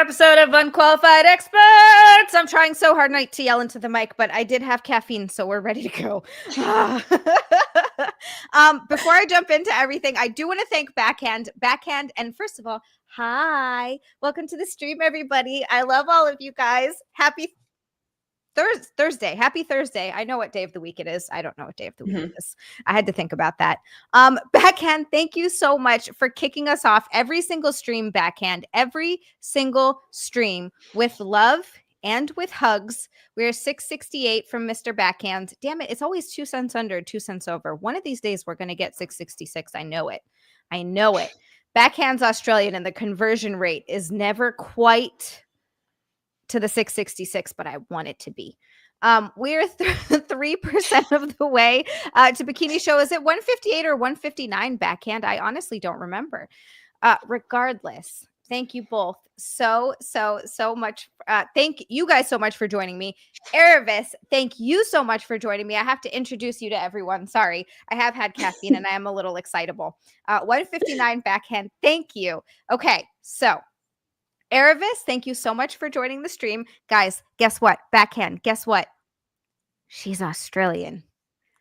episode of Unqualified Experts. I'm trying so hard not to yell into the mic, but I did have caffeine, so we're ready to go. Before I jump into everything, I do want to thank Backhand. And first of all, hi. Welcome to the stream, everybody. I love all of you guys. Happy Thursday. Happy Thursday. I know what day of the week it is. I don't know what day of the week it is. I had to think about that. Backhand, thank you so much for kicking us off every single stream, Backhand, every single stream with love and with hugs. We're 668 from Mr. Backhand. Damn it. It's always 2 cents under, 2 cents over. One of these days we're going to get 666. I know it. I know it. Backhand's Australian and the conversion rate is never quite to the 666, but I want it to be. We're 3% of the way to Bikini Show. Is it 158 or 159, Backhand? I honestly don't remember. Regardless, thank you both so much. Thank you guys so much for joining me. Aravis, thank you so much for joining me. I have to introduce you to everyone. Sorry, I have had caffeine and I am a little excitable. 159, Backhand, thank you. Okay, so Aravis, thank you so much for joining the stream. Guys, guess what? Backhand, guess what? She's Australian.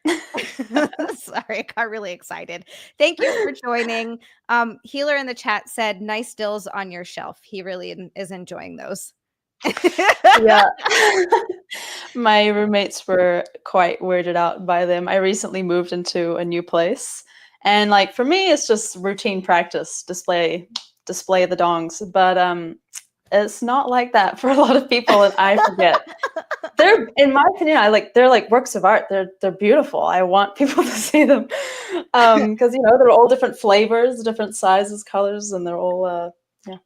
Sorry, I got really excited. Thank you for joining. Healer in the chat said, nice dills on your shelf. He really is enjoying those. Yeah. My roommates were quite weirded out by them. I recently moved into a new place. And like for me, it's just routine practice, display the dongs, but it's not like that for a lot of people, and I forget. They're, in my opinion, they're like works of art. They're beautiful. I want people to see them because they're all different flavors, different sizes, colors, and they're all yeah.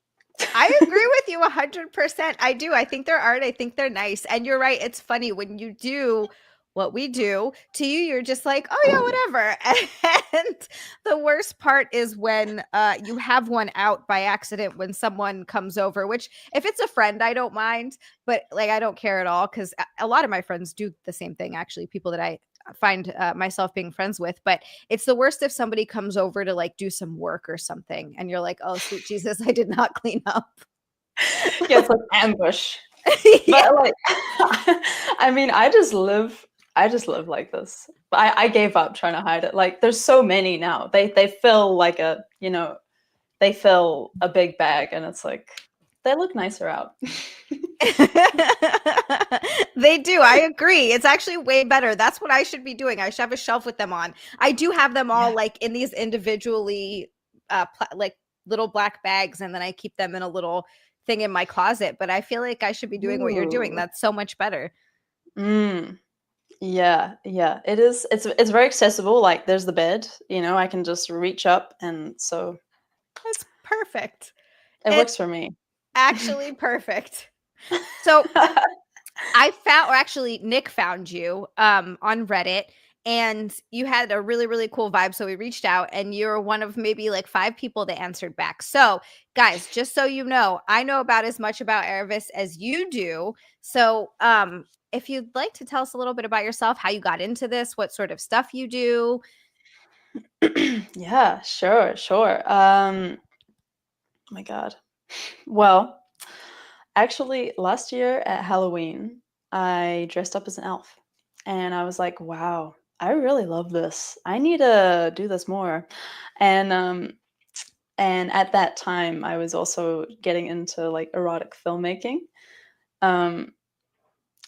I agree with you 100%. I do. I think they're art. I think they're nice, and you're right. It's funny when you do what we do to you, you're just like, oh yeah, whatever. And the worst part is when you have one out by accident when someone comes over, which if it's a friend, I don't mind, but like, I don't care at all. Cause a lot of my friends do the same thing. Actually, people that I find myself being friends with, but it's the worst if somebody comes over to like do some work or something. And you're like, oh, sweet Jesus, I did not clean up. Yeah, it's like ambush. Yeah. But like, I mean, I just live like this. But I gave up trying to hide it. Like there's so many now. They fill like they fill a big bag, and it's like they look nicer out. They do. I agree. It's actually way better. That's what I should be doing. I should have a shelf with them on. I do have them all like in these individually like little black bags, and then I keep them in a little thing in my closet. But I feel like I should be doing what you're doing. That's so much better. Yeah, it is. It's very accessible. Like there's the bed, I can just reach up, and so it's perfect. It works for me. Actually perfect. So I found, or actually Nick found you on Reddit, and you had a really, really cool vibe. So we reached out, and you're one of maybe like 5 people that answered back. So guys, just so you know, I know about as much about Aravis as you do. So if you'd like to tell us a little bit about yourself, how you got into this, what sort of stuff you do. Yeah, sure. Oh my God. Well, actually, last year at Halloween, I dressed up as an elf, and I was like, wow, I really love this. I need to do this more. And at that time, I was also getting into like erotic filmmaking.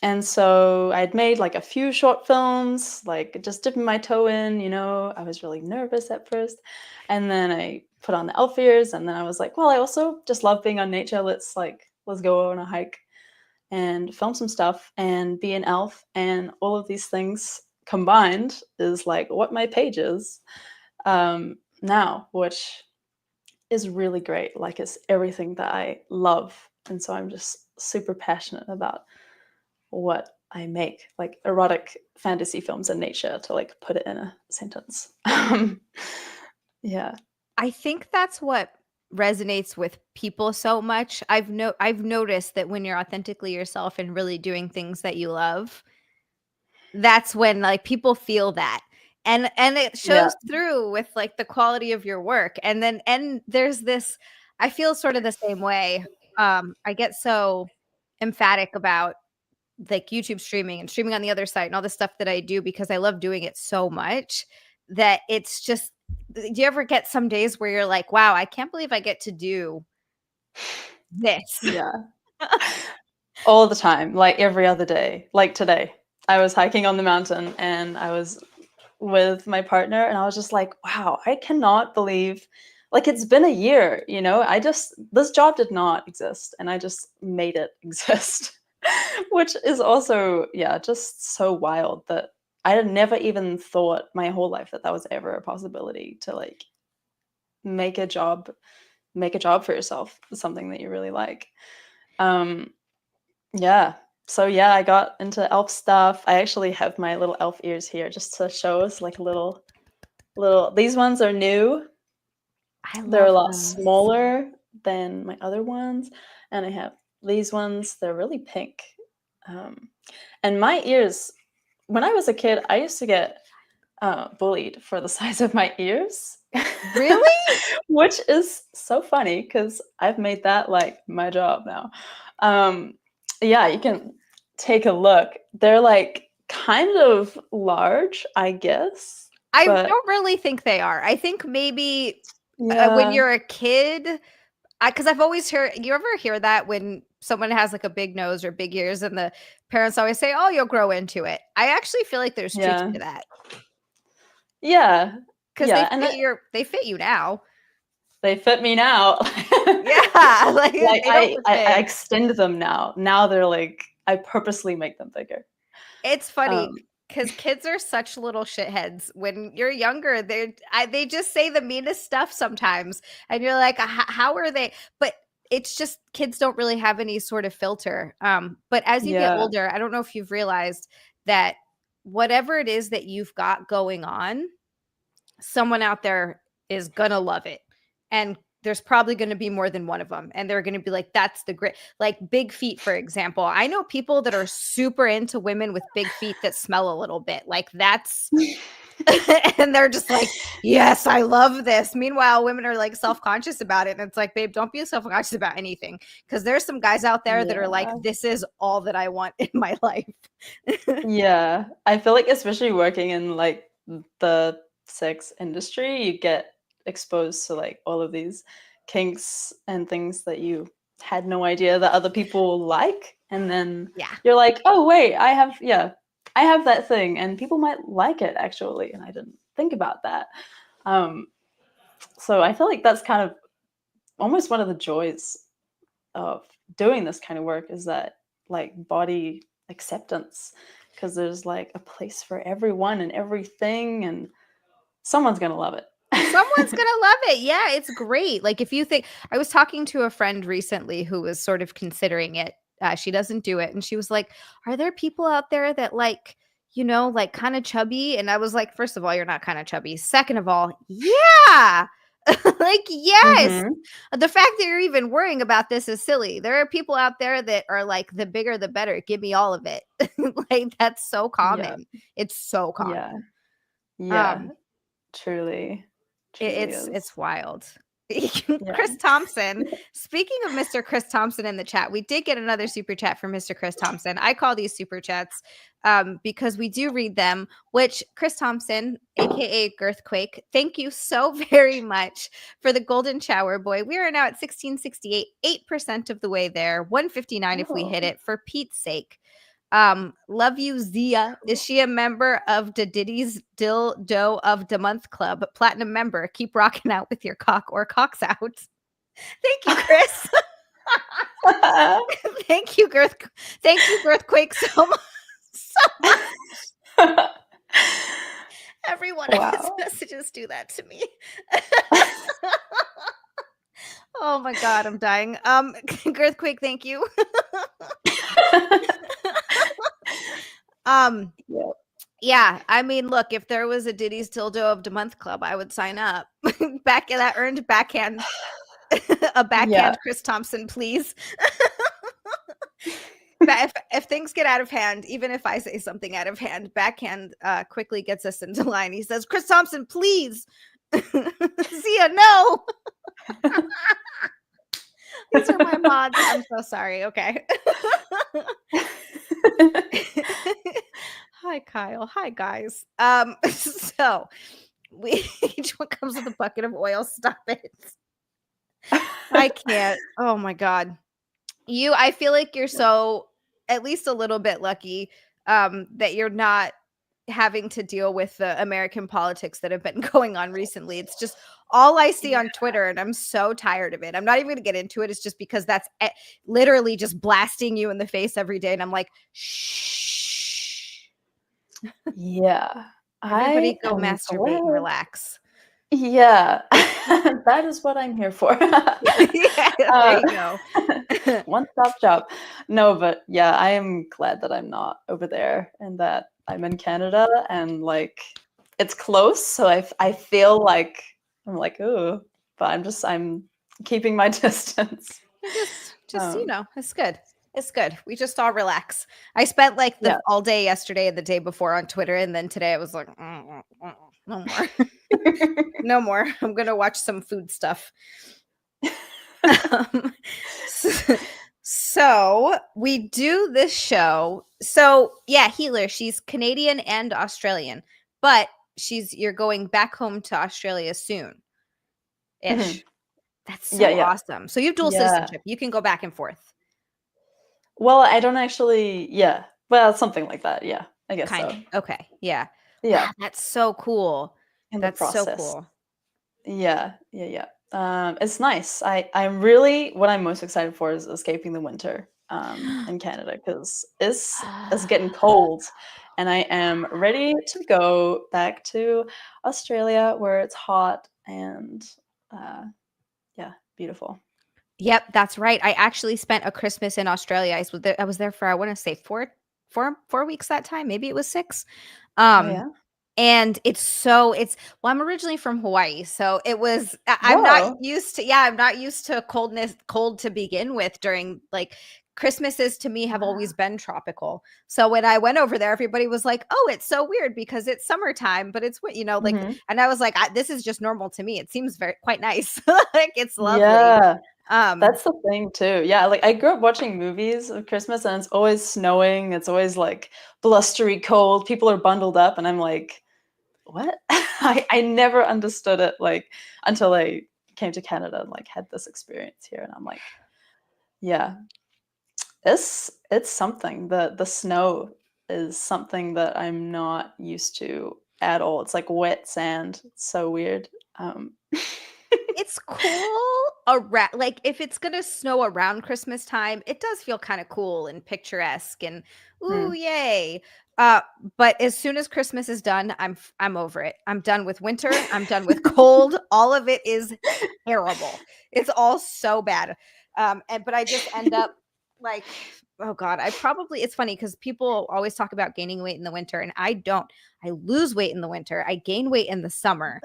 And so I'd made like a few short films, like just dipping my toe in, I was really nervous at first. And then I put on the elf ears, and then I was like, well, I also just love being on nature. Let's go on a hike and film some stuff and be an elf. And all of these things combined is like what my page is now, which is really great. Like it's everything that I love. And so I'm just super passionate about what I make, like erotic fantasy films in nature, to like put it in a sentence. Yeah. I think that's what resonates with people so much. I've noticed that when you're authentically yourself and really doing things that you love, that's when like people feel that. And it shows through with like the quality of your work. And there's this, I feel sort of the same way. I get so emphatic about like YouTube streaming and streaming on the other side and all the stuff that I do because I love doing it so much that it's just, do you ever get some days where you're like, wow, I can't believe I get to do this? Yeah. All the time, like every other day. Like today, I was hiking on the mountain and I was with my partner and I was just like, wow, I cannot believe like it's been a year, you know? This job did not exist and I just made it exist. Which is also, yeah, just so wild that I had never even thought my whole life that that was ever a possibility to like make a job for yourself, something that you really like. Um, yeah. So yeah, I got into elf stuff. I actually have my little elf ears here just to show us like a little these ones are new. I They're a love lot those. smaller than my other ones. And I have these ones, they're really pink. And my ears, when I was a kid, I used to get bullied for the size of my ears. Really? Which is so funny because I've made that like my job now. Yeah, you can take a look. They're like kind of large, I guess. I But don't really think they are. I think maybe when yeah, you're a kid, because I've always heard, you ever hear that when someone has like a big nose or big ears and the parents always say, oh, you'll grow into it. I actually feel like there's truth yeah, to that yeah, because yeah. And they fit you now. they fit me now. Yeah, like Like they don't I fit. extend them now. Now they're like I purposely make them bigger. It's funny Um, because kids are such little shitheads. When you're younger, they just say the meanest stuff sometimes, and you're like, How are they?" But it's just kids don't really have any sort of filter. But as you get yeah, older, I don't know if you've realized that whatever it is that you've got going on, someone out there is gonna love it, and there's probably going to be more than one of them, and they're going to be like, that's the great, like big feet, for example. I know people that are super into women with big feet that smell a little bit like that's and they're just like, yes, I love this. Meanwhile, women are like self-conscious about it, and it's like, babe, don't be self-conscious about anything, because there's some guys out there that are like, yeah. this is all that I want in my life. Yeah, I feel like especially working in like the sex industry, you get exposed to like all of these kinks and things that you had no idea that other people like. And then Yeah. you're like, oh wait, I have that thing and people might like it actually. And I didn't think about that. Um, so I feel like that's kind of almost one of the joys of doing this kind of work is that like body acceptance, because there's like a place for everyone and everything and someone's gonna love it. Someone's gonna love it. Yeah, it's great. Like if you think, I was talking to a friend recently who was sort of considering it. She doesn't do it, and she was like, "Are there people out there that like, like kind of chubby?" And I was like, first of all, you're not kind of chubby. Second of all, yeah, like yes. Hmm. The fact that you're even worrying about this is silly. There are people out there that are like, the bigger the better. Give me all of it. Like that's so Yeah, common. It's so yeah, common. yeah, Um, truly, It truly it's is. wild. Yeah. Chris Thompson. Speaking of Mr. Chris Thompson in the chat, we did get another super chat from Mr. Chris Thompson. I call these super chats because we do read them, which Chris Thompson, aka Girthquake, thank you so very much for the golden shower, boy. We are now at 1668, 8% of the way there, 159 if we hit Oh, it, for Pete's sake. Love you, Zia. Is she a member of the Diddy's Dildo of the Month Club? Platinum member. Keep rocking out with your cock or cocks out. Thank you, Chris. Thank you, Girth. Thank you, Girthquake, so much. So much. Everyone in his wow. messages do that to me. Oh my god, I'm dying. Girthquake, thank you. um, Yeah. Yeah, I mean, look, if there was a Diddy's Dildo of the Month Club, I would sign up. Back that earned backhand, a Yeah. backhand, Chris Thompson, please. But if things get out of hand, even if I say something out of hand, backhand quickly gets us into line. He says, "Chris Thompson, please." Zia, no. These are my mods. I'm so sorry. Okay. Hi, Kyle. Hi, guys. So we each one comes with a bucket of oil. Stop it. I can't. Oh my God. I feel like you're so at least a little bit lucky that you're not having to deal with the American politics that have been going on recently. It's just all I see Yeah. on Twitter, and I'm so tired of it. I'm not even going to get into it. It's just because that's literally just blasting you in the face every day, and I'm like, shh. Yeah. Everybody I go am masturbate and glad. relax. Yeah. That is what I'm here for. Yeah, there you go. One-stop shop. No, but yeah, I am glad that I'm not over there and that I'm in Canada and like it's close, so I feel like I'm like, "Ooh," but I'm keeping my distance. Um, It's good. It's good. We just all relax. I spent like yeah. the all day yesterday and the day before on Twitter, and then today I was like, no more, no more. I'm gonna watch some food stuff. Um, so we do this show. So yeah, Healer. She's Canadian and Australian, but you're going back home to Australia soon, Mhm. ish. That's Yeah, so yeah. awesome. So you have dual Yeah. citizenship. You can go back and forth. Well, I don't actually yeah. Well, something like that, yeah. I guess Kind so. of. Okay. Yeah. Yeah, Wow, that's so cool. in the That's so process. cool. Yeah, yeah, yeah. It's nice. I'm really what I'm most excited for is escaping the winter in Canada because it's getting cold, and I am ready to go back to Australia where it's hot and uh, yeah, beautiful. Yep, that's right. I actually spent a Christmas in Australia. I was there for I want to say 4 weeks that time. Maybe it was 6. Oh Um yeah. And well, I'm originally from Hawaii, so I'm not Whoa. used to, I'm not used to cold to begin with during like Christmases to me have Wow. always been tropical. So when I went over there, everybody was like, "Oh, it's so weird because it's summertime, but like," Mhm. and I was like, "This is just normal to me. It seems quite nice. Like it's lovely." Yeah. Um, That's the thing too. Yeah, like I grew up watching movies of Christmas and it's always snowing, it's always like blustery cold, people are bundled up and I'm like, "What?" I never understood it like until I came to Canada and like had this experience here and I'm like, yeah, it's something. The snow is something that I'm not used to at all. It's like wet sand. It's so weird. Um It's cool around like, if it's gonna snow around Christmas time, it does feel kinda cool and picturesque and, "Ooh, Mm. yay." But as soon as Christmas is done, I'm over it. I'm done with winter, I'm done with cold, all of it is terrible. It's all so bad. But I just end up like, oh god, it's funny because people always talk about gaining weight in the winter, and I don't. I lose weight in the winter, I gain weight in the summer.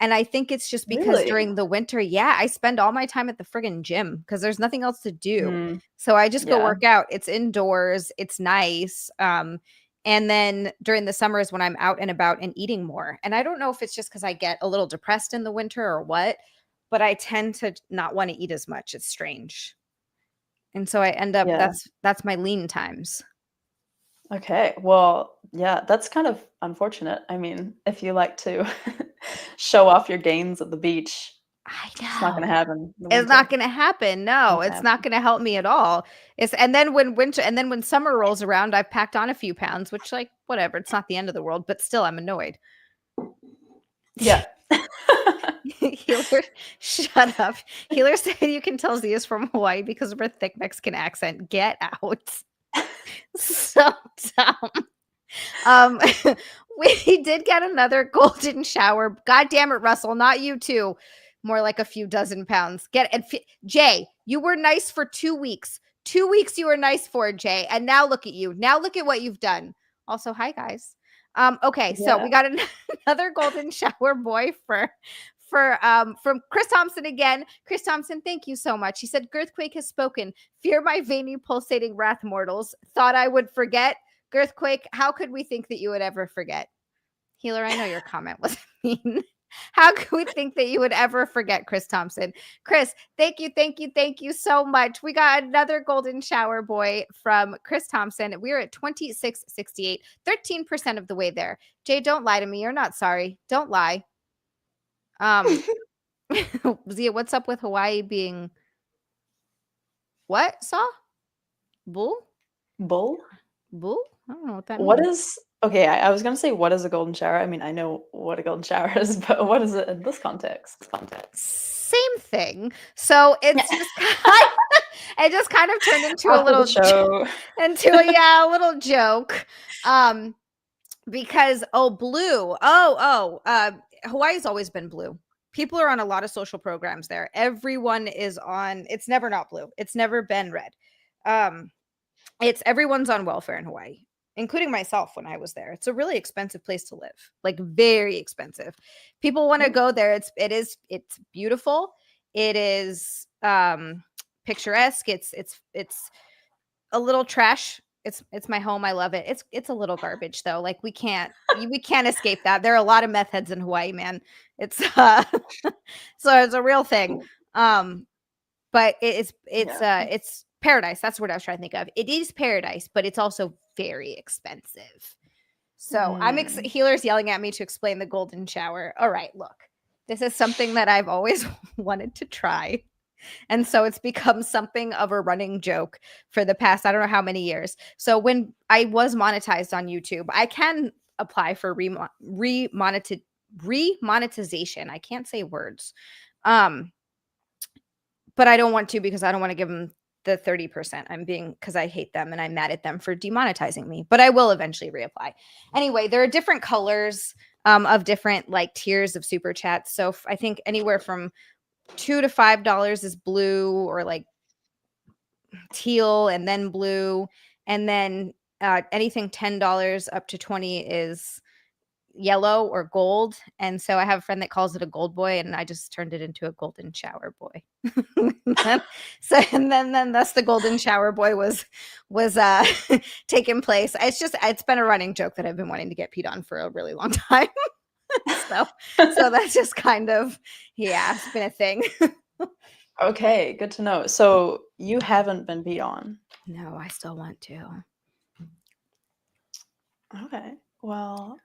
And I think it's just because Really? during the winter, yeah, I spend all my time at the friggin' gym because there's nothing else to do. Mm, So I just go yeah. work out. It's indoors, it's nice. And then during the summers when I'm out and about and eating more. And I don't know if it's just because I get a little depressed in the winter or what, but I tend to not want to eat as much. It's strange. And so I end up Yeah. that's my lean times. Okay. Well, yeah, that's kind of unfortunate. I mean, if you like to show off your gains at the beach, I it's not gonna know. happen in the It's winter. not gonna happen, no, Not gonna it's not happen. gonna help me at all. And then when summer rolls around, I've packed on a few pounds, which, like, whatever, it's not the end of the world, but still, I'm annoyed. Yeah. Healer, shut up. Healer said you can tell Z is from Hawaii because of her thick Mexican accent. Get out. So dumb. Um, we did get another golden shower. God damn it, Russell, not you too. More like a few dozen pounds. Jay, you were nice for 2 weeks. 2 weeks you were nice for, Jay. And now look at you. Now look at what you've done. Also, hi guys. Okay, so Yeah. we got another golden shower boy from Chris Thompson again. Chris Thompson, thank you so much. He said, Girthquake has spoken. Fear my veiny pulsating wrath mortals. Thought I would forget. Girthquake, how could we think that you would ever forget? Healer, I know your comment was mean. How could we think that you would ever forget Chris Thompson? Chris, thank you so much. We got another golden shower boy from Chris Thompson. We're at 2668, 13% of the way there. Jay, don't lie to me. You're not sorry. Don't lie. Zia, what's up with Hawaii being what? Saw? Bull? Bull? Bull? I don't know what that What means. is okay? I was gonna say what is a golden shower. I mean, I know what a golden shower is, but what is it in this context? Same thing. So it's just it just kind of turned into a After the little show. a little joke. Because blue. Hawaii's always been blue. People are on a lot of social programs there. Everyone is on, it's never not blue. It's never been red. It's everyone's on welfare in Hawaii, including myself when I was there. It's a really expensive place to live, like very expensive. People want to go there. It's beautiful. It is picturesque. It's a little trash. It's my home. I love it. It's a little garbage though. Like we can't escape that. There are a lot of meth heads in Hawaii, man. It's so it's a real thing. But it's paradise. That's what I was trying to think of. It is paradise, but it's also very expensive. So Healer's yelling at me to explain the golden shower. All right, look, this is something that I've always wanted to try. And so it's become something of a running joke for the past, I don't know how many years. So when I was monetized on YouTube, I can apply for remonetization. I can't say words. But I don't want to because I don't want to give them the 30%. Because I hate them and I'm mad at them for demonetizing me. But I will eventually reapply. Anyway, there are different colors of different like tiers of super chats. So I think anywhere from $2 to $5 is blue or like teal and then blue. And then anything $10 up to 20 is yellow or gold. And so I have a friend that calls it a gold boy, and I just turned it into a golden shower boy. and then thus the golden shower boy was taking place. It's been a running joke that I've been wanting to get peed on for a really long time. so that's just kind of it's been a thing. Okay, good to know. So you haven't been beat on? No, I still want to. Okay, well,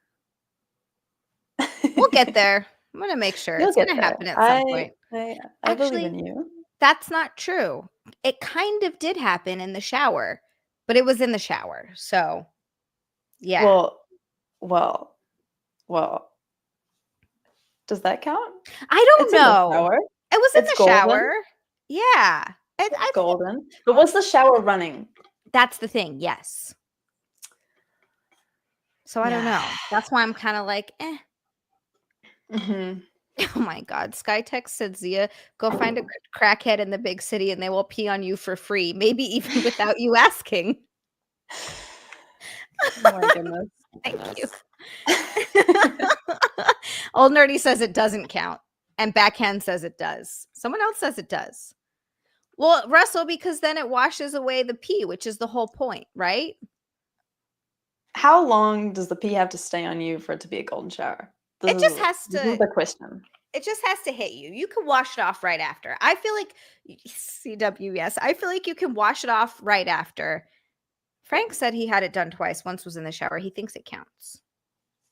we'll get there. I'm gonna make sure it's gonna happen at some point. I believe in you. That's not true. It kind of did happen in the shower, but it was in the shower. So yeah. Well. Does that count? I don't know. It was in the shower. Yeah. It's golden. But was the shower running? That's the thing. Yes. So I don't know. That's why I'm kind of like, eh. Mm-hmm. Oh my God. Skytex said, Zia, go find a crackhead in the big city and they will pee on you for free. Maybe even without you asking. Oh my goodness. Thank you. Old Nerdy says it doesn't count. And Backhand says it does. Someone else says it does. Well, Russell, because then it washes away the pee, which is the whole point, right? How long does the pee have to stay on you for it to be a golden shower? This is the question. It just has to hit you. You can wash it off right after. I feel like CW, yes. I feel like you can wash it off right after. Frank said he had it done twice. Once was in the shower. He thinks it counts.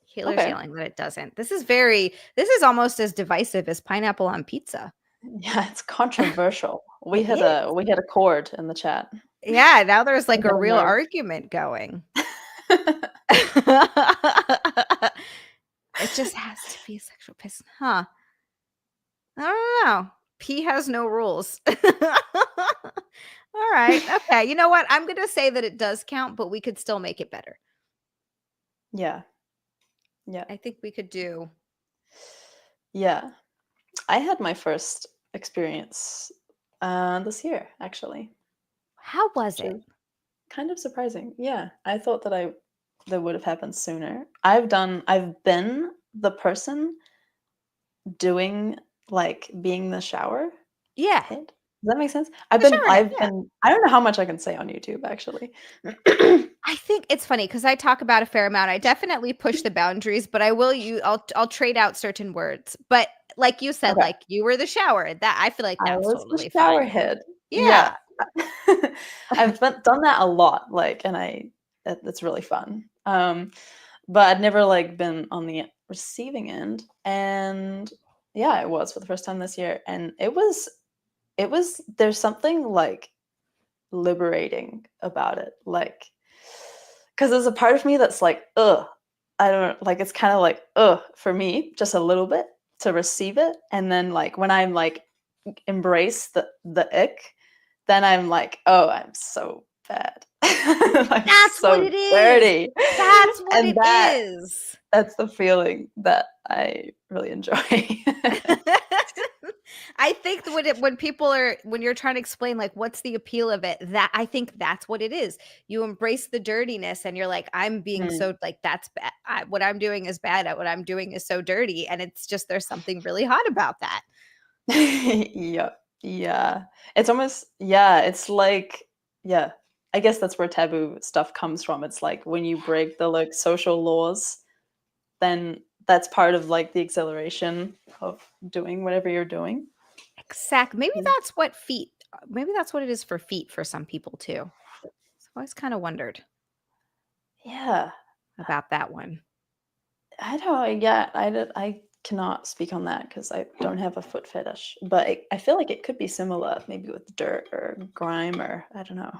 Healer's yelling that it doesn't. This is almost as divisive as pineapple on pizza. Yeah, it's controversial. We had a chord in the chat. Yeah, now there's like a real argument going. It just has to be a sexual piss, huh? I don't know. Pee has no rules. All right. Okay. You know what? I'm going to say that it does count, but we could still make it better. Yeah. I think we could do. Yeah. I had my first experience this year, actually. How was it? Kind of surprising. Yeah. I thought that would have happened sooner. I've been the person doing like being the shower. Yeah. Head. Does that make sense? For sure, I've yeah. been I don't know how much I can say on YouTube, actually. I think it's funny because I talk about a fair amount. I definitely push the boundaries, but I'll trade out certain words. But like you said, Okay. like you were the shower. That I feel like I that's was the totally shower fine. head. Yeah. Yeah. I've done that a lot, like, and it's really fun. But I'd never, like, been on the receiving end, and yeah, it was for the first time this year, and it was there's something, like, liberating about it, like, because there's a part of me that's like, "Ugh." I don't like, it's kinda like, "Ugh," for me, just a little bit to receive it, and then, like, when I'm, like, embrace the ick, then I'm like, "Oh, I'm so bad. I'm That's what so it is. dirty." That's what And it is. that's the feeling that I really enjoy. I think when you're trying to explain like what's the appeal of it, that I think that's what it is. You embrace the dirtiness and you're like, I'm being Mm. so like that's bad. What I'm doing is bad. What I'm doing is so dirty, and it's just there's something really hot about that. Yep. Yeah. It's almost yeah, it's like yeah. I guess that's where taboo stuff comes from. It's like when you break the, like, social laws, then that's part of, like, the exhilaration of doing whatever you're doing. Exactly. Mm. Maybe that's what it is for feet for some people too. So I always kind of wondered Yeah. about that one. I don't yeah, I cannot speak on that because I don't have a foot fetish, but I feel like it could be similar, maybe with dirt or grime or I don't know.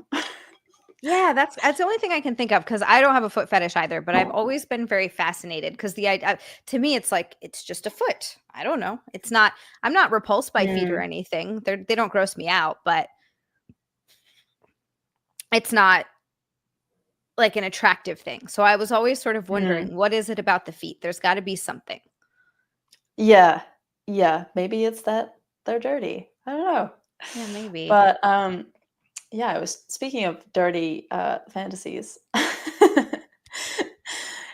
Yeah, that's the only thing I can think of because I don't have a foot fetish either, but I've always been very fascinated because the idea to me it's like it's just a foot. I don't know. It's not I'm not repulsed by feet or Mm, anything. They don't gross me out, but it's not like an attractive thing. So I was always sort of mm. wondering, what is it about the feet? There's got to be something. Yeah. Yeah, maybe it's that they're dirty. I don't know. Yeah, maybe. But, yeah, I was speaking of dirty, fantasies.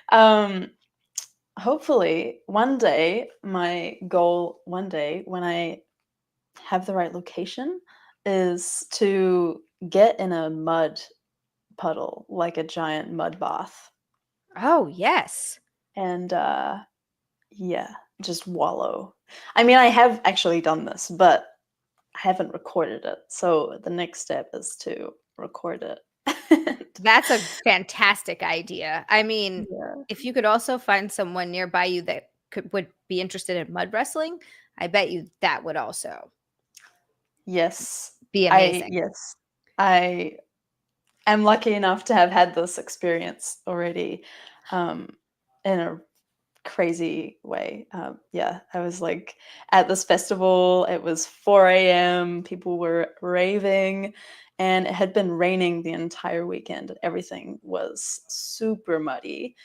Um, hopefully, one day, my goal one day when I have the right location is to get in a mud puddle, like a giant mud bath, Oh, yes. and, yeah, just wallow. I mean, I have actually done this, but I haven't recorded it, so the next step is to record it. That's a fantastic idea. I mean, Yeah. if you could also find someone nearby you that would be interested in mud wrestling, I bet you that would also Yes. be amazing. Yes. I am lucky enough to have had this experience already, um, in a crazy way. Yeah, I was, like, at this festival, it was 4 AM, people were raving, and it had been raining the entire weekend, and everything was super muddy,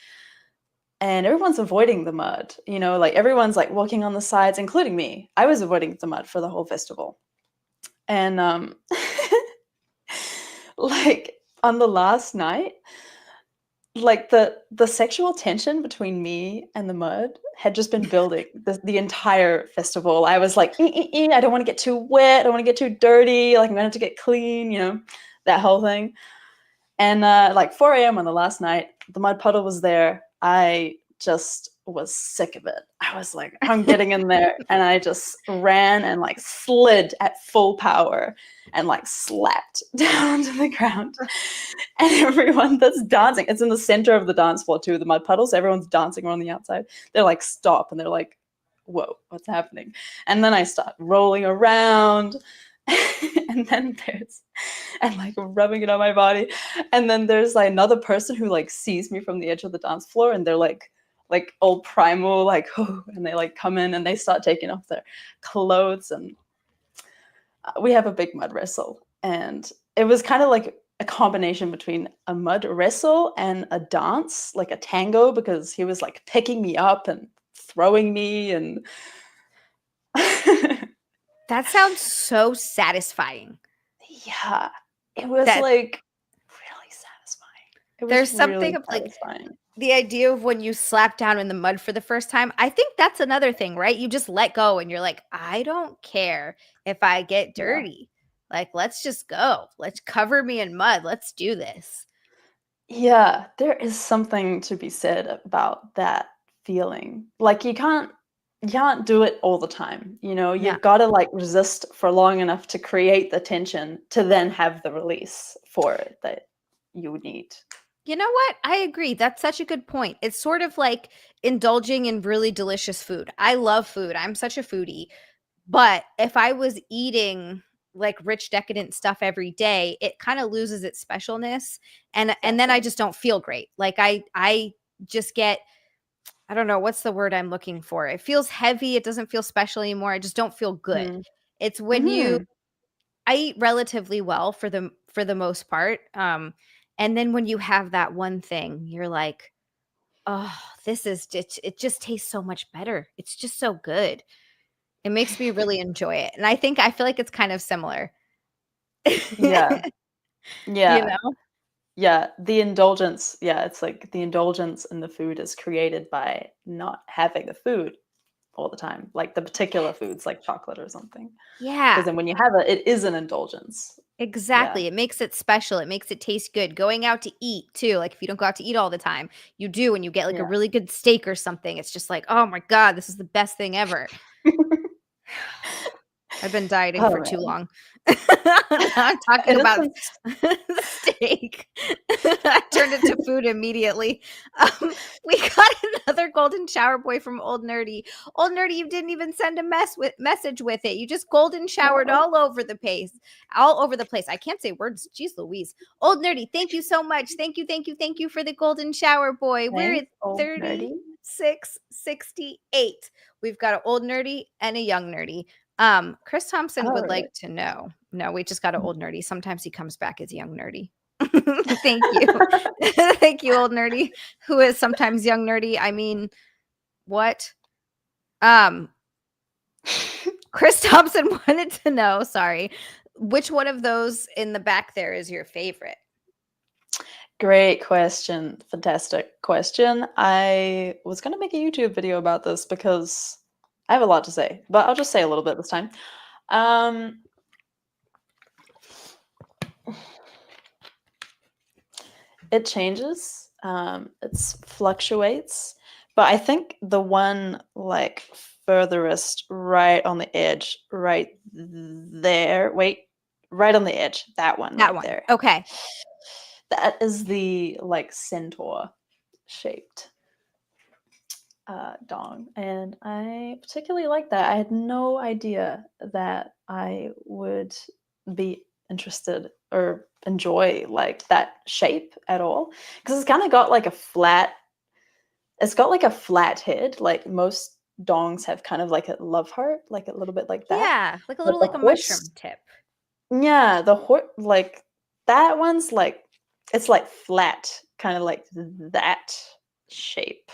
and everyone's avoiding the mud, like, everyone's, like, walking on the sides, including me. I was avoiding the mud for the whole festival, and, like, on the last night, like, the sexual tension between me and the mud had just been building the entire festival. I was like, I don't wanna get too wet, I don't wanna get too dirty, like, I'm gonna have to get clean," that whole thing. And, like, 4 AM on the last night, the mud puddle was there. I just was sick of it. I was like, "I'm getting in there," and I just ran and, like, slid at full power and, like, slapped down to the ground. And everyone that's dancing it's in the center of the dance floor too, the mud puddles, everyone's dancing around the outside. They're like, "Stop," and they're like, "Whoa, what's happening?" And then I start rolling around, and then there's and, like, rubbing it on my body, and then there's, like, another person who, like, sees me from the edge of the dance floor, and they're, like, all primal, like, and they, like, come in, and they start taking off their clothes, and we have a big mud wrestle, and it was kinda like a combination between a mud wrestle and a dance, like a tango, because he was, like, picking me up and throwing me and That sounds so satisfying. Yeah, it was, That like, really satisfying. It was there's really something of like satisfying. the idea of when you slap down in the mud for the first time. I think that's another thing, right? You just let go and you're like, I don't care if I get Yeah. dirty. Like, let's just go. Let's cover me in mud. Let's do this. Yeah, there is something to be said about that feeling. Like you can't do it all the time, you know? Yeah. You've got to like resist for long enough to create the tension to then have the release for it that you would need. You know what? I agree. That's such a good point. It's sort of like indulging in really delicious food. I love food. I'm such a foodie. But if I was eating like rich decadent stuff every day, it kind of loses its specialness, and then I Exactly. just don't feel great. Like I just get, I don't know what's the word I'm looking for. It feels heavy, it doesn't feel special anymore. I just don't feel good. Mm. It's when Mhm. I eat relatively well for the most part. And then when you have that one thing, you're like, "Oh, this is it just tastes so much better. It's just so good." It makes me really enjoy it, and I feel like it's kind of similar. Yeah. You Yeah. know? Yeah, the indulgence, yeah, it's like the indulgence in the food is created by not having the food all the time, like the particular foods like chocolate or something. Because Yeah, then when you have it, it is an indulgence. Yeah. exactly. It makes it special, it makes it taste good. Going out to eat too, like, if you don't go out to eat all the time, you do, and you get, like, a Yeah. really good steak or something, it's just like, "Oh my god, this is the best thing ever." I've been dieting Oh, for too man. long. Now I'm talking It is about some steak. I turned it to food immediately. We got another golden shower boy from Old Nerdy. Old Nerdy, you didn't even send a message with it. You just golden showered oh, all over the place. All over the place. I can't say words. Jeez Louise. Old Nerdy, thank you so much. Thank you for the golden shower boy. We're thanks, at old nerdy. 3668. We've got an old nerdy and a young nerdy. Chris Thompson would Alright. like to know. No, we just got an old nerdy. Sometimes he comes back as young nerdy. Thank you. Thank you, old nerdy, who is sometimes young nerdy. I mean, what? Um, Chris Thompson wanted to know, sorry, which one of those in the back there is your favorite? Great question. Fantastic question. I was gonna make a YouTube video about this because I have a lot to say, but I'll just say a little bit this time. Um, it changes, it's fluctuates, but I think the one, like, furthest right on the edge, right there wait, right on the edge, that one That right one. there. Okay. That is the, like, centaur-shaped dong, and I particularly like that. I had no idea that I would be interested or enjoy like that shape at all because it's kind of got like a flat. It's got like a flat head. Like most dongs have kind of like a love heart, like a little bit like that. Yeah, like a But little the like a mushroom horse, tip. yeah, the horse like that one's like it's like flat, kind of like that shape.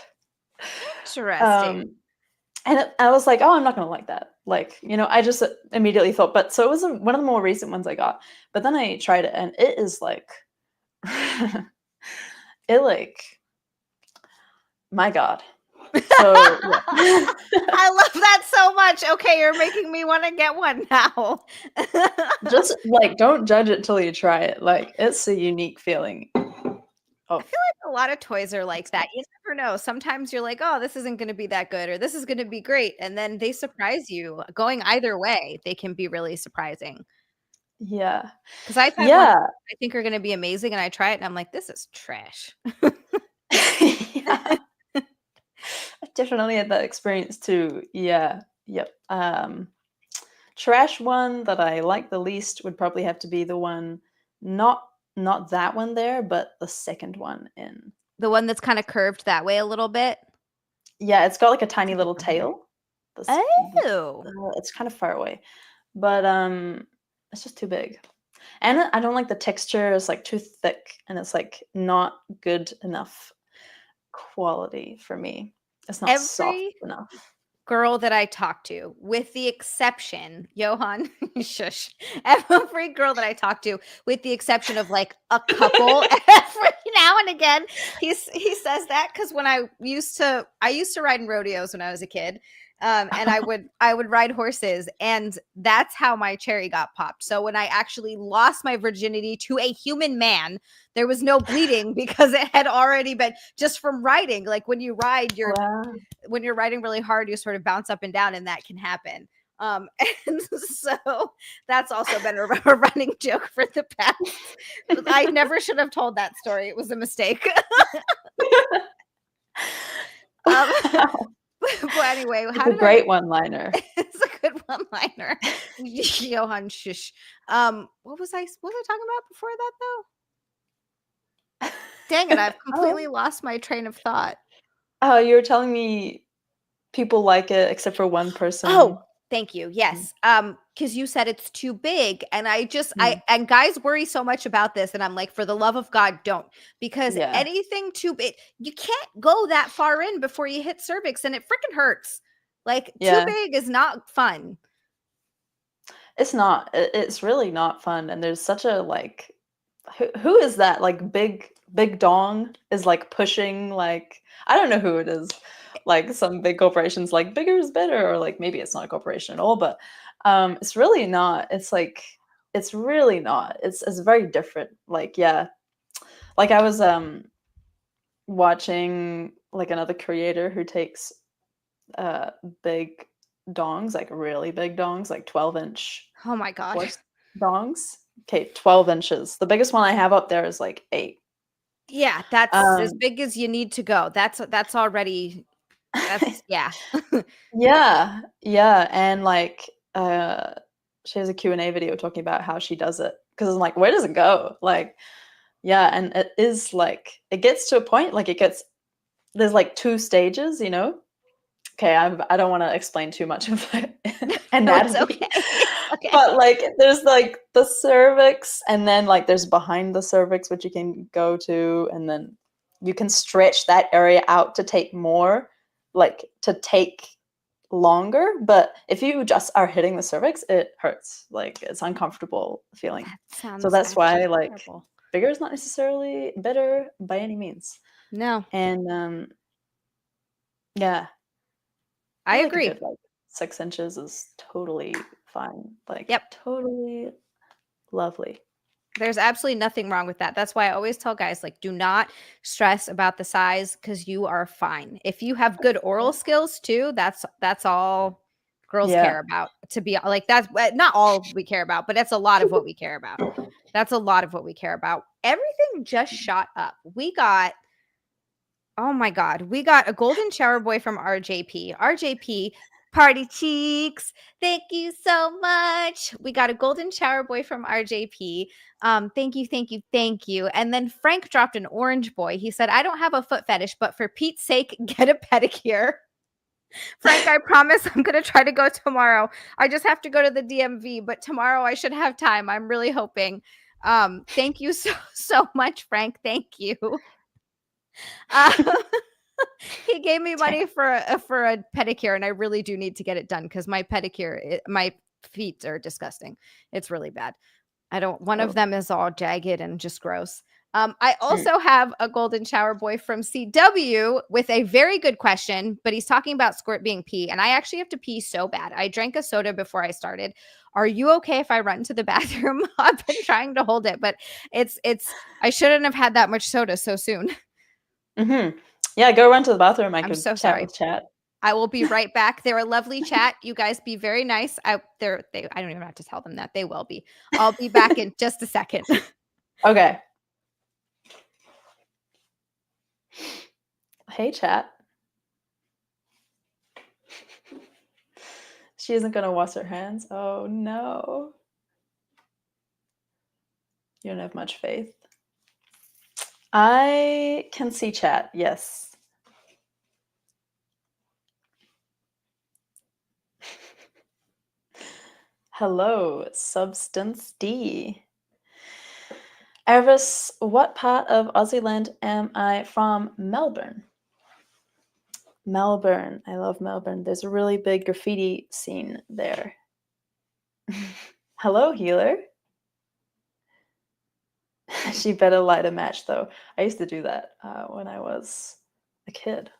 Interesting. Um, And I was like, "Oh, I'm not gonna like that." Like, you know, I just immediately thought but so it was one of the more recent ones I got, but then I tried it and it is like it like my god. So, yeah. I love that so much. Okay, you're making me want to get one now. Just, like, don't judge it till you try it, like, it's a unique feeling I of feel like a lot of toys are like that. experience. You never know. Sometimes you're like, "Oh, this isn't gonna be that good," or "This is gonna be great," and then they surprise you. Going either way, they can be really surprising. Yeah. Because 'Cause I've had ones Yeah. I think are gonna be amazing, and I try it, and I'm like, "This is trash." Yeah. I definitely had that experience too. Yeah. Yep. Trash one that I like the least would probably have to be the one not not that one there, but the second one in. The one that's kinda curved that way a little bit? Yeah, it's got like a Let's tiny see if I little can find it. tail. Oh! It's kind of far away, but it's just too big. And I don't like the texture. It's like too thick, and it's like not good enough quality for me. It's not soft Every enough. girl that I talk to, with the exception Johan, shush. Every girl that I talk to, with the exception of, like, a couple every now and again, he says that because when I used to ride in rodeos when I was a kid, And I would ride horses, and that's how my cherry got popped. So when I actually lost my virginity to a human man, there was no bleeding because it had already been just from riding. Like when you ride, Wow. when you're riding really hard, you sort of bounce up and down, and that can happen. And so that's also been a running joke for the past. I never should have told that story. It was a mistake. um, Wow. but anyway, It's how a did I? great one-liner. It's a good one-liner. Johann Shush. What was I talking about before that though? Dang it, I've Oh. completely lost my train of thought. Oh, you were telling me people like it except for one person. Oh, thank you. Mm, Yes. Because you said it's too big. And mm, and guys worry so much about this. And I'm like, for the love of God, don't. Because yeah, anything too big, you can't go that far in before you hit cervix, and it freaking hurts. Like too yeah. big is not fun. It's not. It's really not fun, and there's such a, like, who is that, like, big dong is, like, pushing, like, I don't know who it is, like, some big corporations, like, bigger is better, or, like, maybe it's not a corporation at all, but, it's really not. It's, like, it's really not. It's very different. Like, yeah. Like, I was, watching, like, another creator who takes, uh, big dongs, like, really big dongs, like, 12-inch Oh my God. horse dongs. Okay, 12 inches. The biggest one I have up there is, like, 8. Yeah, that's as Um, big as you need to go. That's already that's yeah. yeah, yeah, and, like, she has a Q&A video talking about how she does it. Because 'cause I'm like, "Where does it go?" Like, yeah, and it is, like, it gets to a point, like, it gets there's, like, 2 stages, you know? Okay, I don't wanna explain too much of the No, it's anatomy, okay. It's okay. but, like, there's, like, the cervix, and then, like, there's behind the cervix, which you can go to, and then you can stretch that area out to take more, like, to take longer, but if you just are hitting the cervix, it hurts, like, it's uncomfortable feeling. That So sounds that's why, actually like, terrible. bigger is not necessarily better by any means, No, and, yeah. I I like a agree. good, like, 6 inches is totally fine, like, Yep. totally lovely. There's absolutely nothing wrong with that. That's why I always tell guys, like, do not stress about the size because you are fine. If you have good Yeah. oral skills too, that's all girls Yeah. care about. To be like, that's not all we care about, but that's a lot of what we care about. That's a lot of what we care about. Everything just shot up. We got Oh my God. We got a golden shower boy from RJP. RJP, party cheeks. Thank you so much. We got a golden shower boy from RJP. Thank you, thank you, thank you. And then Frank dropped an orange boy. He said, I don't have a foot fetish, but for Pete's sake, get a pedicure. Frank, I promise I'm going to try to go tomorrow. I just have to go to the DMV, but tomorrow I should have time. I'm really hoping. Thank you so much, Frank. Thank you. Uh, he gave me Dang. money for a pedicure, and I really do need to get it done because my pedicure, my feet are disgusting. It's really bad. I don't. One of Oh. them is all jagged and just gross. I Mm. also have a golden shower boy from CW with a very good question, but he's talking about squirt being pee, and I actually have to pee so bad. I drank a soda before I started. Are you okay if I run to the bathroom? I've been trying to hold it, but it's. I shouldn't have had that much soda so soon. Mhm. Yeah, go run to the bathroom, I I'm could so chat sorry. with chat. I will be right back. They're a lovely chat. You guys be very nice. I don't even have to tell them that. They will be. I'll be back in just a second. Okay. Hey, chat. She isn't gonna wash her hands? Oh, no. You don't have much faith. I can see chat, yes. Hello, Substance D. Aravis, what part of XiaLand am I from? Melbourne. Melbourne. I love Melbourne. There's a really big graffiti scene there. Hello, healer. She better light a match, though. I used to do that when I was a kid.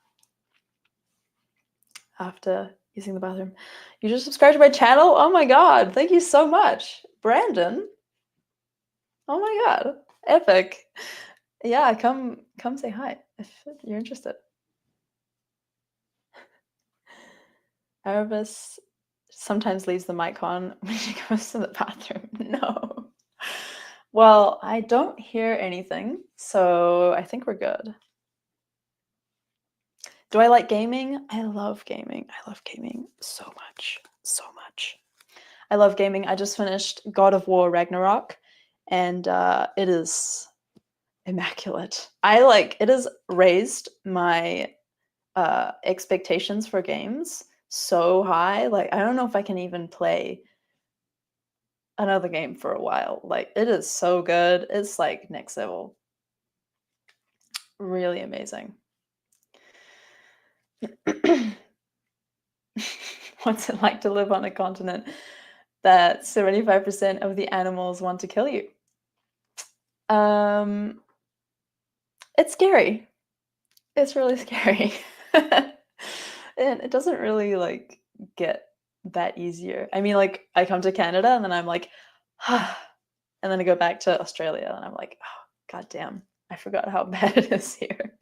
After using the bathroom. You just subscribed to my channel? Oh my god, thank you so much. Brandon? Oh my god, epic. Yeah, come say hi if you're interested. Aravis sometimes leaves the mic on when she goes to the bathroom. No. Well, I don't hear anything, so I think we're good. Do I like gaming? I love gaming. I love gaming so much. So much. I love gaming. I just finished God of War Ragnarok, and it is immaculate. It has raised my expectations for games so high. Like, I don't know if I can even play another game for a while. Like, it is so good. It's like next level. Really amazing. What's it like to live on a continent that 75% of the animals want to kill you? It's scary. It's really scary. And it doesn't really like get that easier. I mean, like, I come to Canada and then I'm like, and then I go back to Australia and I'm like, oh, god damn, I forgot how bad it is here.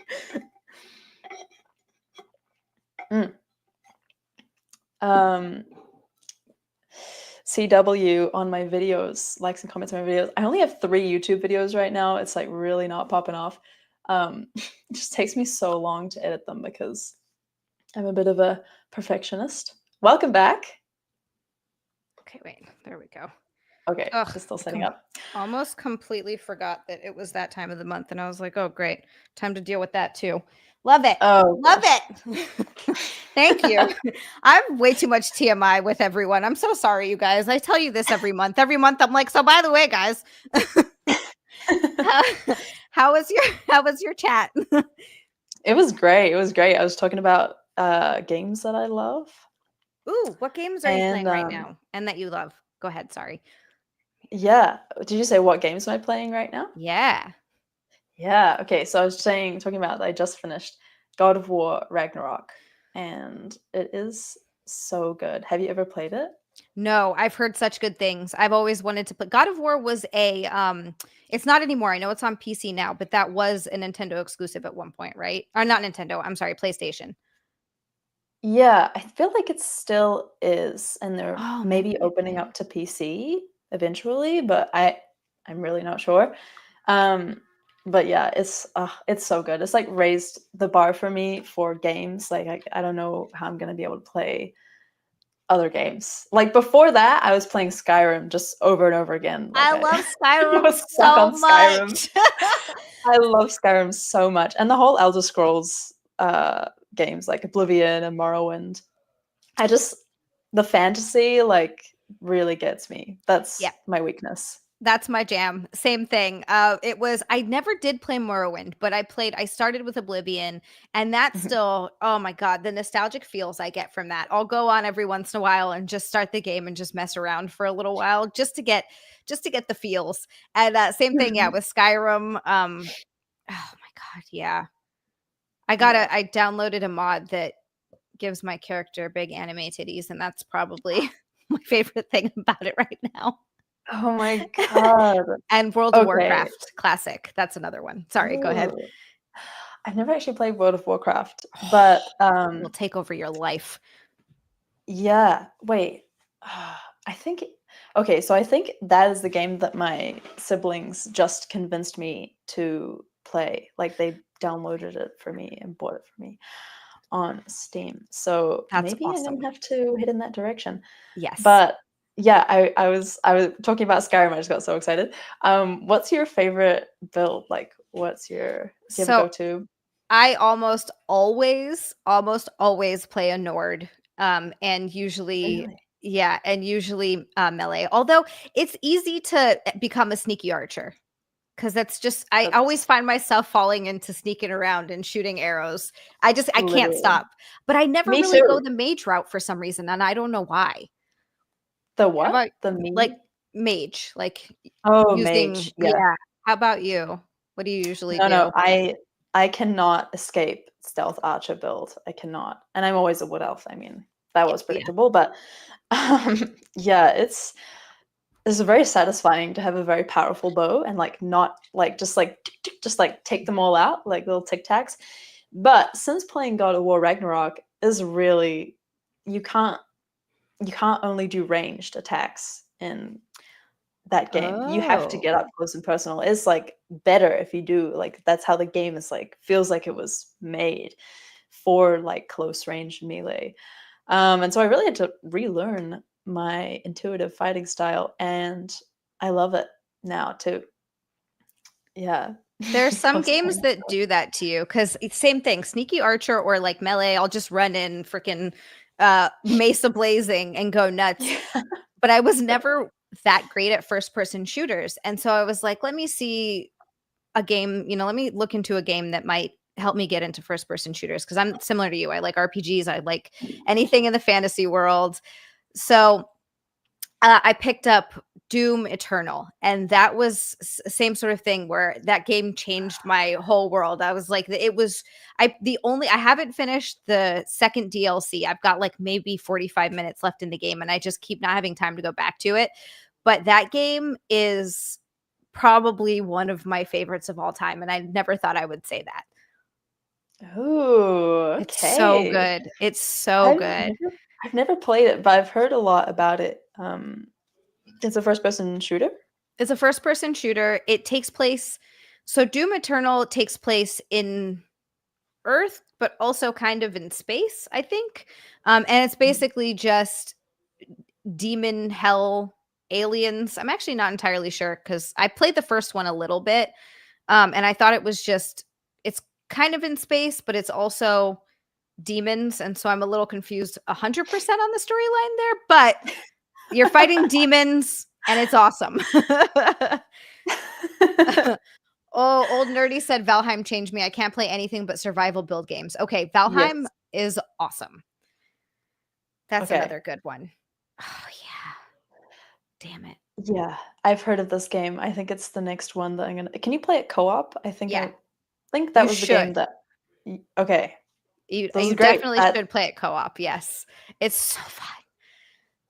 CW on my videos, likes and comments on my videos. I only have 3 YouTube videos right now. It's like really not popping off. It just takes me so long to edit them because I'm a bit of a perfectionist. Welcome back. Okay, wait. There we go. Okay, Ugh, just still setting up. Almost completely forgot that it was that time of the month, and I was like, "Oh, great, time to deal with that too." Love it, Oh, love gosh. it. Thank you. I'm way too much TMI with everyone. I'm so sorry, you guys. I tell you this every month. Every month, I'm like, "So, by the way, guys, how, how was your chat?" It was great. It was great. I was talking about games that I love. Ooh, what games are you And playing right now, and that you love? Go ahead. Sorry. yeah, did you say what games am I playing right now? Yeah. Yeah. Okay. So I was talking about I just finished God of War Ragnarok, and it is so good. Have you ever played it? No, I've heard such good things. I've always wanted to play. God of War was a it's not anymore. I know it's on PC now, but that was a Nintendo exclusive at one point, right? Or not Nintendo, I'm sorry, PlayStation. Yeah, I feel like it still is, and they're Oh, maybe maybe. opening up to PC eventually, but I'm really not sure. Um, but yeah, it's so good. It's like raised the bar for me for games. Like I don't know how I'm gonna be able to play other games. Like before that, I was playing Skyrim just over and over again. Like I I, love I Skyrim was stuck so on Skyrim. much. I love Skyrim so much, and the whole Elder Scrolls games like Oblivion and Morrowind. I just the fantasy like really gets me. That's Yeah. my weakness. That's my jam. Same thing. It was I never did play Morrowind, but I started with Oblivion, and that's Mhm. still, oh my god, the nostalgic feels I get from that. I'll go on every once in a while and just start the game and just mess around for a little while just to get the feels. And same thing, yeah, with Skyrim. Oh my god, yeah. Yeah. I downloaded a mod that gives my character big anime titties, and that's probably my favorite thing about it right now. Oh my god. And World of Okay. Warcraft Classic, that's another one. Sorry, go ahead. Ooh. I've never actually played World of Warcraft, but Will take over your life. yeah. Wait. I think okay, so I think that is the game that my siblings just convinced me to play. Like they downloaded it for me and bought it for me on Steam. So That's maybe I'm awesome. gonna have to head in that direction. Yes. But yeah, I was talking about Skyrim. I just got so excited. What's your favorite build? Like, do you have a So go-to? I almost always play a Nord. And usually, Really? yeah, and usually melee. Although it's easy to become a sneaky archer. Because that's just I always That's find myself falling into sneaking around and shooting arrows. I can't literally stop. But I never me really go too. the mage route for some reason, and I don't know why. The How what? about The like me? mage, like Oh, using mage. Yeah. yeah. How about you? What do you usually No, no. do? I cannot escape stealth archer build. I cannot, and I'm always a wood elf. I mean, that was Yeah. predictable. But yeah, it's very satisfying to have a very powerful bow and like not like just like tick, tick, just like take them all out like little tic tacs. But since playing God of War Ragnarok is really you can't only do ranged attacks in that game. You have to Oh. get up close and personal. It's like better if you do like that's how the game is like feels like it was made for like close range melee. And so I really had to relearn my intuitive fighting style, and I love it now too. Yeah. There's some Close games range that do that to you because same thing, sneaky archer or like melee, I'll just run in freaking mesa blazing and go nuts. Yeah. But I was never that great at first person shooters. And so I was like, let me see a game, let me look into a game that might help me get into first person shooters because I'm similar to you. I like RPGs, I like anything in the fantasy world. So I picked up Doom Eternal, and that was same sort of thing where that game changed my whole world. I was like, it was I haven't finished the second DLC. I've got like maybe 45 minutes left in the game, and I just keep not having time to go back to it. But that game is probably one of my favorites of all time, and I never thought I would say that. Oh, It's so okay. good. It's so I've good. never I've never played it, but I've heard a lot about it. It's a first person shooter? It's a first person shooter. It takes place so Doom Eternal takes place in Earth, but also kind of in space, I think. And it's Mhm. basically just demon hell aliens. I'm actually not entirely sure because I played the first one a little bit. And I thought it was just it's kind of in space, but it's also demons. And so I'm a little confused 100% on the storyline there, but you're fighting demons and it's awesome. Oh, old nerdy said Valheim changed me. I can't play anything but survival build games. Okay, Valheim Yes. is awesome. That's Okay. another good one. Oh yeah. Damn it. Yeah, I've heard of this game. I think it's the next one that I'm gonna Can you play it co-op? Yeah, I think that you was the game should. that okay. This is You great. definitely should play it co-op. Yes. It's so fun.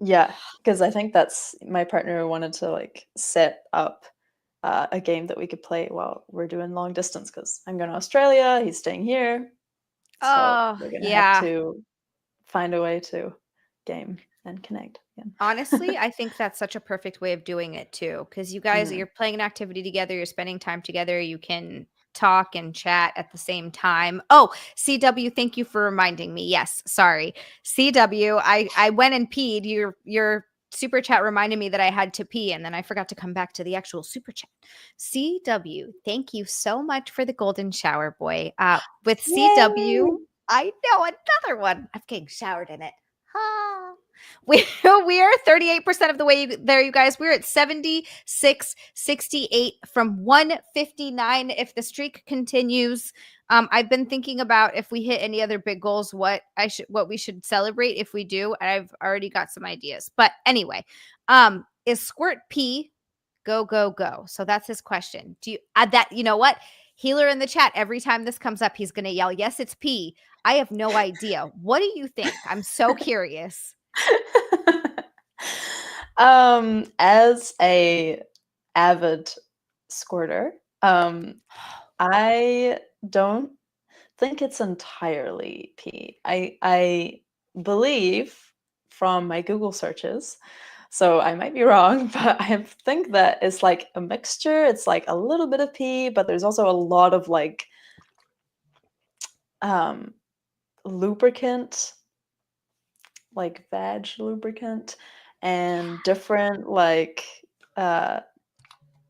Yeah, because I think that's my partner wanted to like set up a game that we could play while we're doing long distance because I'm going to Australia, he's staying here. So Oh, we're gonna have yeah. to find a way to game and connect again. Honestly, I think that's such a perfect way of doing it too, because you guys, Mm. you're playing an activity together, you're spending time together, you can talk and chat at the same time. Oh, CW, thank you for reminding me. Yes, sorry. CW, I went and peed. Your super chat reminded me that I had to pee, and then I forgot to come back to the actual super chat. CW, thank you so much for the golden shower, boy. With Yay! CW, I know another one. I'm getting showered in it. Ah. We are 38% of the way there, you guys. We're at 76.68 from 159. If the streak continues, I've been thinking about if we hit any other big goals, what we should celebrate if we do. I've already got some ideas. But anyway, is Squirt P go, go, go? So that's his question. Do you add that? You know what? Healer in the chat, every time this comes up, he's gonna yell, yes, it's P. I have no idea. What do you think? I'm so curious. As a avid squirter, I don't think it's entirely pee. I believe from my Google searches, so I might be wrong, but I think that it's like a mixture. It's like a little bit of pee, but there's also a lot of like um, lubricant, like vag lubricant, and different like uh,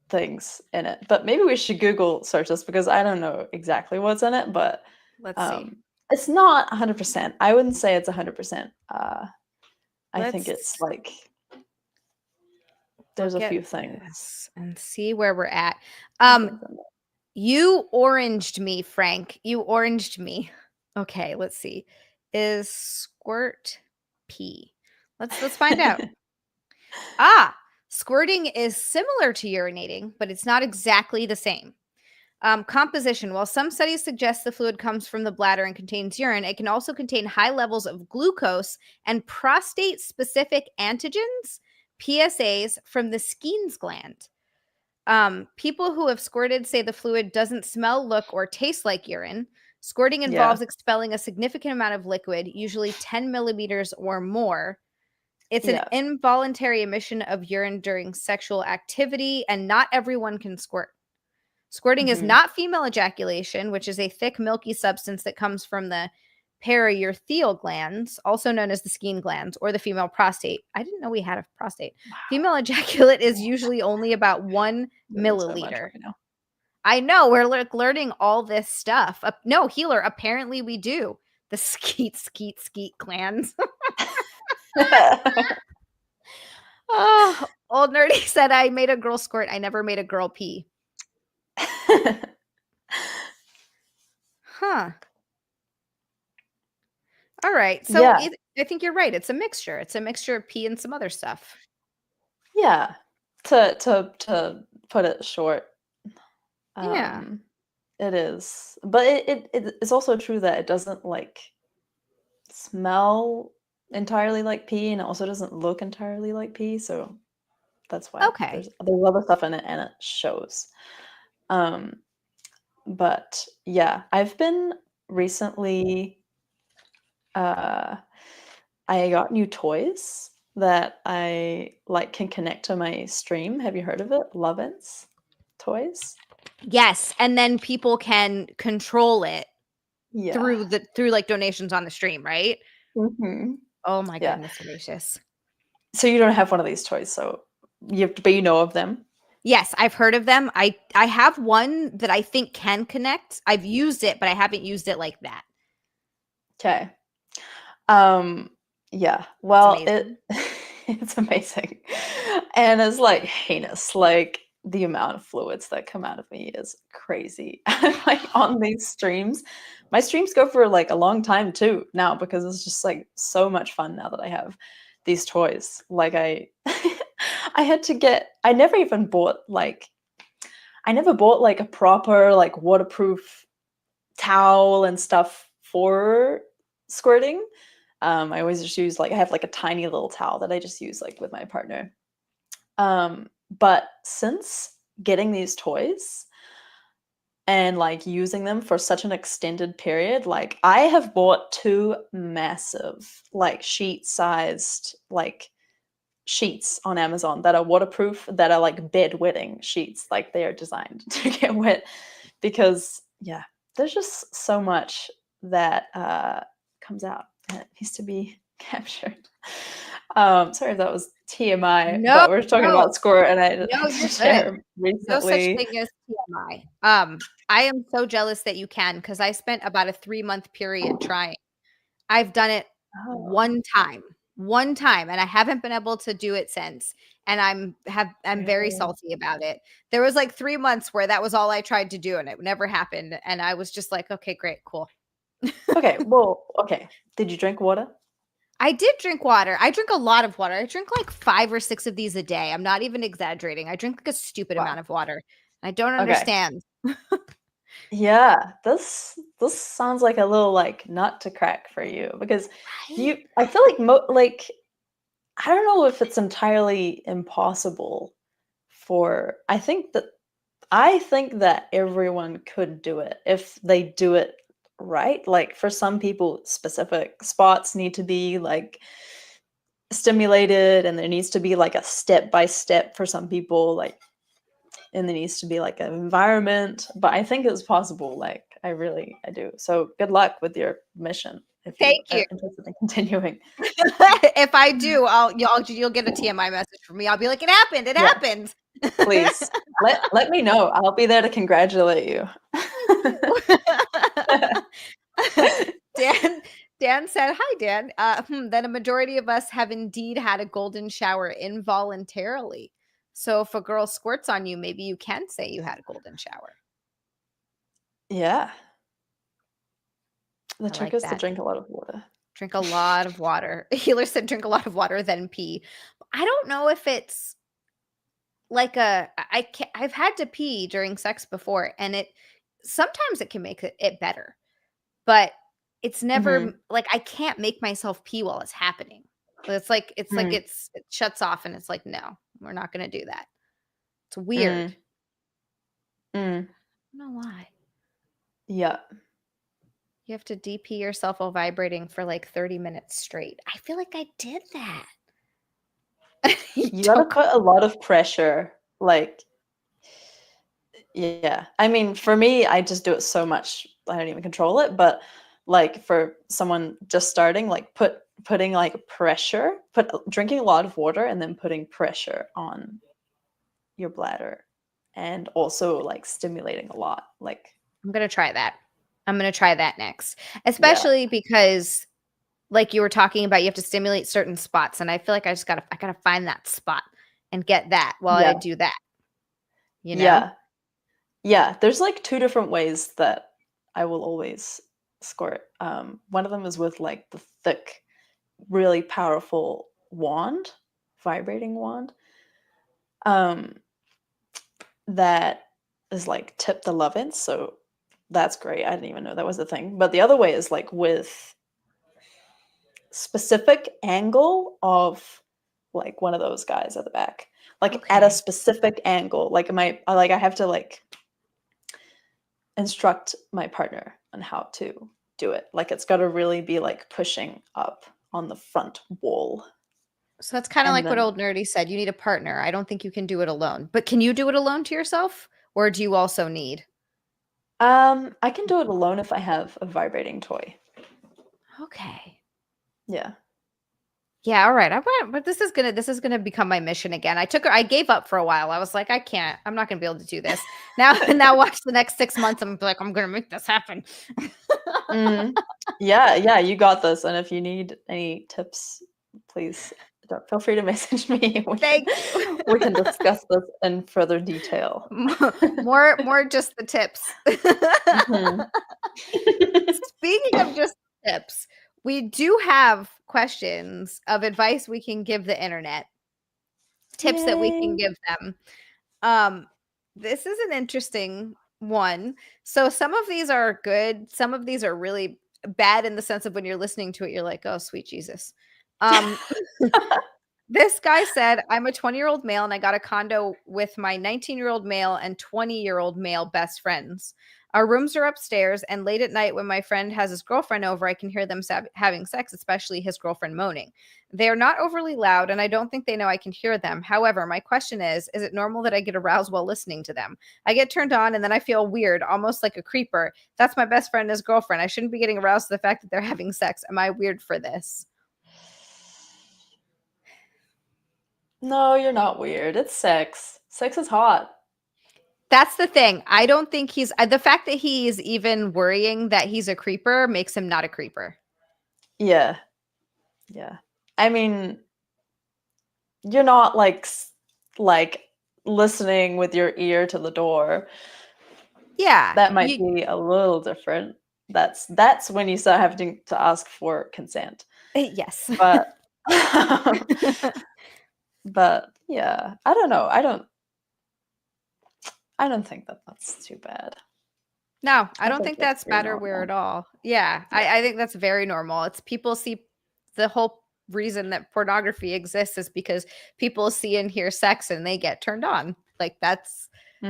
things in it. But maybe we should Google search this because I don't know exactly what's in it, but Let's see. um, it's not 100%. I wouldn't say it's 100%. I think it's Let's like there's look a at few things. this and see where we're at. few Um, things in it. you oranged me, Frank. You oranged me. Okay, let's see. Is squirt pee? Let's find out. Ah, squirting is similar to urinating, but it's not exactly the same. Composition. While some studies suggest the fluid comes from the bladder and contains urine, it can also contain high levels of glucose and prostate-specific antigens, PSAs, from the Skene's gland. People who have squirted say the fluid doesn't smell, look, or taste like urine. Squirting involves expelling a significant amount of liquid, usually 10 millimeters or more. It's an involuntary emission of urine during sexual activity, and not everyone can squirt. Squirting is not female ejaculation, which is a thick, milky substance that comes from the periurethral glands, also known as the Skene glands, or the female prostate. I didn't know we had a prostate. Wow. Female ejaculate is usually only about 1 milliliter. So right, I know, we're learning all this stuff. No, Healer, apparently we do. The skeet glands. Oh, old nerdy said, I made a girl squirt. I never made a girl pee. Huh. All right. So I think you're right. It's a mixture. It's a mixture of pee and some other stuff. Yeah. To put it short. It is. But it's also true that it doesn't like smell entirely like pee, and it also doesn't look entirely like pee, so that's why there's other stuff in it and it shows. But yeah, I've been recently I got new toys that I like can connect to my stream. Have you heard of it? Lovin's toys? Yes, and then people can control it through like donations on the stream, right? Oh my goodness gracious. So you don't have one of these toys, so but you know of them? Yes, I've heard of them. I have one that I think can connect. I've used it, but I haven't used it like that. Okay. Yeah. Well, it's amazing. And it's like heinous. Like the amount of fluids that come out of me is crazy. Like on these streams. My streams go for like a long time too now, because it's just like so much fun now that I have these toys. Like I never bought like a proper like waterproof towel and stuff for squirting. I always just use I have like a tiny little towel that I just use like with my partner. But since getting these toys and like using them for such an extended period, like I have bought 2 massive like sheet-sized like sheets on Amazon that are waterproof, that are like bed-wetting sheets. Like they are designed to get wet, because there's just so much that comes out and it needs to be captured. Sorry if that was TMI, but we're talking about squirt, and I just shared recently. No such thing as TMI. I am so jealous that you can, because I spent about a 3-month period trying. I've done it one time, and I haven't been able to do it since. And I'm very salty about it. There was like 3 months where that was all I tried to do, and it never happened. And I was just like, okay, great, cool. Okay. Did you drink water? I did drink water. I drink a lot of water. I drink like 5 or 6 of these a day. I'm not even exaggerating. I drink like a stupid amount of water. I don't understand. Yeah, this sounds like a little like nut to crack for you, because I feel like I don't know if it's entirely impossible for I think that everyone could do it if they do it right. Like for some people, specific spots need to be like stimulated, and there needs to be like a step by step for some people, like, and there needs to be like an environment. But I think it's possible. Like I do. So good luck with your mission. Thank you. Interested in continuing. If I do, you'll get a TMI message from me. I'll be like, it happened. It happened. Please let me know. I'll be there to congratulate you. Dan said, hi, Dan. Then a majority of us have indeed had a golden shower involuntarily. So if a girl squirts on you, maybe you can say you had a golden shower. Yeah. The trick is to drink a lot of water. Drink a lot of water. Healer said drink a lot of water, then pee. I don't know if it's like I've had to pee during sex before, and sometimes it can make it better, but it's never Mhm. like I can't make myself pee while it's happening. It's like Mm. it shuts off, and it's like, no, we're not gonna do that. It's weird. Mm. Mm. I don't know why. Yeah. You have to DP yourself while vibrating for like 30 minutes straight. I feel like I did that. You You gotta don't. put a lot of pressure, like yeah. I mean, for me, I just do it so much, I don't even control it, but, like, for someone just starting, like, putting, like, pressure drinking a lot of water and then putting pressure on your bladder, and also, like, stimulating a lot, like I'm gonna try that. I'm gonna try that next, yeah. especially because, like you were talking about, you have to stimulate certain spots, and I feel like I gotta find that spot and get that while I Yeah. do that. You know? Yeah. Yeah, there's, like, 2 different ways that I will always squirt. One of them is with, like, the thick, really powerful wand, vibrating wand, um, that is, like, tipped 11, so that's great, I didn't even know that was a thing, but the other way is, like, with specific angle of, like, one of those guys at the back, like, at a Okay. specific angle, like, I have to, like, instruct my partner on how to do it. Like, it's gotta really be, like, pushing up on the front wall, So that's kinda and like what then old Nerdy said, you need a partner. I don't think you can do it alone. But can you do it alone to yourself? Or do you also need? I can do it alone if I have a vibrating toy. Okay. Yeah. Yeah, all right. But this is gonna become my mission again. I gave up for a while. I was like, I can't. I'm not gonna be able to do this. Now now watch the next 6 months. I'm like, I'm gonna make this happen. Mm. Yeah, yeah, you got this, and if you need any tips, please don't feel free to message me. Thank you. We can discuss this in further detail. More just the tips. Mhm. Speaking of just tips, we do have questions of advice we can give the internet, tips that we can Yay. give them. Um, this is an interesting one. So some of these are good, some of these are really bad in the sense of when you're listening to it, you're like, "Oh, sweet Jesus." Um, this guy said, "I'm a 20-year-old male and I got a condo with my 19-year-old male and 20-year-old male best friends. Our rooms are upstairs, and late at night when my friend has his girlfriend over, I can hear them having sex, especially his girlfriend moaning. They are not overly loud, and I don't think they know I can hear them. However, my question is it normal that I get aroused while listening to them? I get turned on and then I feel weird, almost like a creeper. That's my best friend and his girlfriend. I shouldn't be getting aroused to the fact that they're having sex. Am I weird for this?" No, you're not weird. It's sex. Sex is hot. That's the thing. I don't think the fact that he's even worrying that he's a creeper makes him not a creeper. Yeah. Yeah. I mean, you're not like listening with your ear to the door. Yeah, That might you be a little different. That's when you start having to ask for consent. yes. But but yeah, I don't know. I don't think that that's too bad. No, I I don't think think that's that's pretty bad or weird normal. at all. Yeah, Yeah. I think that's very normal. It's people see the whole reason that pornography exists is because people see and hear sex and they get turned on. Like that's a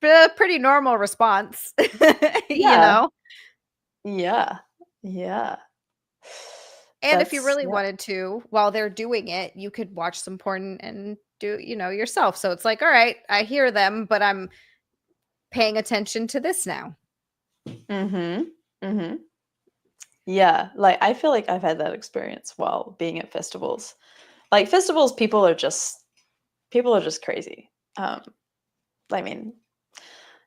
Mhm. pretty normal response, you Yeah. know? Yeah. Yeah. And if you That's really yeah. wanted to, while they're doing it, you could watch some porn and do, yourself. So it's like, all right, I hear them, but I'm paying attention to this now. Mhm. Mhm. Yeah, like, I feel like I've had that experience while being at festivals. Like, festivals, people are just crazy. I mean,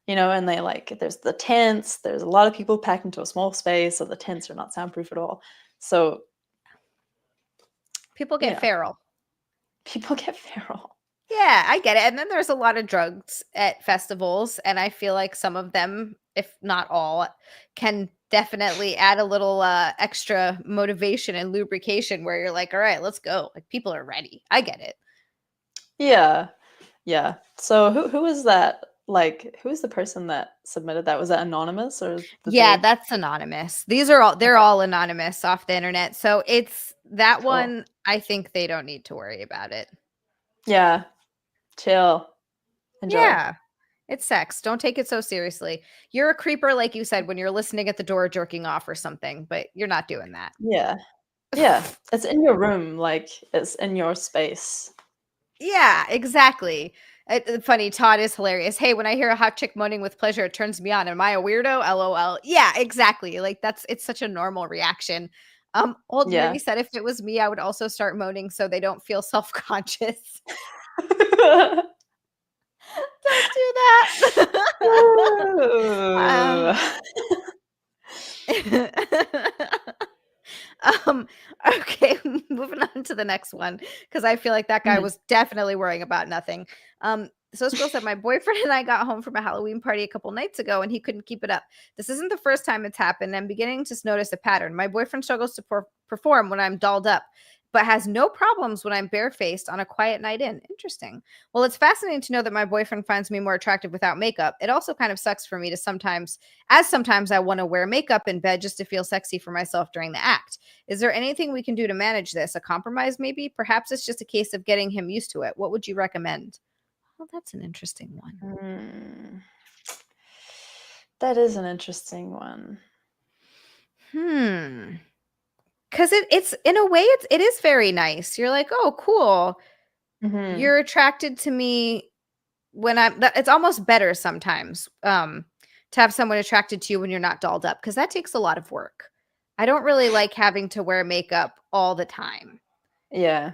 and they, like there's the tents, there's a lot of people packed into a small space, so the tents are not soundproof at all. So, People you get know, feral. people get feral. Yeah, I get it. And then there's a lot of drugs at festivals. And I feel like some of them, if not all, can definitely add a little extra motivation and lubrication where you're like, all right, let's go. Like people are ready. I get it. Yeah. Yeah. So who was that? Like, who was the person that submitted that? Was that anonymous or did Yeah, they? that's anonymous. They're Okay, all anonymous off the internet. So it's that cool. one, I think they don't need to worry about it. Yeah, chill, enjoy. Yeah. It's sex. Don't take it so seriously. You're a creeper, like you said, when you're listening at the door jerking off or something, but you're not doing that. Yeah, yeah. It's in your room, like it's in your space. Yeah, exactly. Funny, Todd is hilarious. Hey, when I hear a hot chick moaning with pleasure, it turns me on. Am I a weirdo? LOL. Yeah, exactly. Like it's such a normal reaction. Old Yeah. Rudy said if it was me, I would also start moaning so they don't feel self-conscious. Don't do that. Ooh. Um, okay, moving on to the next one because I feel like that guy Mhm. was definitely worrying about nothing. So this girl said, my boyfriend and I got home from a Halloween party a couple nights ago and he couldn't keep it up. This isn't the first time it's happened. I'm beginning to notice a pattern. My boyfriend struggles to perform when I'm dolled up, but has no problems when I'm barefaced on a quiet night in. Interesting. Well, it's fascinating to know that my boyfriend finds me more attractive without makeup. It also kind of sucks for me to sometimes I want to wear makeup in bed just to feel sexy for myself during the act. Is there anything we can do to manage this? A compromise, maybe? Perhaps it's just a case of getting him used to it. What would you recommend? Well, that's an interesting one. Mm. That is an interesting one. Hmm. Because it's in a way, it is very nice. You're like, oh, cool. Mhm. You're attracted to me when it's almost better sometimes to have someone attracted to you when you're not dolled up because that takes a lot of work. I don't really like having to wear makeup all the time. Yeah.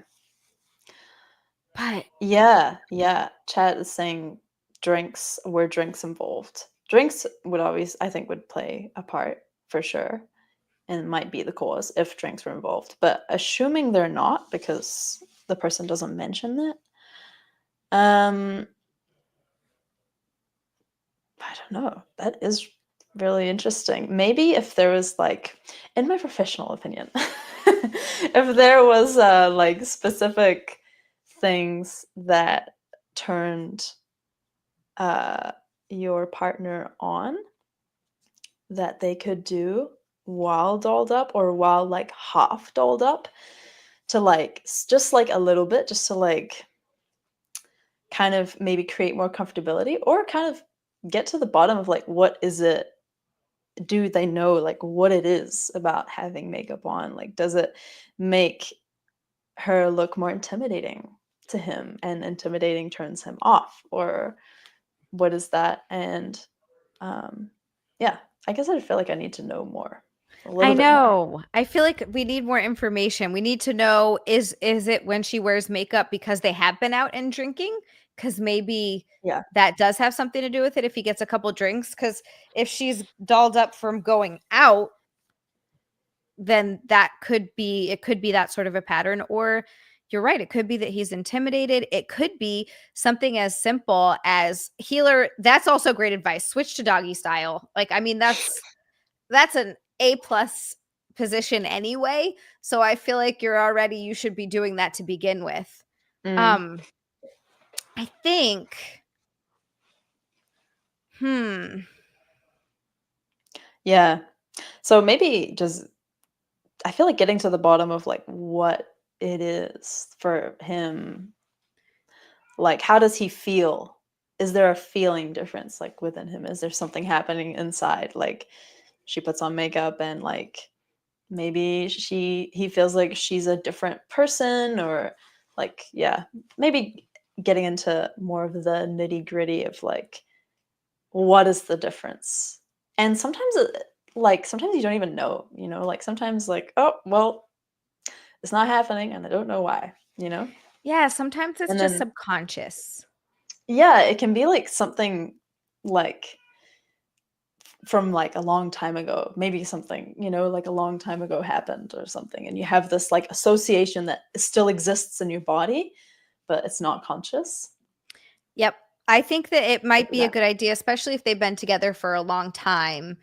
But Yeah, yeah. Chat is saying drinks, were drinks involved? Drinks would always, I think, would play a part for sure, and might be the cause if drinks were involved. But assuming they're not, because the person doesn't mention that, um, I don't know. That is really interesting. Maybe if there was like, in my professional opinion, if there was like specific things that turned uh, your partner on that they could do while dolled up or while like half dolled up to like just like a little bit, just to like kind of maybe create more comfortability or kind of get to the bottom of like what is it, do they know like what it is about having makeup on, like does it make her look more intimidating to him and intimidating turns him off, or what is that? And um yeah, I guess I feel like I need to know more, a I little bit more. know. I feel like we need more information. We need to know is it when she wears makeup because they have been out and drinking? Because maybe Yeah. that does have something to do with it if he gets a couple drinks. Because if she's dolled up from going out, then it could be that sort of a pattern. Or you're right, it could be that he's intimidated. It could be something as simple as healer. That's also great advice. Switch to doggy style. Like, I mean, that's an A plus position anyway. So I feel like you should be doing that to begin with. Mm, Um, I think, hmm, yeah. So maybe just, I feel like getting to the bottom of like what it is for him, like how does he feel? Is there a feeling difference like within him? Is there something happening inside? Like she puts on makeup and like maybe he feels like she's a different person, or like yeah, maybe getting into more of the nitty-gritty of like what is the difference? And sometimes like sometimes you don't even know, you know, like sometimes like, oh, well, it's not happening and I don't know why, you know? yeah, sometimes it's And just then subconscious. yeah, it can be like something like from like a long time ago, maybe something, you know, like a long time ago happened or something, and you have this like association that still exists in your body, but it's not conscious. Yep. I think that it might Maybe be a that. good idea, especially if they've been together for a long time.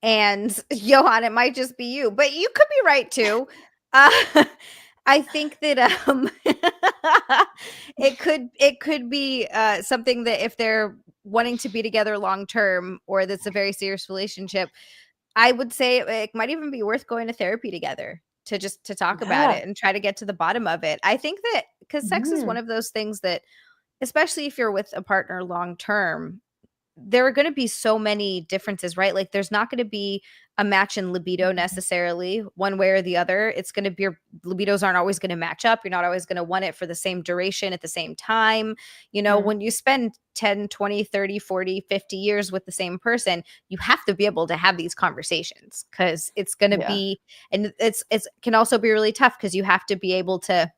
And Johan, it might just be you, but you could be right too. Uh, I think that it could be something that if they're wanting to be together long term or that's a very serious relationship, I would say it might even be worth going to therapy together to talk about Yeah. it and try to get to the bottom of it. I think that because sex is one Mhm. of those things that, especially if you're with a partner long term, there are going to be so many differences, right? Like there's not going to be a match in libido Mhm. necessarily one way or the other. It's going to be your libidos aren't always going to match up. You're not always going to want it for the same duration at the same time. You know, Mm. when you spend 10, 20, 30, 40, 50 years with the same person, you have to be able to have these conversations because it's going to Yeah. be, and it's can also be really tough because you have to be able to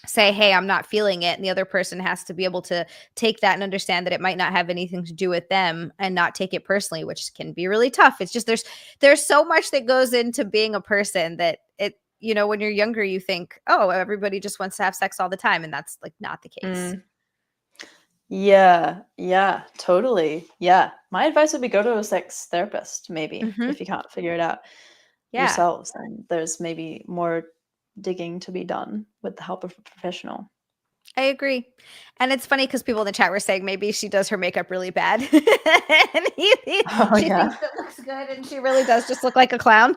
say, hey, I'm not feeling it. And the other person has to be able to take that and understand that it might not have anything to do with them and not take it personally, which can be really tough. It's just there's so much that goes into being a person that when you're younger, you think, oh, everybody just wants to have sex all the time. And that's like not the case. Mm. Yeah, yeah, totally. Yeah. My advice would be go to a sex therapist, maybe, Hmm. if you can't figure it out Yeah. yourselves. And there's maybe more digging to be done with the help of a professional. I agree. And it's funny because people in the chat were saying maybe she does her makeup really bad. And Oh, she yeah. thinks it looks good and she really does just look like a clown.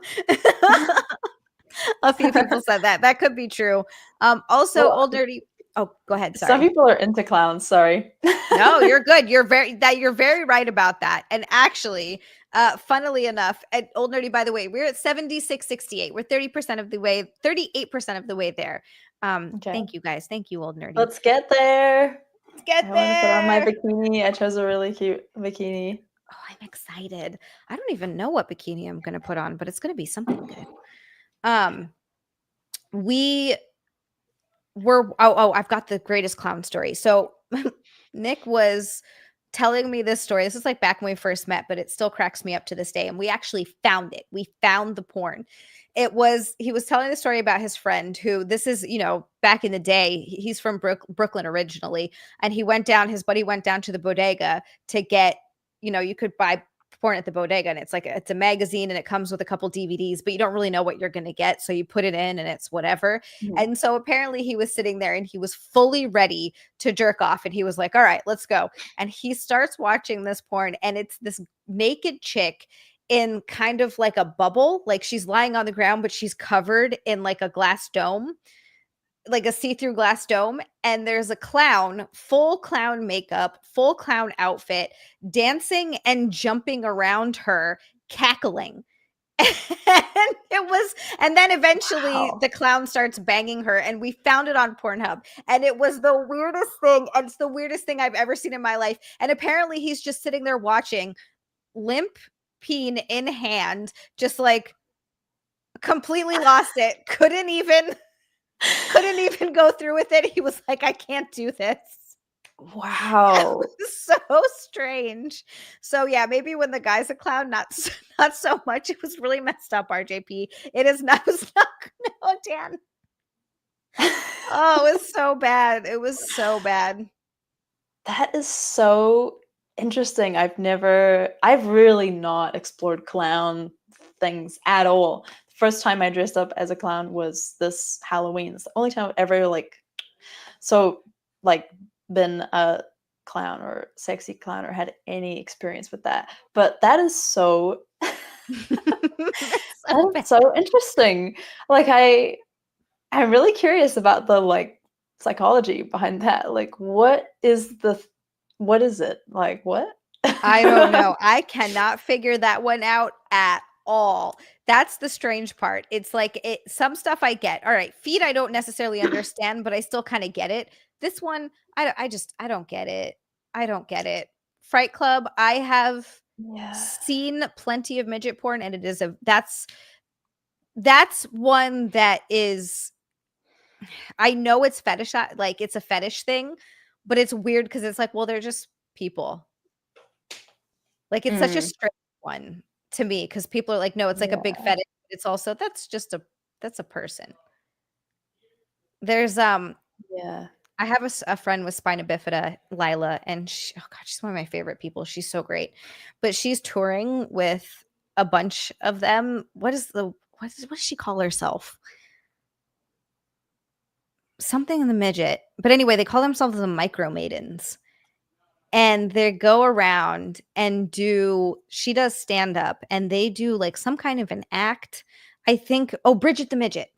A few people said that. That could be true. Also, Well, old nerdy. Oh, go ahead. some Sorry. people are into clowns, sorry. No, you're good. You're very right about that. And actually, funnily enough, at old nerdy, by the way, we're at 76.68. We're 30% of the way, 38% of the way there. Okay. Thank you guys. Thank you, old nerdy. Let's get there. Let's get I want to put on my there. bikini. I chose a really cute bikini. Oh, I'm excited. I don't even know what bikini I'm gonna put on, but it's gonna be something good. Um, we I've got the greatest clown story. So Nick was telling me this story. This is like back when we first met, but it still cracks me up to this day. And we actually found it. We found the porn. He was telling the story about his friend who, this is, back in the day, he's from Brooklyn originally. And his buddy went down to the bodega to get, you could buy porn at the bodega and it's a magazine and it comes with a couple DVDs, but you don't really know what you're going to get. So you put it in and it's whatever. Mhm. And so apparently he was sitting there and he was fully ready to jerk off. And he was like, all right, let's go. And he starts watching this porn and it's this naked chick in kind of like a bubble. Like she's lying on the ground, but she's covered in like a glass dome, like a see-through glass dome, and there's a clown, full clown makeup, full clown outfit, dancing and jumping around her, cackling. And then eventually Wow. the clown starts banging her, and we found it on Pornhub. And it was the weirdest thing, and it's the weirdest thing I've ever seen in my life. And apparently he's just sitting there watching, limp peen in hand, just like completely lost it, couldn't even go through with it. He was like, I can't do this. It Wow. was so strange. So yeah, maybe when the guy's a clown, not so much. It was really messed up, RJP. It is not, it was not no, Dan. Oh, it was so bad. It was so bad. That is so interesting. I've really not explored clown things at all. The first time I dressed up as a clown was this Halloween. It's the only time I've ever so like been a clown or sexy clown or had any experience with that. But that is so It's so that bad. is so interesting. Like I'm really curious about the psychology behind that. Like what is it? Like what? I don't know. I cannot figure that one out at all. That's the strange part. It's like some stuff I get. All right, feet I don't necessarily understand, but I still kind of get it. This one, I don't get it. I don't get it. Fright Club, I have Yeah. seen plenty of midget porn, and that's one that is, I know it's fetish, like it's a fetish thing, but it's weird because it's like, well, they're just people. Like, it's such a Mm, strange one to me because people are like, "No, it's like a big yeah. fetish." It's also that's a person. There's, Yeah. I have a friend with spina bifida, Lila, and oh god, she's one of my favorite people. She's so great. But she's touring with a bunch of them. What does she call herself? something in the midget. But anyway, they call themselves the micro maidens. And they go around and she does stand up and they do like some kind of an act. I think, Bridget the Midget.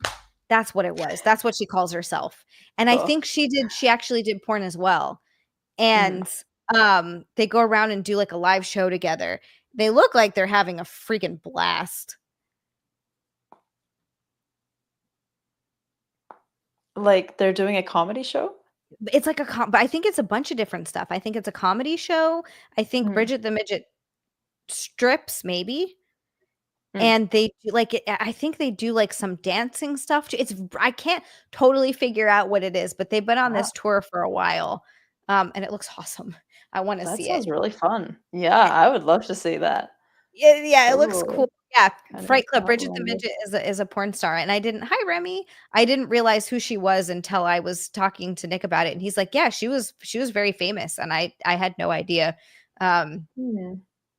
That's what it was. That's what she calls herself. And I Cool. think she actually did porn as well. Mm. And they go around and do like a live show together. They look like they're having a freaking blast. Like they're doing a comedy show? It's like but I think it's a bunch of different stuff. I think it's a comedy show. I think Mm. Bridget the Midget strips, maybe. Mm. And they do like I think they do like some dancing stuff too. I can't totally figure out what it is, but they've been on Wow. this tour for a while. And it looks awesome. I want to That see it. sounds really fun. Yeah, I would love to see that. Yeah, it looks Ooh, cool. Yeah, kind of Fright Club. Bridget the outlandish. Midget is a porn star, and hi Remy. I didn't realize who she was until I was talking to Nick about it, and he's like, yeah, she was very famous, and I had no idea. Hmm.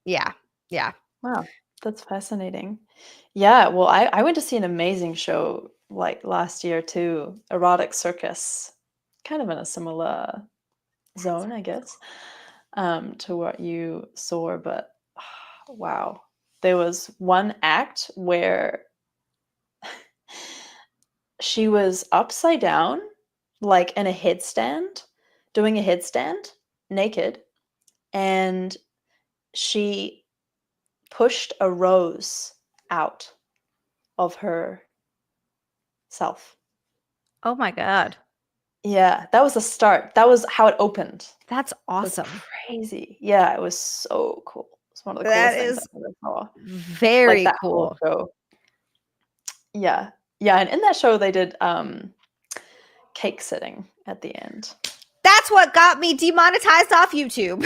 Yeah, yeah. Wow, that's fascinating. Yeah, well, I went to see an amazing show like last year too, Erotic Circus, kind of in a similar zone, I guess, to what you saw, but wow. There was one act where she was upside down, like in a headstand, doing a headstand, naked, and she pushed a rose out of her self. Oh my god, Yeah, that was the start. That was how it opened. that's It was awesome. crazy. Yeah, it was so cool. It's one of the That coolest things I is ever saw. Like very that whole cool. show. Yeah. Yeah, and in that show they did cake sitting at the end. That's what got me demonetized off YouTube.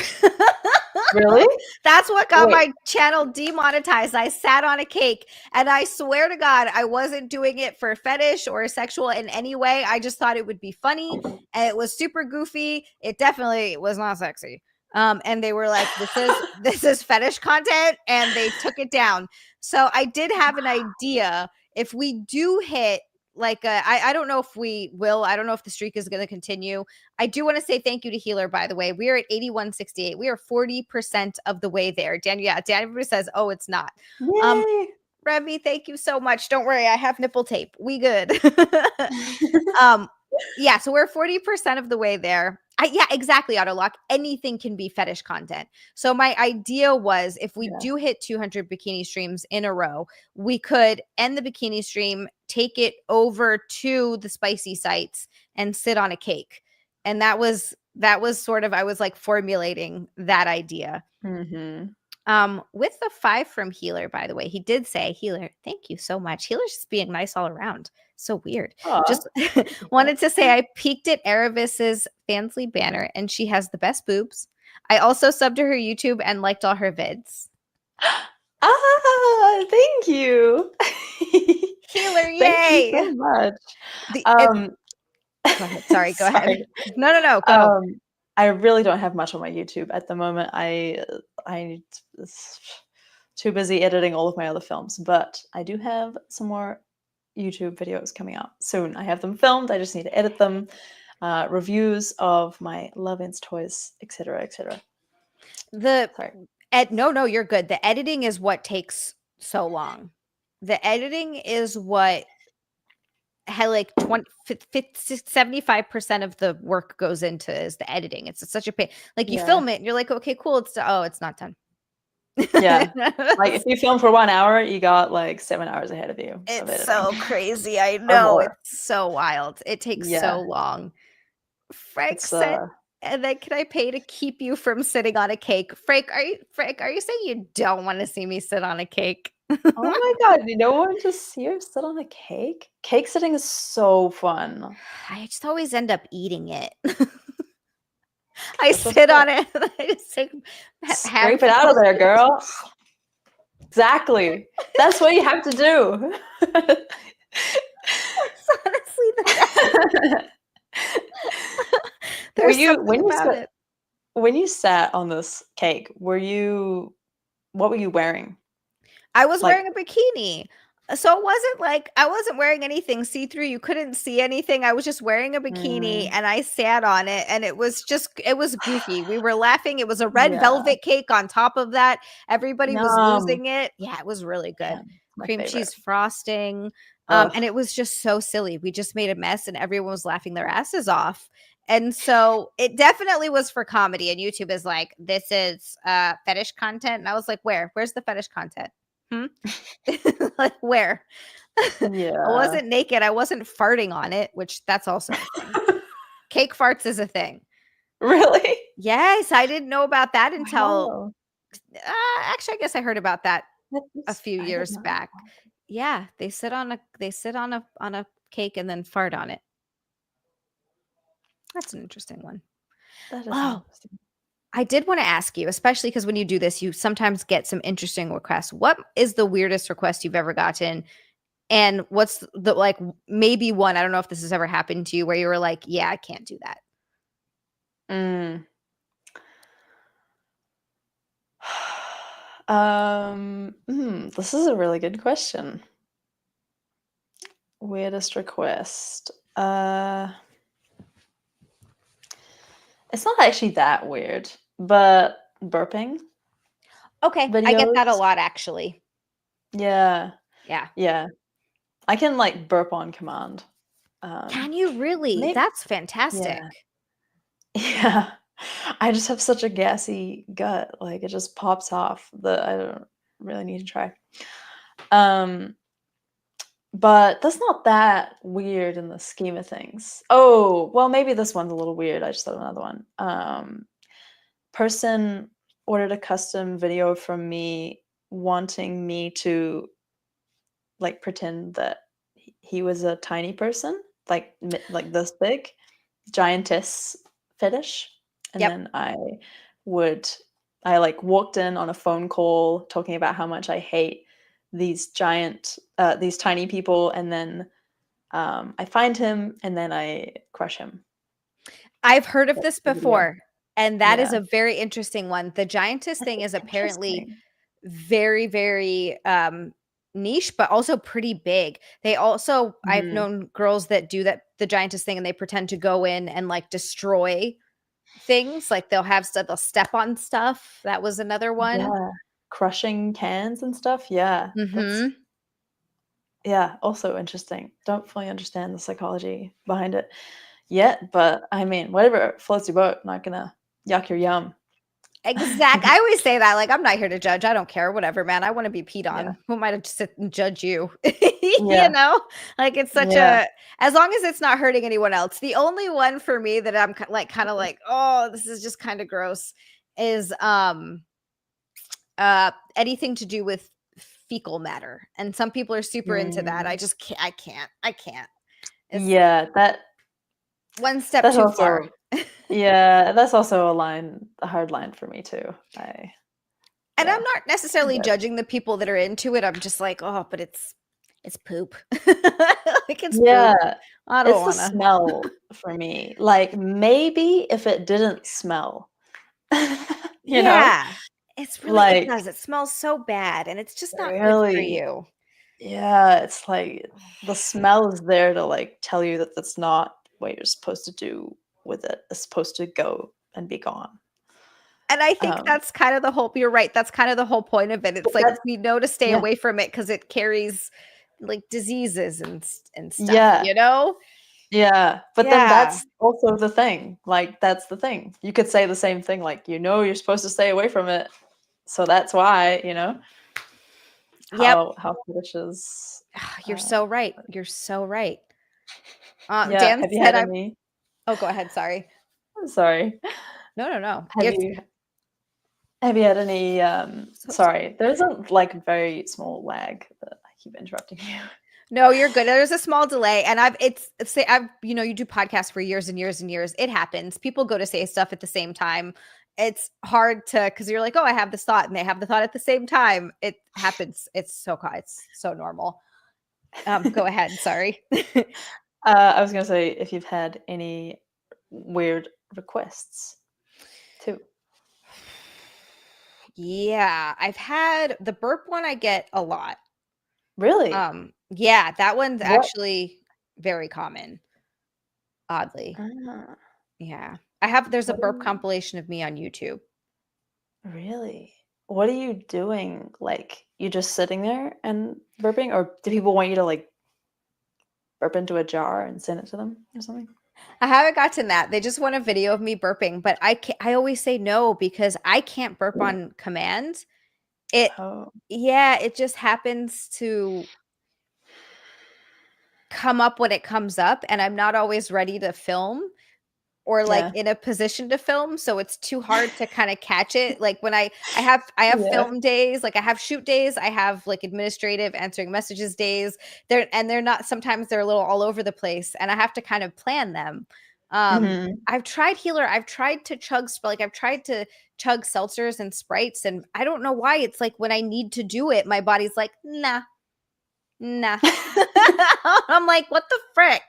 Really? That's what got Wait. my channel demonetized. I sat on a cake, and I swear to God, I wasn't doing it for fetish or sexual in any way. I just thought it would be funny, and it was super goofy. It definitely was not sexy. And they were like, this is fetish content, and they took it down. So I did have an idea. If we do hit like I don't know if we will. I don't know if the streak is going to continue. I do want to say thank you to Healer, by the way. We are at 8168. We are 40% of the way there. Dan says, oh, it's not. Yay. Remy, thank you so much. Don't worry, I have nipple tape. We good. Yeah, so we're 40% of the way there. Yeah, exactly, Autolock. Anything can be fetish content. So my idea was if we do hit 200 bikini streams in a row, we could end the bikini stream, take it over to the spicy sites and sit on a cake. And that was sort of, I was like formulating that idea. Mm-hmm. With the 5 from Healer, by the way, he did say, Healer, thank you so much. Healer's just being nice all around. So weird. Aw, Just wanted to say I peeked at Aravis's Fansly banner and she has the best boobs. I also subbed to her YouTube and liked all her vids. Thank you. Healer, yay! Thank you so much. Go ahead. Sorry, go ahead. No, go. I really don't have much on my YouTube at the moment. I too busy editing all of my other films, but I do have some more YouTube videos coming out soon. I have them filmed. I just need to edit them. Reviews of my Love Ins toys, etc., etc. No, you're good. The editing is what takes so long. The editing is what had like 75% of the work goes into is the editing. It's such a pain. Like you film it and you're like, okay, cool. It's not done. Yeah. Like if you film for 1 hour, you got like 7 hours ahead of you. It's so crazy. I know. It's so wild. It takes so long. Frank said, and then can I pay to keep you from sitting on a cake? Frank, are you saying you don't want to see me sit on a cake? Oh my God, you don't want to see her sit on a cake? Cake sitting is so fun. I just always end up eating it. I sit on it and I just take scrape it out of there, girl. Exactly. That's what you have to do. That's honestly the There's something about it. When you sat on this cake, what were you wearing? I was wearing a bikini. So it wasn't like I wasn't wearing anything see-through, you couldn't see anything, I was just wearing a bikini, Mm. and I sat on it, and it was goofy, we were laughing, it was a red Yeah. velvet cake on top of that, everybody was Yum. losing it. Yeah, it was really good. Man, my Cream favorite. cheese frosting, Ugh. and it was just so silly, we just made a mess, and everyone was laughing their asses off, and so it definitely was for comedy, and YouTube is like, "This is, fetish content," and I was like, "Where? Where's the fetish content? Hmm?" Like, where? I Yeah. wasn't naked, I wasn't farting on it, which that's also a thing. Cake farts is a thing. Really? Yes, I didn't know about that until Wow. actually, I guess I heard about that That a is few I didn't years know back. Yeah, they sit on a cake and then fart on it. That's an interesting one. that. That is Oh, interesting. I did wanna ask you, especially because when you do this, you sometimes get some interesting requests. What is the weirdest request you've ever gotten? And what's the like, maybe one, I don't know if this has ever happened to you where you were like, "Yeah, I can't do that." Mm. This is a really good question. Weirdest request. It's not actually that weird, but burping Okay, I get that a videos. lot actually. Yeah, Yeah. yeah. I can like burp on command. Can you really? Maybe, That's yeah, fantastic. yeah. I just have such a gassy gut, like it just pops off. I don't really need to try. Um, but that's not that weird in the scheme of things. Oh, well, maybe this one's a little weird. I just thought of another one. Person ordered a custom video from me wanting me to like pretend that he was a tiny person, like like this big, giantess fetish, and Yep. then would I like walked in on a phone call talking about how much I hate these tiny people, and then I find him and then I crush him. I've heard of That's this the video. before, and that is Yeah, a very interesting one. The giantess that's thing is apparently interesting. very, very, niche, but also pretty big. They also I've Mhm. known girls that do that the giantess thing, and they pretend to go in and, like, destroy things, like, they'll step on stuff. That was another one. Yeah, crushing cans and stuff. Yeah, that's Mhm. yeah, also interesting. Don't fully understand the psychology behind it yet, but I mean, whatever floats your boat, not gonna yuck your yum. I always say that, like, "I'm not here to judge, I don't care, whatever, man, I wanna be peed Yeah, on. Who am I to sit and judge you?" You yeah, know? Like, it's such yeah. a as long as it's not hurting anyone else. The only one for me that I'm kinda like, "Oh, this is just kinda gross," is, anything to do with fecal matter, and some people are super into that. I Mm, just I can't. It's yeah, one step that's too far. also yeah, that's also a hard line for me too. And I'm Yeah, not I necessarily get it. judging the people that are into it. I'm just like, "Oh, but it's poop." Like, it's poop. Yeah, I don't it's the wanna. smell for me. Like, maybe if it didn't smell, you know? Yeah. It Like, does. It smells so bad, and it's just not good for really you. yeah, it's like the smell is there to, like, tell you that that's not what you're supposed to do with it. It's supposed to go and be gone. And I think Um, that's kind of the whole you're right, that's kind of the whole point of it. but It's like that's we know to stay yeah, away from it because it carries, like, diseases and stuff, yeah, you know? yeah, but then Yeah. that's also the thing, like, that's the thing. You could say the same thing, like, you know you're supposed to stay away from it, so that's why, you know, Yep. how fetishes, You're uh so right. You're so right. yeah, Dan have you said had I'm any oh, go ahead, sorry. sorry. No, no, no. Have It's you have you had any, so sorry, there's a, like, very small lag that I keep interrupting you. No, you're good. There's a small delay, and I've you do podcasts for years and years and years. It happens. People go to say stuff at the same time. It's hard to because you're like, oh, I have this thought, and they have the thought at the same time. It happens. It's so normal. Go ahead. Sorry. I was gonna say if you've had any weird requests too. Yeah, I've had the burp one. I get a lot. Really? Yeah, that one's What? actually very common, oddly. Ah, Yeah. There's a what are burp you compilation of me on YouTube. really? What are you doing? Like, you just sitting there and burping, or do people want you to like burp into a jar and send it to them or something? I haven't gotten that. They just want a video of me burping, but I always say no because I can't burp on command. It Oh, Yeah, it just happens to come up when it comes up, and I'm not always ready to film or, like, yeah. in a position to film, so it's too hard to kinda catch it. Like, when I have Yeah. film days, like, I have shoot days, I have, like, administrative answering messages days. They're not, sometimes they're a little all over the place, and I have to kind of plan them. Mhm. I've tried Healer, I've tried to chug seltzers and Sprites, and I don't know why. It's like when I need to do it, my body's like, "Nah, nah." I'm like, "What the frick?"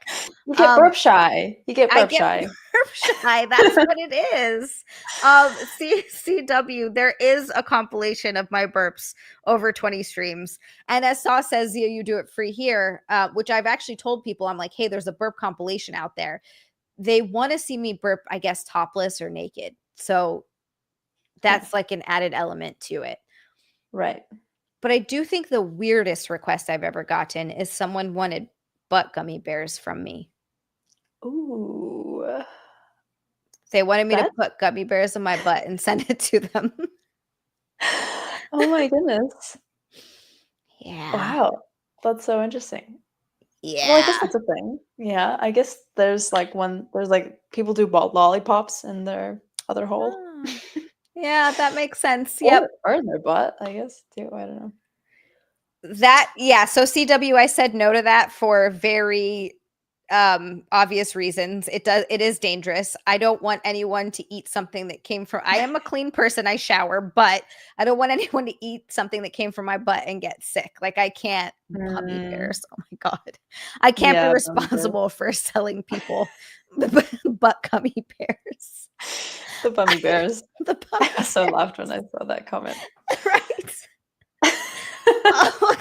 You get Um burp shy. You get I burp get shy. burp shy, that's what it is. CW, there is a compilation of my burps over 20 streams, and as Saw says, "Yeah, you do it free here," which I've actually told people, I'm like, "Hey, there's a burp compilation out there." They wanna see me burp, I guess, topless or naked, so Huh. that's, like, an added element to it. Right. But I do think the weirdest request I've ever gotten is someone wanted butt gummy bears from me. Ooh. They wanted me to That put gummy bears in my butt and send it to them. Oh my goodness. Yeah. Wow. That's so interesting. Well, I guess Yeah. that's a thing. Yeah, I guess there's like people do lollipops in their other hole. Oh. Yeah, that makes sense. Yep. Or in their butt, I guess, too, I don't know. Yeah, so CW, I said no to that for very obvious reasons. It is dangerous. I don't want anyone to eat something that came from I am a clean person, I shower, but I don't want anyone to eat something that came from my butt and get sick. Like, I can't gummy Mm, bears. Oh my god. I can't be yeah, gummy bears. responsible for selling people butt gummy bears. The gummy bears. The I gummy also bear, laughed when I saw that comment. right? Oh my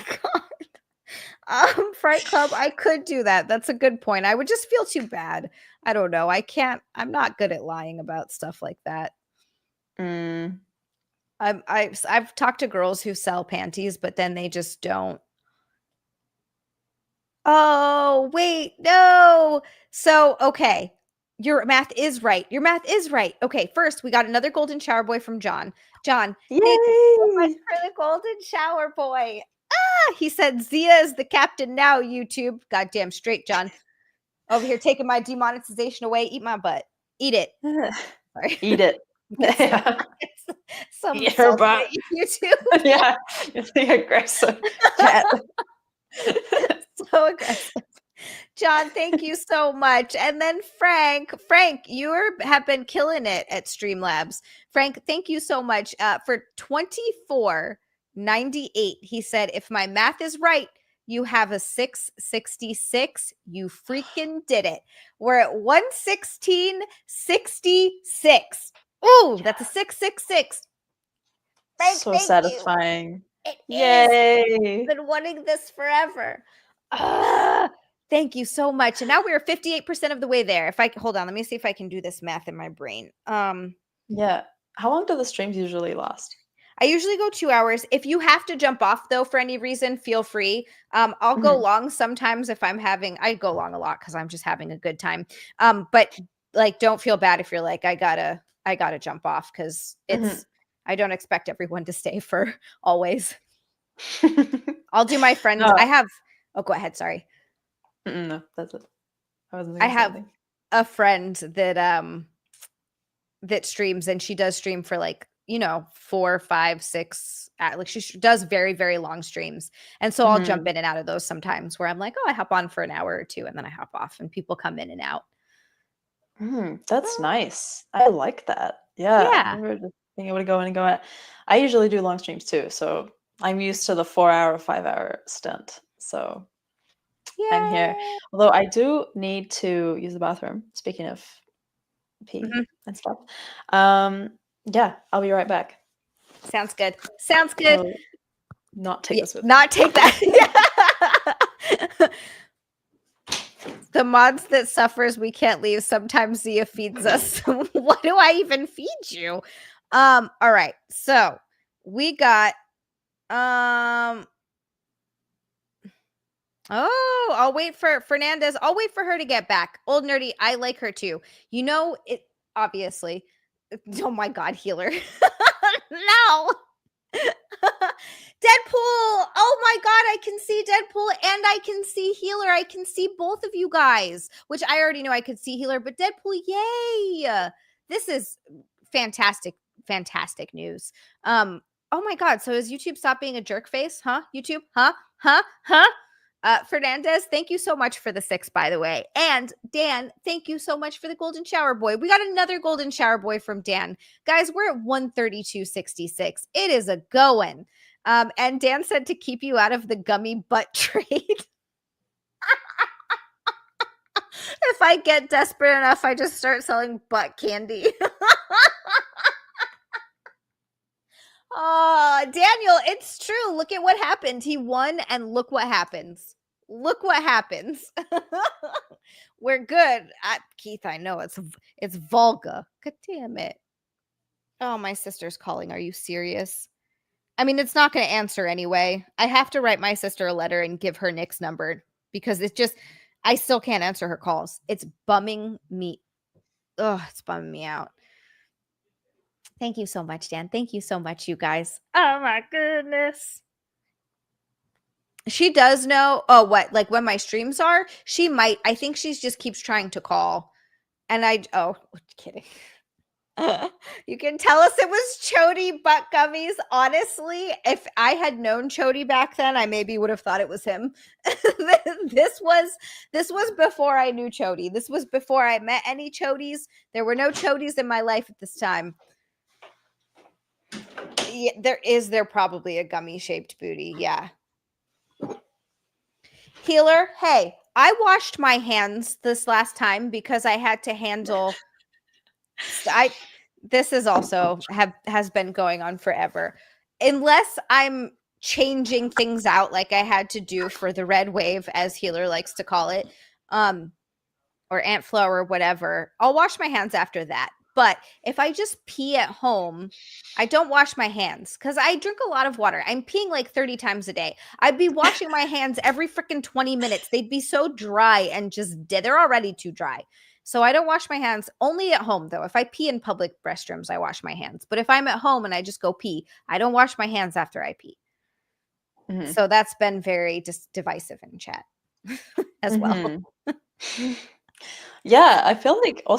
god. Fright Club, I could do that. That's a good point. I would just feel too bad. I don't know. I'm not good at lying about stuff like that. Mm, I've talked to girls who sell panties, but then they just don't. Oh, wait, no. So, okay. Your math is right. Your math is right. Okay, first, we got another golden shower boy from John. John, thank you so much yay! for the golden shower boy. Ah, he said, Zia is the captain now, YouTube. Goddamn straight, John. Over here taking my demonetization away. Eat my butt. Eat it. Sorry. Eat it. Get Yeah. some Eat her salt butt. YouTube. Yeah. You're the aggressive cat. So aggressive. John, thank you so much. And then Frank, have been killing it at Streamlabs. Frank, thank you so much for 24.98. He said, if my math is right, you have a 666. You freaking did it. We're at 116.66. Ooh, that's a 666. Frank, So thank you. satisfying. It is. Yay! Been wanting this forever. Ah, thank you so much. And now we are 58% of the way there. If I hold on, let me see if I can do this math in my brain. Yeah. How long do the streams usually last? I usually go 2 hours. If you have to jump off though for any reason, feel free. I'll go Mhm. long sometimes if I go long a lot because I'm just having a good time. But like, don't feel bad if you're like, I gotta jump off because Mhm. I don't expect everyone to stay for always. I'll do my friends. No. Oh, go ahead. Sorry. No, that's it. I wasn't I gonna say have anything. a friend that streams, and she does stream for like, 4, 5, 6 like does very, very long streams. And so I'll jump Mhm. in and out of those sometimes where I'm like, oh, I hop on for an hour or two and then I hop off and people come in and out. That's nice. I like that. Yeah, I Yeah. remember just being able to go in and go out. I usually do long streams too, so I'm used to the 4-hour, 5-hour stint. So I'm here. Yay. Although I do need to use the bathroom. Speaking of pee Mhm. and stuff. Yeah, I'll be right back. Sounds good. Sounds good. I'll not take Yeah, this with me. not take that. The mods that suffers we can't leave. Sometimes Zia feeds us. What do I even feed you? All right. So we got oh, I'll wait for Fernandez. I'll wait for her to get back. Old Nerdy, I like her too. You know it obviously. Oh my god, healer. No. Deadpool. Oh my god, I can see Deadpool and I can see healer. I can see both of you guys, which I already know I could see healer, but Deadpool, yay. This is fantastic news. Oh my god, so has YouTube stopped being a jerk face? Huh? YouTube? Huh? Fernandez, thank you so much for the 6, by the way. And Dan, thank you so much for the golden shower boy. We got another golden shower boy from Dan. Guys, we're at 132.66. It is a going. And Dan said to keep you out of the gummy butt trade. If I get desperate enough, I just start selling butt candy. Oh, Daniel, it's true. Look at what happened. He won, and look what happens. Look what happens. We're good. Keith, I know it's Volga. God damn it. Oh, my sister's calling. Are you serious? I mean, it's not going to answer anyway. I have to write my sister a letter and give her Nick's number because it's just, I still can't answer her calls. It's bumming me. Oh, it's bumming me out. Thank you so much, Dan. Thank you so much, you guys. Oh my goodness. She does know. Oh, what? Like when my streams are? She might. I think she just keeps trying to call. And kidding. You can tell us it was Chody butt gummies. Honestly, if I had known Chody back then, I maybe would have thought it was him. This was before I knew Chody. This was before I met any Chodys. There were no Chodys in my life at this time. Yeah, there probably a gummy shaped booty. Yeah. Healer, hey, I washed my hands this last time because I had to handle. This is also has been going on forever. Unless I'm changing things out like I had to do for the red wave, as Healer likes to call it, or Ant Flow or whatever, I'll wash my hands after that. But if I just pee at home, I don't wash my hands because I drink a lot of water. I'm peeing like 30 times a day. I'd be washing my hands every freaking 20 minutes. They'd be so dry and just dead. They're already too dry. So I don't wash my hands only at home, though. If I pee in public restrooms, I wash my hands. But if I'm at home and I just go pee, I don't wash my hands after I pee. Mm-hmm. So that's been very just divisive in chat as well. Yeah, I feel like a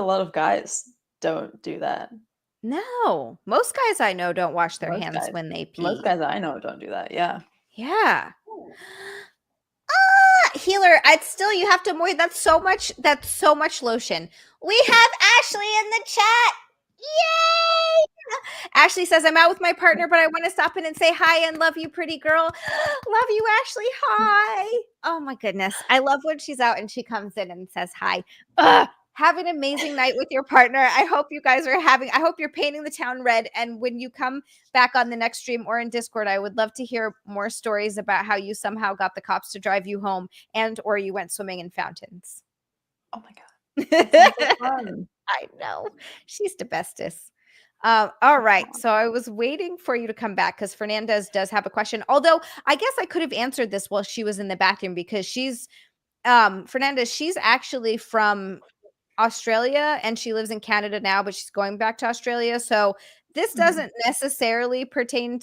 lot of guys don't do that. No, most guys I know don't wash their hands when they pee. Most guys I know don't do that. Yeah. Yeah. Healer, you have to moisten. That's so much lotion. We have Ashley in the chat. Yay! Ashley says, I'm out with my partner, but I want to stop in and say hi and love you, pretty girl. Love you, Ashley. Hi. Oh my goodness. I love when she's out and she comes in and says hi. Have an amazing night with your partner. I hope you guys I hope you're painting the town red. And when you come back on the next stream or in Discord, I would love to hear more stories about how you somehow got the cops to drive you home or you went swimming in fountains. Oh my God. So fun. I know. She's the bestest. All right. So I was waiting for you to come back because Fernandez does have a question. Although I guess I could have answered this while she was in the bathroom because she's Fernandez, she's actually from Australia and she lives in Canada now, but she's going back to Australia. So this doesn't necessarily pertain.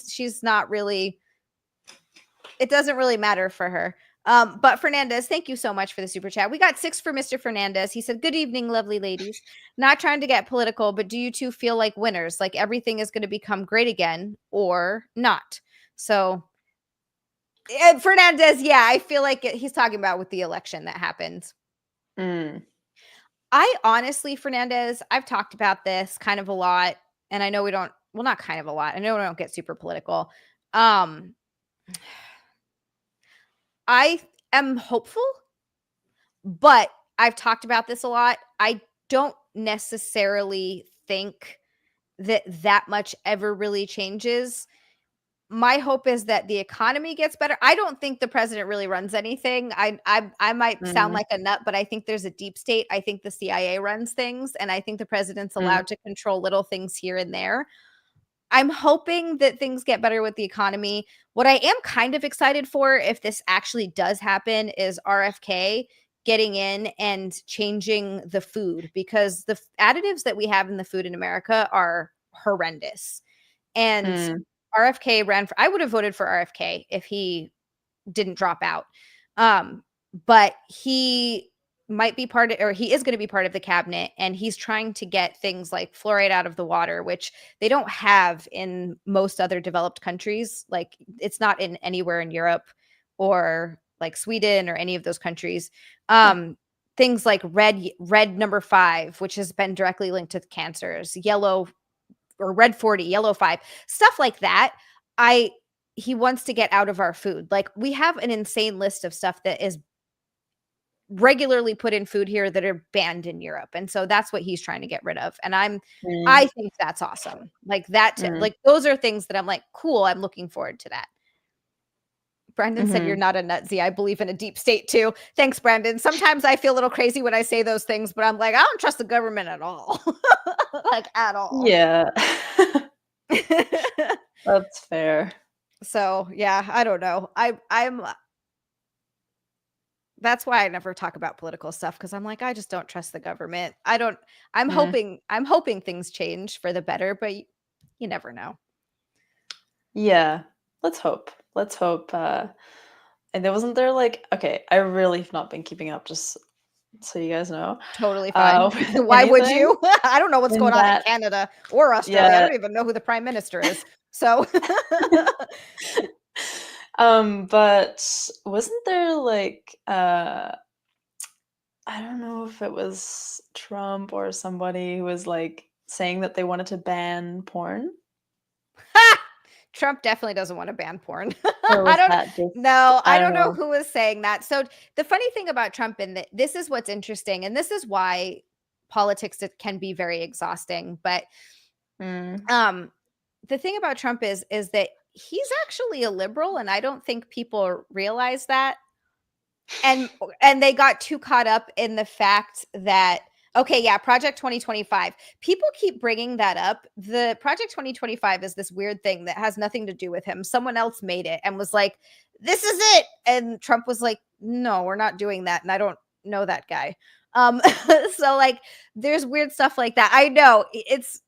It doesn't really matter for her. But Fernandez, thank you so much for the super chat. We got 6 for Mr. Fernandez. He said, good evening, lovely ladies. Not trying to get political, but do you two feel like winners? Like everything is going to become great again or not? So Fernandez, yeah, I feel like he's talking about with the election that happened. I honestly, Fernandez, I've talked about this kind of a lot, and I know not kind of a lot. I know we don't get super political. I am hopeful, but I've talked about this a lot. I don't necessarily think that much ever really changes. my hope is that the economy gets better. I don't think the president really runs anything. I might sound Mm, like a nut, but I think there's a deep state. I think the CIA runs things, and I think the president's mm, allowed to control little things here and there. I'm hoping that things get better with the economy. What I am kind of excited for, if this actually does happen, is RFK getting in and changing the food, because the additives that we have in the food in America are horrendous. And mm, RFK ran for, I would have voted for RFK if he didn't drop out. Um, but he might be part of, or he is going to be part of the cabinet, and he's trying to get things like fluoride out of the water, which they don't have in most other developed countries. Like, it's not in anywhere in Europe or like Sweden or any of those countries. huh, Things like red number 5, which has been directly linked to cancers, yellow or red 40, yellow 5, stuff like that. I He wants to get out of our food. Like, we have an insane list of stuff that is regularly put in food here that are banned in Europe. And so that's what he's trying to get rid of. And mm, I think that's awesome. Like that, mm, like those are things that I'm like, cool, I'm looking forward to that. Brandon said, "You're mhm. not a nutsy. I believe in a deep state too." Thanks, Brandon. Sometimes I feel a little crazy when I say those things, but I'm like, I don't trust the government at all. Like, at all. Yeah. That's fair. So yeah, I don't know. I'm That's why I never talk about political stuff, because I'm like, I just don't trust the government. I don't Mm, I'm hoping things change for the better, but you never know. yeah. Let's hope. Let's hope, and there wasn't there, like okay, I really have not been keeping up, just so you guys know, Totally fine. with Why would anything you? I don't know what's in going on in that Canada or Australia. I yeah. don't even know who the prime minister is. So But wasn't there, like, I don't know if it was Trump or somebody who was, like, saying that they wanted to ban porn? Trump definitely doesn't want to ban porn. Or I was don't that just No, I I don't don't know know. who was saying that. So the funny thing about Trump, and this is what's interesting, and this is why politics, it can be very exhausting, but Mm, um the thing about Trump is that he's actually a liberal, and I don't think people realize that. And they got too caught up in the fact that, okay, yeah, Project 2025. People keep bringing that up. The Project 2025 is this weird thing that has nothing to do with him. Someone else made it and was like, "This is it." And Trump was like, "No, we're not doing that." And I don't know that guy. So like, there's weird stuff like that. I know it's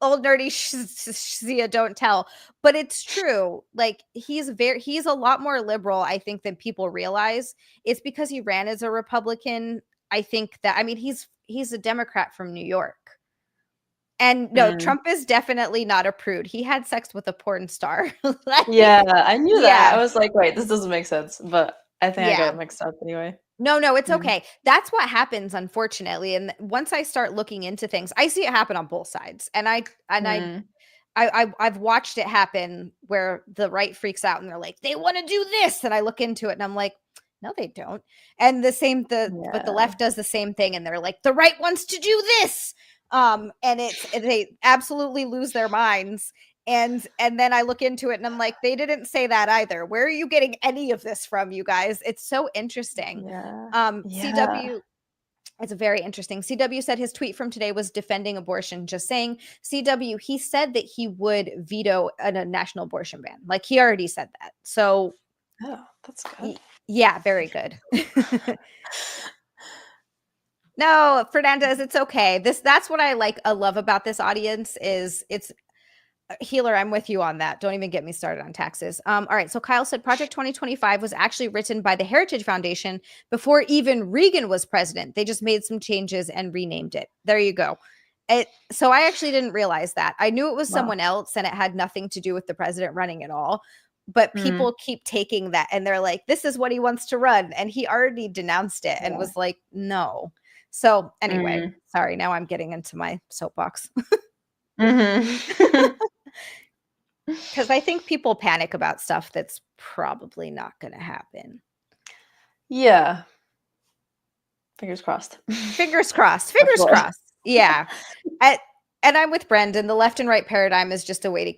old nerdy Xia don't tell, but it's true. Like, he's a lot more liberal, I think, than people realize. It's because he ran as a Republican. I think that, I mean, he's a Democrat from New York. And no, mm. Trump is definitely not a prude. He had sex with a porn star. Yeah, Like, I knew that. I yeah, was like, "Wait, this doesn't make sense," but I think I got yeah. it mixed up anyway. No, it's Mm, okay. That's what happens, unfortunately. And once I start looking into things, I see it happen on both sides. And mm, I've watched it happen where the right freaks out and they're like, "They wanna do this," and I look into it and I'm like, "No, they don't." And the same but the yeah, left does the same thing, and they're like, "The right wants to do this." And they absolutely lose their minds, and then I look into it and I'm like, "They didn't say that either. Where are you getting any of this from, you guys?" It's so interesting. yeah, yeah. CW, it's very interesting. CW said his tweet from today was defending abortion. Just saying, CW, he said that he would veto a national abortion ban. Like, he already said that. So, Oh, that's good. yeah, very good. No, Fernandez, it's okay. That's what I love about this audience is it's Healer, I'm with you on that. Don't even get me started on taxes. All right. So Kyle said Project 2025 was actually written by the Heritage Foundation before even Reagan was president. They just made some changes and renamed it. There you go. So I actually didn't realize that. I knew it was Wow. someone else and it had nothing to do with the president running at all. But Mm, people keep taking that and they're like, this is what he wants to run. And he already denounced it and yeah. was like, no. So anyway, Mm, sorry. Now I'm getting into my soapbox. mhm. Because I think people panic about stuff that's probably not going to happen. Yeah, fingers crossed. Fingers crossed. Touch Fingers wood. crossed. Yeah. I, and I'm with Brendan. The left and right paradigm is just a way to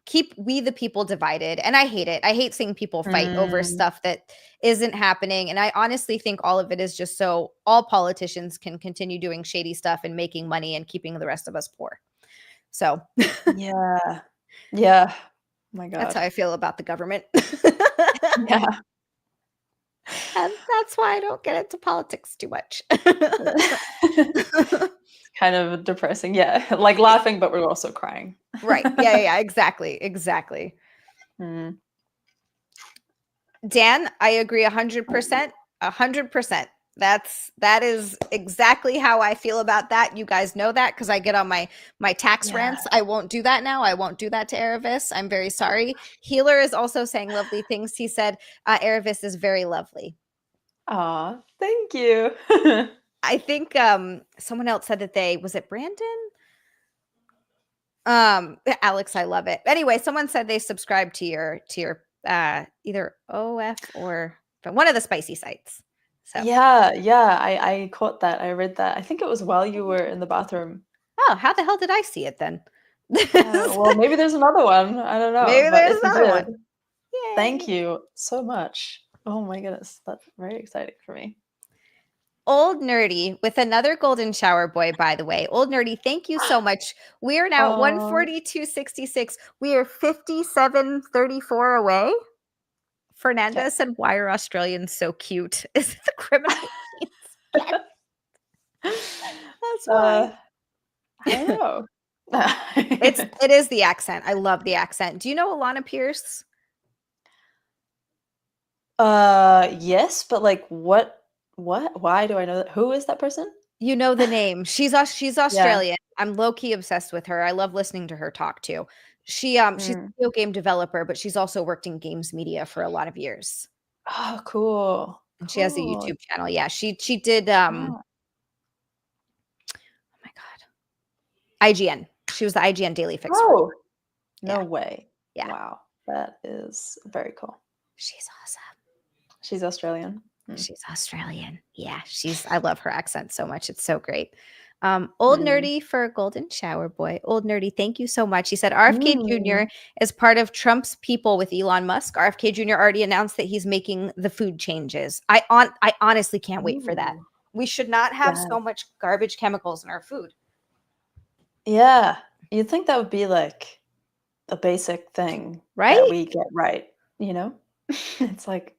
keep we the people divided. And I hate it. I hate seeing people fight over stuff that isn't happening. And I honestly think all of it is just so all politicians can continue doing shady stuff and making money and keeping the rest of us poor. So Yeah. Yeah. My that's God. how I feel about the government. Yeah. And that's why I don't get into politics too much. It's kind of depressing. Yeah. Like laughing, but we're also crying. Right. Yeah. Exactly. Exactly. Mm. Dan, I agree 100%. 100%. That is exactly how I feel about that. You guys know that because I get on my tax Yeah. rants. I won't do that now. I won't do that to Aravis. I'm very sorry. Healer is also saying lovely things. He said Aravis is very lovely. Aw, thank you. I think someone else said that was it Brandon? Alex, I love it. Anyway, someone said they subscribed to your either OF or one of the spicy sites. So Yeah, I caught that. I read that. I think it was while you were in the bathroom. oh, how the hell did I see it then? Well, maybe there's another one. I don't know. Maybe But there's if you another one. did, Yay. thank you so much. Oh my goodness, that's very exciting for me. Old Nerdy with another golden shower boy, by the way. Old Nerdy, thank you so much. We are now at 142.66. We are 57.34 away. Fernanda Okay. said, why are Australians so cute? Is it the criminal genes? That's why. I don't know. It is the accent. I love the accent. Do you know Alana Pierce? Yes, but like what? Why do I know that? Who is that person? You know the name. She's Yeah. Australian. I'm low-key obsessed with her. I love listening to her talk too. She's a video game developer, but she's also worked in games media for a lot of years. Oh, cool. And she has a Cool. YouTube channel. Yeah, she did Wow. oh my god. IGN. She was the IGN Daily Fixer. Oh, Yeah. no way. Yeah. Wow. That is very cool. She's awesome. She's Australian. She's Australian. Yeah, I love her accent so much. It's so great. Old Nerdy for Golden Shower Boy. Old Nerdy, thank you so much. He said RFK Jr. is part of Trump's people with Elon Musk. RFK Jr. already announced that he's making the food changes. I honestly can't wait for that. We should not have so much garbage chemicals in our food. Yeah. You'd think that would be like a basic thing Right? that we get right, you know? It's like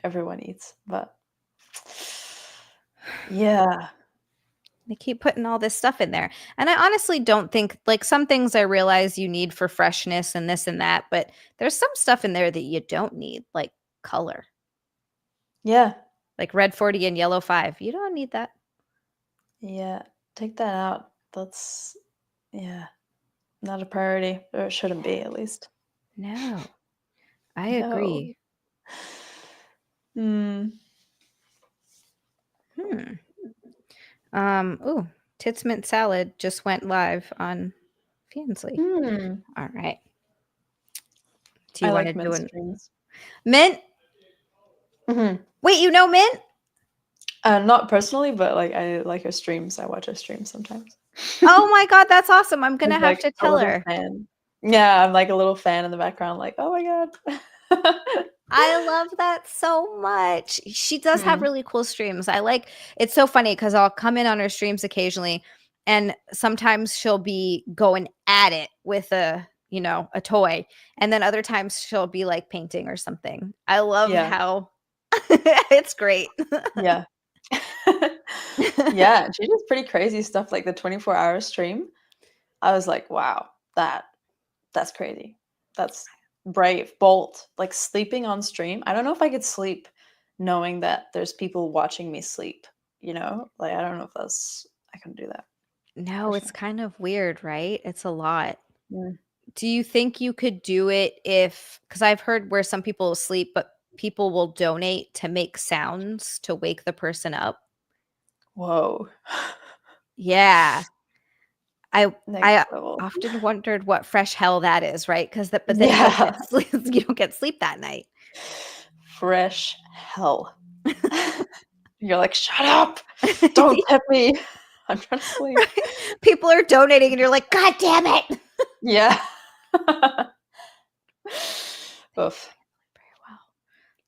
everyone eats, but yeah. They keep putting all this stuff in there. And I honestly don't think, like, some things I realize you need for freshness and this and that, but there's some stuff in there that you don't need, like color. Yeah. Like red 40 and yellow 5. You don't need that. Yeah. Take that out. That's, yeah, not a priority, or it shouldn't be at least. No. I No. agree. Ooh, Tits Mint Salad just went live on Fansly. All right. Do you want to do an streams. Mint? Wait, you know Mint? Not personally, but like I like her streams. I watch her streams sometimes. Oh my god, that's awesome. I'm gonna I'm have like to a tell little her. fan. Yeah, I'm like a little fan in the background, like, oh my god. I love that so much. She does have really cool streams. It's so funny because I'll come in on her streams occasionally, and sometimes she'll be going at it with a toy, and then other times she'll be like painting or something. I love how it's great. Yeah. Yeah, she does pretty crazy stuff, like the 24-hour stream. I was like, wow, that's crazy. That's brave, bold. Like sleeping on stream. I don't know if I could sleep knowing that there's people watching me sleep, you know? Like I don't know if I couldn't do that. No, it's kind of weird, right? It's a lot. Yeah. Do you think you could do it because I've heard where some people sleep, but people will donate to make sounds to wake the person up? Whoa. Yeah. I Next level. often wondered what fresh hell that is, right? But then you don't get sleep, you don't get sleep that night. Fresh hell. You're like, shut up! Don't tip me. I'm trying to sleep. People are donating, and you're like, God damn it! Yeah. Oof. Very well.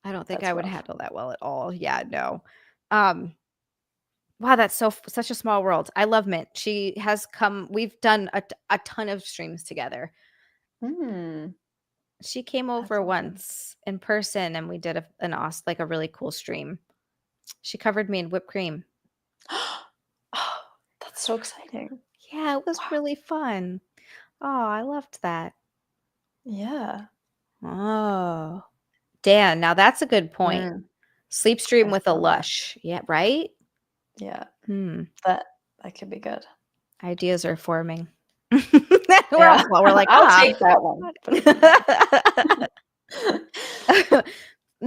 I don't think That's I would rough. handle that well at all. Yeah, no. Um, wow, that's such a small world. I love Mint. She has come. We've done a ton of streams together. Hmm. She came That's over awesome. once in person, and we did like a really cool stream. She covered me in whipped cream. Oh, that's so exciting. Yeah, it was Wow. really fun. Oh, I loved that. Yeah. Oh, Dan, now that's a good point. Mm, Sleep stream I with a feel that. lush. Yeah, right? Yeah. Hmm. That that could be good. Ideas are forming. Yeah. We're like, I'll take that one. Put it in there.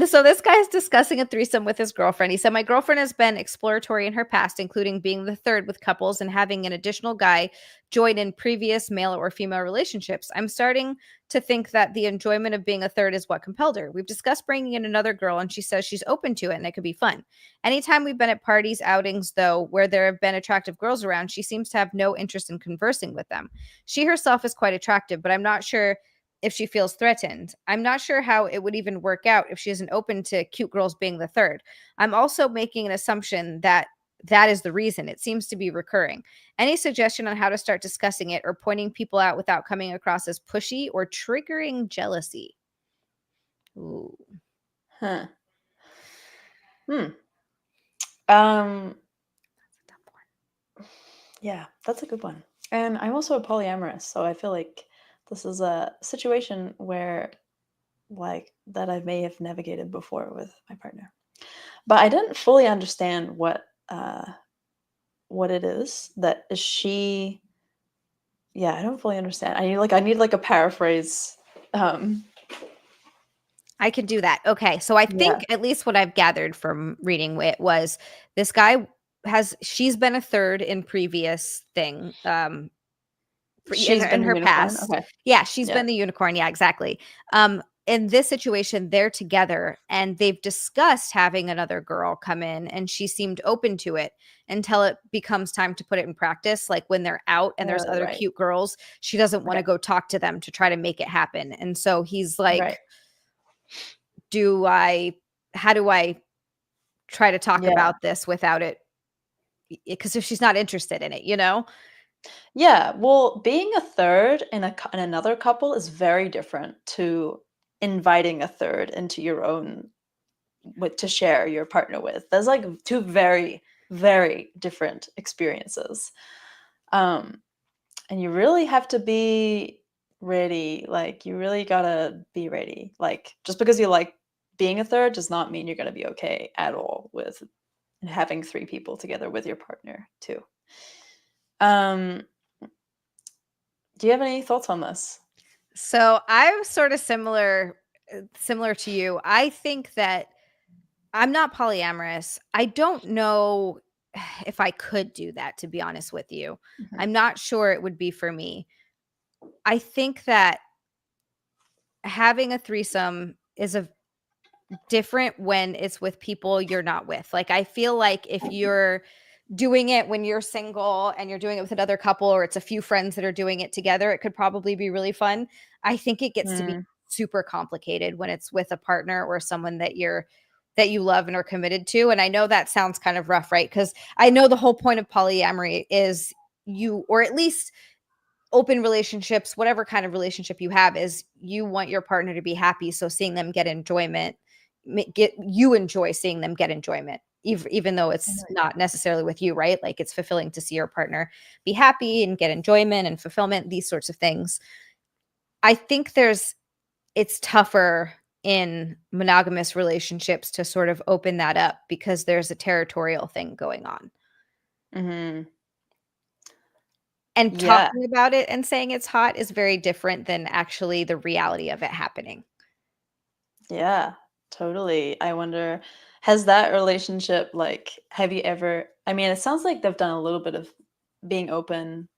So this guy is discussing a threesome with his girlfriend. He said, my girlfriend has been exploratory in her past, including being the third with couples and having an additional guy join in previous male or female relationships. I'm starting to think that the enjoyment of being a third is what compelled her. We've discussed bringing in another girl, and she says she's open to it and it could be fun. Anytime we've been at parties, outings, though, where there have been attractive girls around, she seems to have no interest in conversing with them. She herself is quite attractive, but I'm not sure if she feels threatened. I'm not sure how it would even work out if she isn't open to cute girls being the third. I'm also making an assumption that that is the reason. It seems to be recurring. Any suggestion on how to start discussing it or pointing people out without coming across as pushy or triggering jealousy? Ooh. Huh. Hmm. Um, yeah, that's a good one. And I'm also a polyamorous, so I feel like this is a situation where like that I may have navigated before with my partner. But I didn't fully understand what it is that is she yeah, I don't fully understand. I need like a paraphrase. Um I can do that. Okay. So I yeah, think at least what I've gathered from reading it was this guy she's been a third in previous thing she's in been the her unicorn. past. Okay. Yeah, she's Yeah. been the unicorn. Yeah, exactly. In this situation, they're together and they've discussed having another girl come in, and she seemed open to it until it becomes time to put it in practice. Like when they're out and there's other Right. cute girls, she doesn't want Okay. to go talk to them to try to make it happen. And so he's like, Right. do I, how do I try to talk Yeah. about this without it? Because if she's not interested in it, you know? Yeah, well, being a third in another couple is very different to inviting a third into your own with to share your partner with. There's like two very, very different experiences. Um, and you really have to be ready. Like you really gotta be ready. Like just because you like being a third does not mean you're gonna be okay at all with having three people together with your partner too. Um, do you have any thoughts on this? So I'm sort of similar to you. I think that I'm not polyamorous. I don't know if I could do that, to be honest with you. Mhm. I'm not sure it would be for me. I think that having a threesome is a different when it's with people you're not with. Like I feel like if you're doing it when you're single and you're doing it with another couple or it's a few friends that are doing it together, it could probably be really fun. I think it gets to be Mm, super complicated when it's with a partner or someone that you love and are committed to. And I know that sounds kind of rough, right? Cuz I know the whole point of polyamory is you, or at least open relationships, whatever kind of relationship you have, is you want your partner to be happy. So seeing them get enjoyment, get you enjoy seeing them get enjoyment, even though it's right. not necessarily with you, right? Like it's fulfilling to see your partner be happy and get enjoyment and fulfillment, these sorts of things. I think it's tougher in monogamous relationships to sort of open that up because there's a territorial thing going on. Mhm. And Yeah, talking about it and saying it's hot is very different than actually the reality of it happening. yeah, totally. I wonder, has that relationship, like, have you ever I mean, it sounds like they've done a little bit of being open,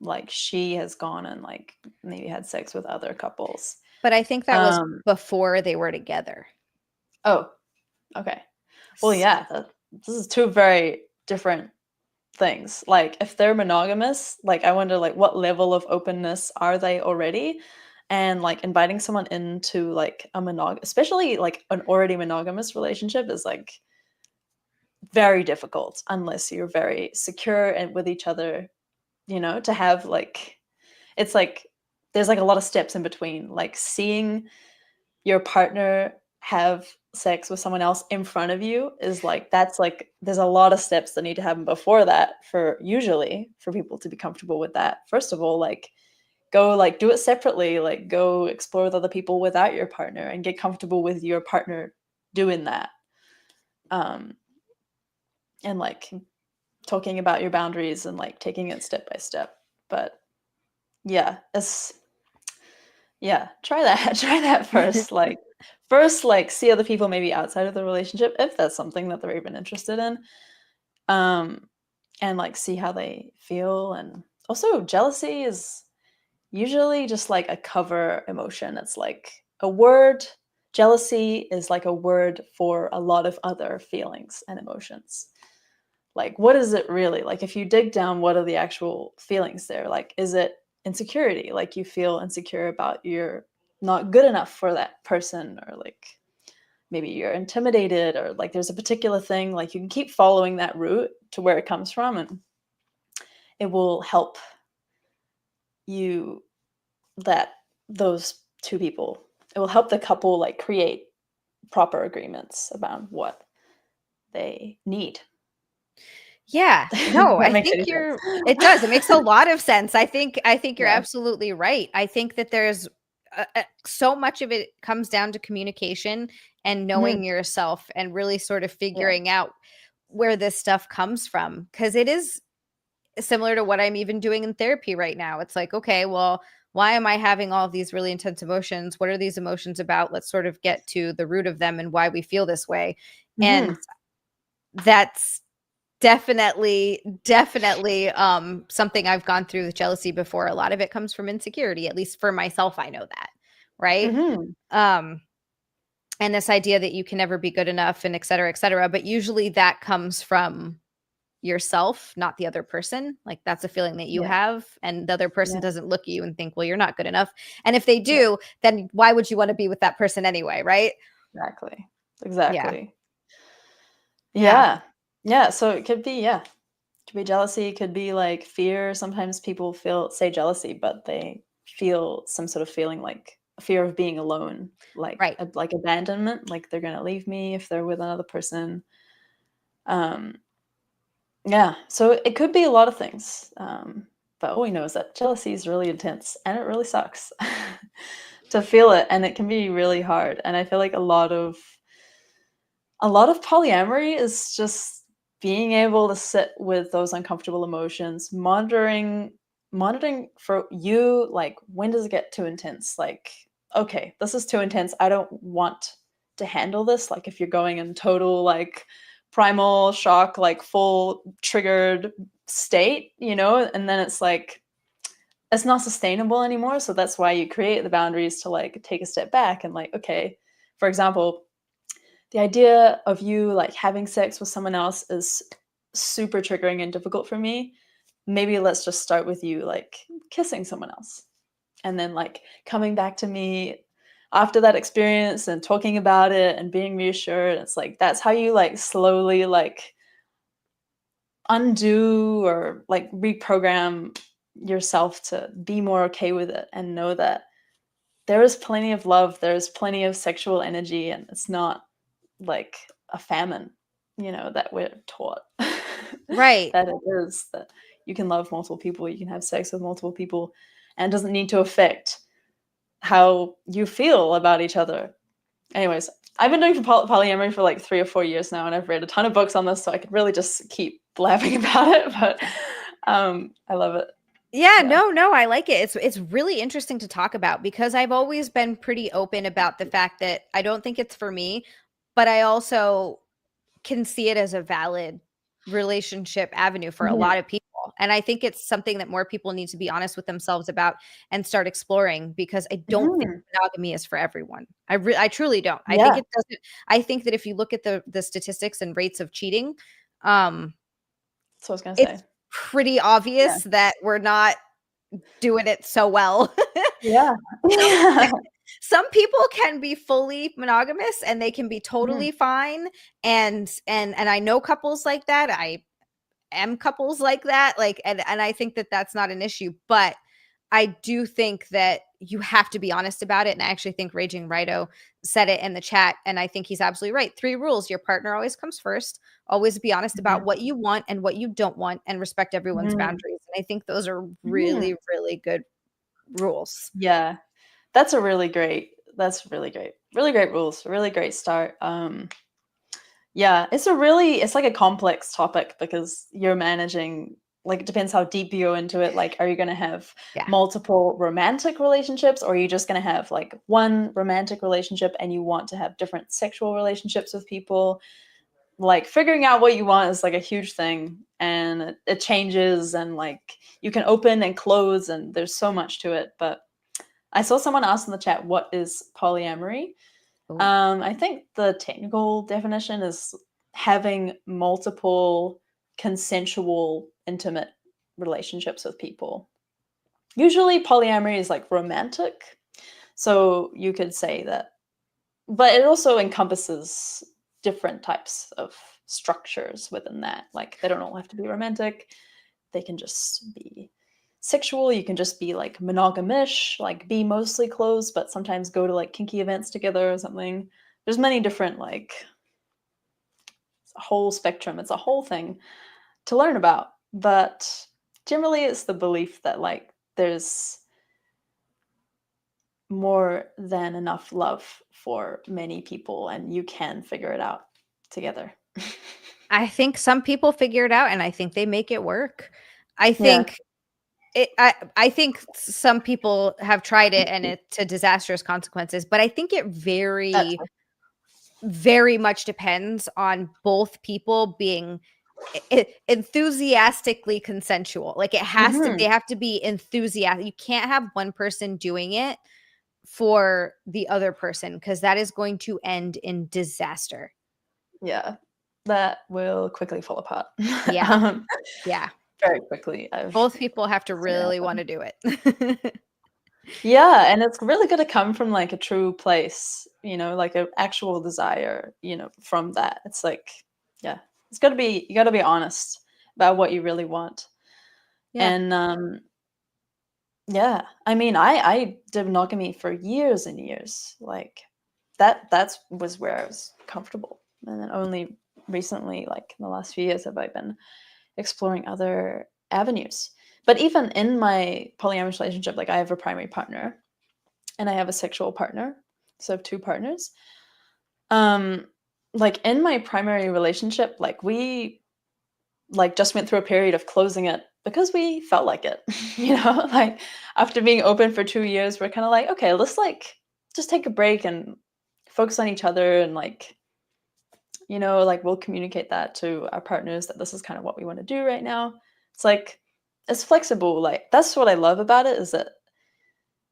like, she has gone and, like, maybe had sex with other couples. But I think that was Um before they were together. oh, okay. Well, S yeah, this is two very different things. Like, if they're monogamous, like, I wonder, like, what level of openness are they already? And like inviting someone into like especially like an already monogamous relationship is like very difficult unless you're very secure and with each other, to have like, it's like there's like a lot of steps in between, like seeing your partner have sex with someone else in front of you is like, that's like, there's a lot of steps that need to happen before that for people to be comfortable with that. First of all, like go like do it separately, like go explore with other people without your partner and get comfortable with your partner doing that. And like talking about your boundaries and like taking it step by step. But yeah, try that. Try that first. Like see other people maybe outside of the relationship if that's something that they're even interested in. And like see how they feel. And also jealousy is usually just like a cover emotion. It's like a word. Jealousy is like a word for a lot of other feelings and emotions. Like, what is it really? Like, if you dig down, what are the actual feelings there? Like, is it insecurity? Like, you feel insecure about you're not good enough for that person, or like maybe you're intimidated, or like there's a particular thing. Like, you can keep following that route to where it comes from, and it will help you that those two people, it will help the couple like create proper agreements about what they need. Yeah. No, That I makes think any sense. it does. It makes a lot of sense. I think you're Yeah. absolutely right. I think that there's so much of it comes down to communication and Mhm. knowing yourself and really sort of Yeah. figuring out where this stuff comes from, because it is similar to what I'm even doing in therapy right now. It's like, okay, well, why am I having all of these really intense emotions? What are these emotions about? Let's sort of get to the root of them and why we feel this way. And Mhm. that's definitely something I've gone through with jealousy before. A lot of it comes from insecurity, at least for myself. I know that, right? Mhm. um and this idea that you can never be good enough and et cetera, et cetera. But usually that comes from yourself, not the other person. Like that's a feeling that you Yeah. have, and the other person Yeah. doesn't look at you and think, well, you're not good enough. And if they Yeah. do, then why would you want to be with that person anyway, right? Exactly. Yeah. Exactly. Yeah. Yeah. Yeah. So it could be, yeah. It could be jealousy, it could be like fear. Sometimes people say jealousy, but they feel some sort of feeling like a fear of being alone, like Right. like abandonment, like they're gonna leave me if they're with another person. Um, yeah. So it could be a lot of things. But all we know is that jealousy is really intense and it really sucks to feel it, and it can be really hard. And I feel like a lot of polyamory is just being able to sit with those uncomfortable emotions, monitoring for you, like when does it get too intense? Like, okay, this is too intense. I don't want to handle this. Like if you're going in total like primal shock, like full triggered state, and then it's like it's not sustainable anymore. So that's why you create the boundaries to like take a step back and like, okay, for example, the idea of you like having sex with someone else is super triggering and difficult for me. Maybe let's just start with you like kissing someone else and then like coming back to me after that experience and talking about it and being reassured. It's like that's how you like slowly like undo or like reprogram yourself to be more okay with it and know that there is plenty of love, there's plenty of sexual energy, and it's not like a famine, that we're taught Right. that it is, that you can love multiple people, you can have sex with multiple people, and it doesn't need to affect how you feel about each other. Anyways, I've been doing polyamory for like 3 or 4 years now, and I've read a ton of books on this, so I could really just keep blabbing about it, but I love it. Yeah, Yeah. no, I like it. It's really interesting to talk about because I've always been pretty open about the fact that I don't think it's for me, but I also can see it as a valid relationship avenue for a Mhm. lot of people. And I think it's something that more people need to be honest with themselves about and start exploring, because I don't think Mhm. monogamy is for everyone. I truly don't. I think Yeah, it doesn't. I think that if you look at the statistics and rates of cheating, um that's what I was gonna say. it's pretty Yeah. obvious that we're not doing it so well. Yeah. some, some people can be fully monogamous and they can be totally fine. And I know couples like that. I am couples like that. Like, and I think that that's not an issue, but I do think that you have to be honest about it. And I actually think Raging Righto said it in the chat. And I think he's absolutely right. 3 rules. Your partner always comes first. Always be honest about what you want and what you don't want, and respect everyone's boundaries. And I think those are really, really good rules. Yeah. That's really great. Really great rules. Really great start. Yeah, it's like a complex topic because you're managing, like, it depends how deep you go into it. Like, are you going to have Yeah. multiple romantic relationships, or are you just going to have like one romantic relationship and you want to have different sexual relationships with people? Like, figuring out what you want is like a huge thing, and it changes, and like you can open and close, and there's so much to it. But I saw someone ask in the chat, what is polyamory? Ooh. I think the technical definition is having multiple consensual, intimate relationships with people. Usually, polyamory is like romantic. So you could say that, but it also encompasses different types of structures within that. Like, they don't all have to be romantic, they can just be sexual. You can just be like monogamish, like be mostly closed, but sometimes go to like kinky events together or something. There's many different, like, it's a whole spectrum. It's a whole thing to learn about. But generally, it's the belief that like there's more than enough love for many people, and you can figure it out together. I think some people figure it out and I think they make it work. I Yeah. think I think some people have tried it and it to disastrous consequences, but I think it That's very much depends on both people being enthusiastically consensual. Like, it has to, they have to be enthusiastic. You can't have one person doing it for the other person, because that is going to end in disaster. Yeah, that will quickly fall apart. Yeah. um, Yeah. very quickly. Both people have to seen it really happen. want to do it. Yeah, and it's really gonna come from like a true place, like an actual desire, from that. It's like, yeah, you gotta be honest about what you really want. Yeah. And yeah, I mean, I did monogamy for years and years. Like, that's was where I was comfortable. And then only recently, like in the last few years, have I been exploring other avenues. But even in my polyamorous relationship, like, I have a primary partner and I have a sexual partner. So I have 2 partners. Um, like, in my primary relationship, like, we like just went through a period of closing it because we felt like it. Like, after being open for 2 years, we're kind of like, okay, let's like just take a break and focus on each other, and like, like, we'll communicate that to our partners that this is kind of what we want to do right now. It's like, it's flexible. Like, that's what I love about it, is that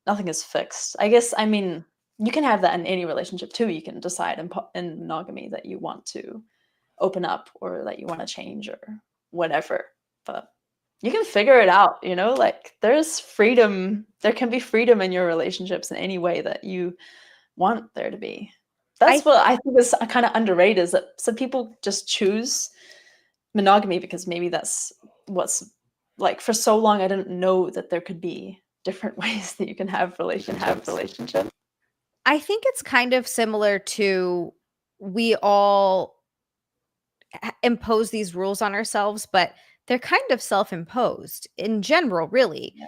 nothing is fixed. I guess, I mean, you can have that in any relationship too. You can decide in monogamy that you want to open up, or that you want to change, or whatever. But you can figure it out, like, there's freedom. There can be freedom in your relationships in any way that you want there to be. I That's what I think is kind of underrated, is that some people just choose monogamy because maybe that's what's, like, for so long I didn't know that there could be different ways that you can have relationships. I think it's kind of similar to, we all impose these rules on ourselves, but they're kind of self-imposed in general, really. Yeah.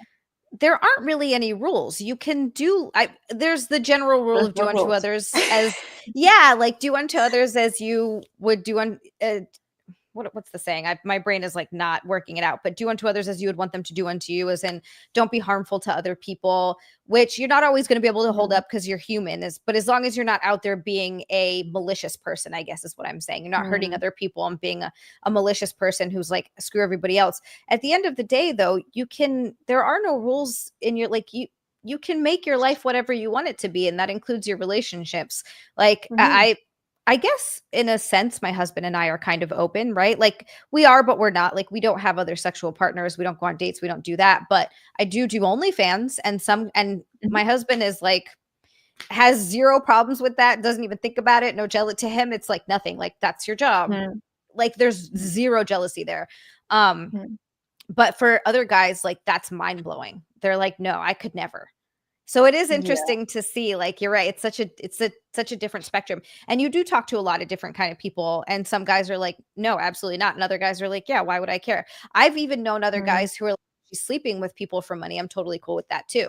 There aren't really any rules. You can do, there's the general rule There's of no do unto rules. others as, yeah, like do unto others as you would do what's the saying? My brain is like not working it out, but do unto others as you would want them to do unto you, as in don't be harmful to other people, which you're not always going to be able to hold up because you're human. But as long as you're not out there being a malicious person, I guess is what I'm saying. You're not hurting other people and being a malicious person who's like, screw everybody else. At the end of the day, though, there are no rules in your, like, you can make your life whatever you want it to be, and that includes your relationships. Like, I guess in a sense, my husband and I are kind of open, right? Like we are, but we're not. Like we don't have other sexual partners. We don't go on dates. We don't do that. But I do OnlyFans, and Mhm. my husband is like has zero problems with that. Doesn't even think about it. No jealous to him. It's like nothing. Like that's your job. Mm, Like there's mm, zero jealousy there. Um, mm. but for other guys, like that's mind blowing. They're like, no, I could never. So it is Yeah. interesting to see, like you're right. Such a different spectrum. And you do talk to a lot of different kind of people. And some guys are like, no, absolutely not. And other guys are like, yeah, why would I care? I've even known other Mm, guys who are like, sleeping with people for money. I'm totally cool with that too.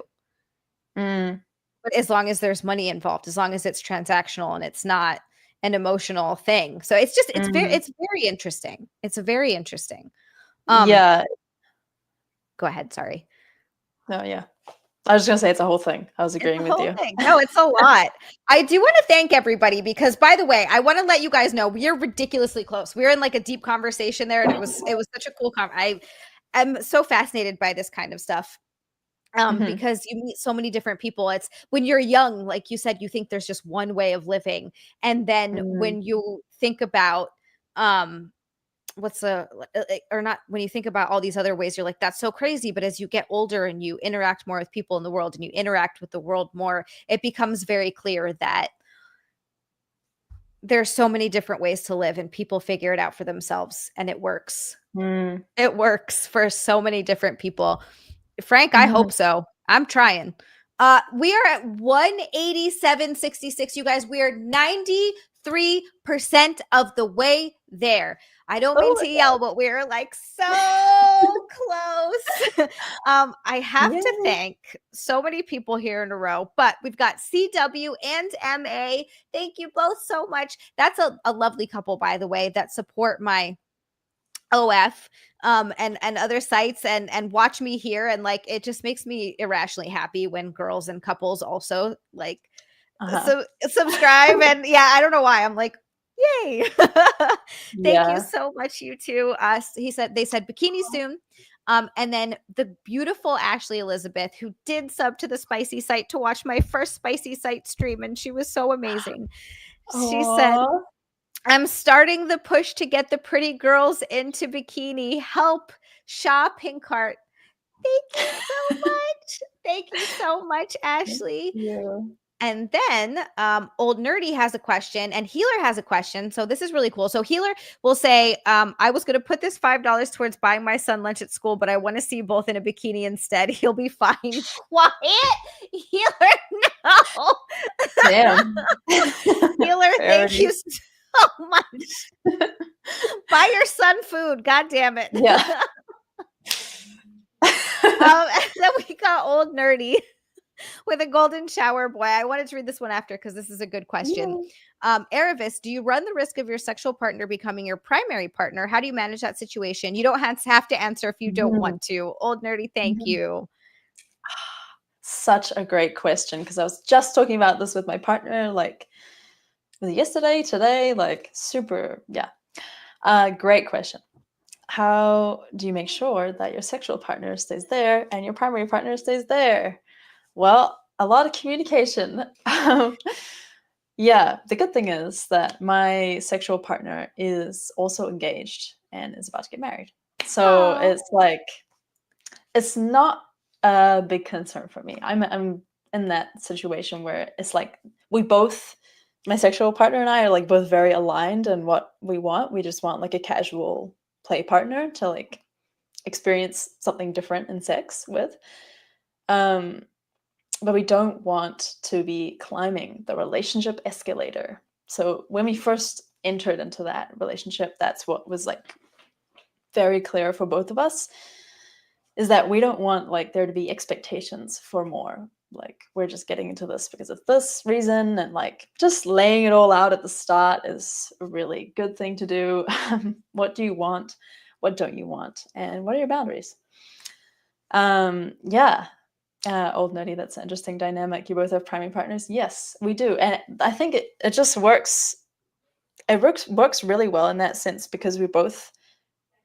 mm, But as long as there's money involved, as long as it's transactional and it's not an emotional thing. So mm. it's very interesting. It's very interesting. Um, Yeah. go ahead, sorry. No, yeah. I was just gonna say it's a whole thing. I was It's agreeing a with whole you. thing. No, it's a lot. I do want to thank everybody because, by the way, I want to let you guys know we are ridiculously close. We are in like a deep conversation there, and it was such a cool I am so fascinated by this kind of stuff. Mhm, Because you meet so many different people. It's when you're young, like you said, you think there's just one way of living, and then mm, when you think about um what's the or not when you think about all these other ways you're like that's so crazy, but as you get older and you interact more with people in the world and you interact with the world more, it becomes very clear that there's so many different ways to live and people figure it out for themselves and it works. mm, It works for so many different people. Frank, I mhm. hope so. I'm trying. We are at 187.66, you guys. We are 93% of the way there. I don't mean Oh to my yell, but we're like so close. I god. have to Yay. thank so many people here in a row, but we've got CW and MA. Thank you both so much. That's a lovely couple, by the way, that support my OF and other sites and watch me here, and like it just makes me irrationally happy when girls and couples also like Uh-huh. subscribe. And yeah, I don't know why I'm like yay. Thank you Yeah. so much, you two. They said bikini soon. And then the beautiful Ashley Elizabeth, who did sub to the spicy site to watch my first spicy site stream, and she was so amazing. She said, Aw. I'm starting the push to get the pretty girls into bikini. Help, shopping cart. Thank you so much. Thank you so much, Thank Ashley. you. And then Old Nerdy has a question and Healer has a question. So this is really cool. So Healer will say, I was going to put this $5 towards buying my son lunch at school, but I want to see you both in a bikini instead. He'll be fine. Quiet. Healer, no. Damn. Healer, thank you Priorities. so much. Buy your son food. God damn it. Yeah. And then we got Old Nerdy with a golden shower boy. I wanted to read this one after because this is a good question. Yay. Aravis, do you run the risk of your sexual partner becoming your primary partner? How do you manage that situation? You don't have to answer if you don't Mhm, want to. Old Nerdy, thank mhm. you. Such a great question because I was just talking about this with my partner, like, was it yesterday, today? Like, super, yeah. Great question. How do you make sure that your sexual partner stays there and your primary partner stays there? Well, a lot of communication. Yeah, the good thing is that my sexual partner is also engaged and is about to get married. So Oh, it's like it's not a big concern for me. I'm in that situation where it's like we both my sexual partner and I are like both very aligned in what we want. We just want like a casual play partner to like experience something different in sex with. Um but we don't want to be climbing the relationship escalator. So when we first entered into that relationship, that's what was like very clear for both of us is that we don't want like there to be expectations for more. Like we're just getting into this because of this reason and like just laying it all out at the start is a really good thing to do. What do you want? What don't you want? And what are your boundaries? Yeah, old nerdy, that's an interesting dynamic. You both have primary partners? Yes, we do. And I think it just works. It works really well in that sense because we're both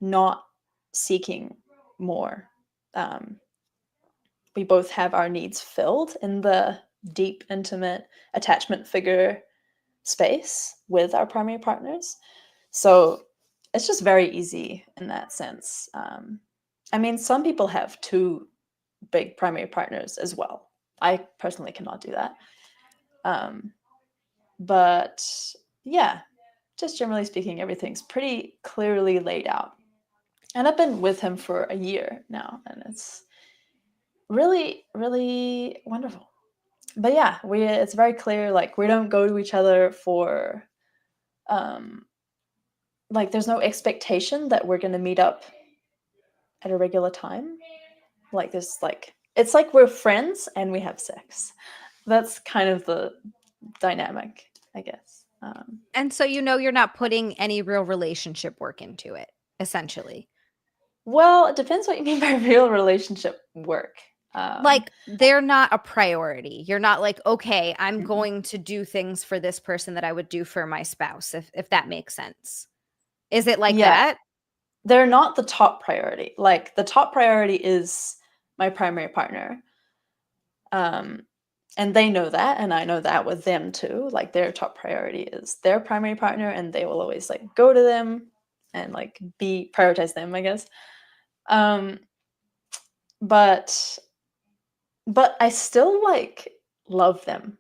not seeking more. Um, we both have our needs filled in the deep, intimate attachment figure space with our primary partners. So it's just very easy in that sense. I mean, some people have two big primary partners as well. I personally cannot do that. But yeah, just generally speaking, everything's pretty clearly laid out. And I've been with him for a year now, and it's really, really wonderful. But yeah, it's very clear, like, we don't go to each other for like, there's no expectation that we're gonna meet up at a regular time. Like, there's like, it's like we're friends and we have sex. That's kind of the dynamic, I guess. And so you're not putting any real relationship work into it, essentially. Well, it depends what you mean by real relationship work. Like, they're not a priority. You're not like, okay, I'm Mhm. going to do things for this person that I would do for my spouse, if that makes sense. Is it like Yeah, that? they're not the top priority. Like, the top priority is my primary partner. And they know that, and I know that with them too. Like, their top priority is their primary partner, and they will always like go to them and like prioritize them, I guess. Um, but I still like love them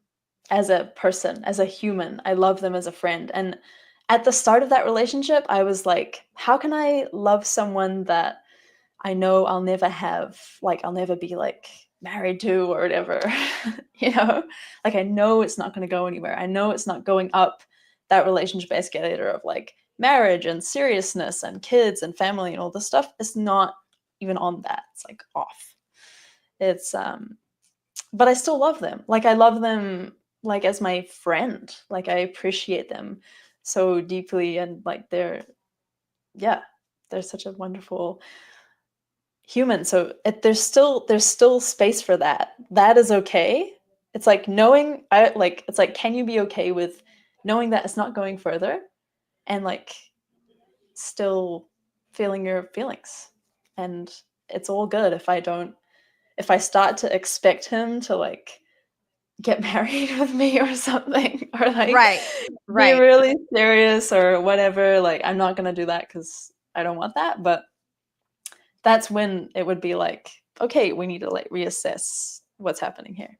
as a person, as a human. I love them as a friend. And at the start of that relationship, I was like, how can I love someone that I know I'll never have, like, I'll never be like married to or whatever, you know? Like, I know it's not going to go anywhere. I know it's not going up that relationship escalator of like marriage and seriousness and kids and family and all this stuff. It's not even on that. It's like off. It's, but I still love them. Like, I love them like as my friend. Like, I appreciate them so deeply, and like yeah, they're such a wonderful human. So there's still space for that. That is okay. It's like knowing I like it's like, can you be okay with knowing that it's not going further and like still feeling your feelings? And it's all good if I start to expect him to like get married with me or something, or like Right. be Right. really serious or whatever. Like, I'm not gonna do that because I don't want that. But that's when it would be like, okay, we need to like reassess what's happening here.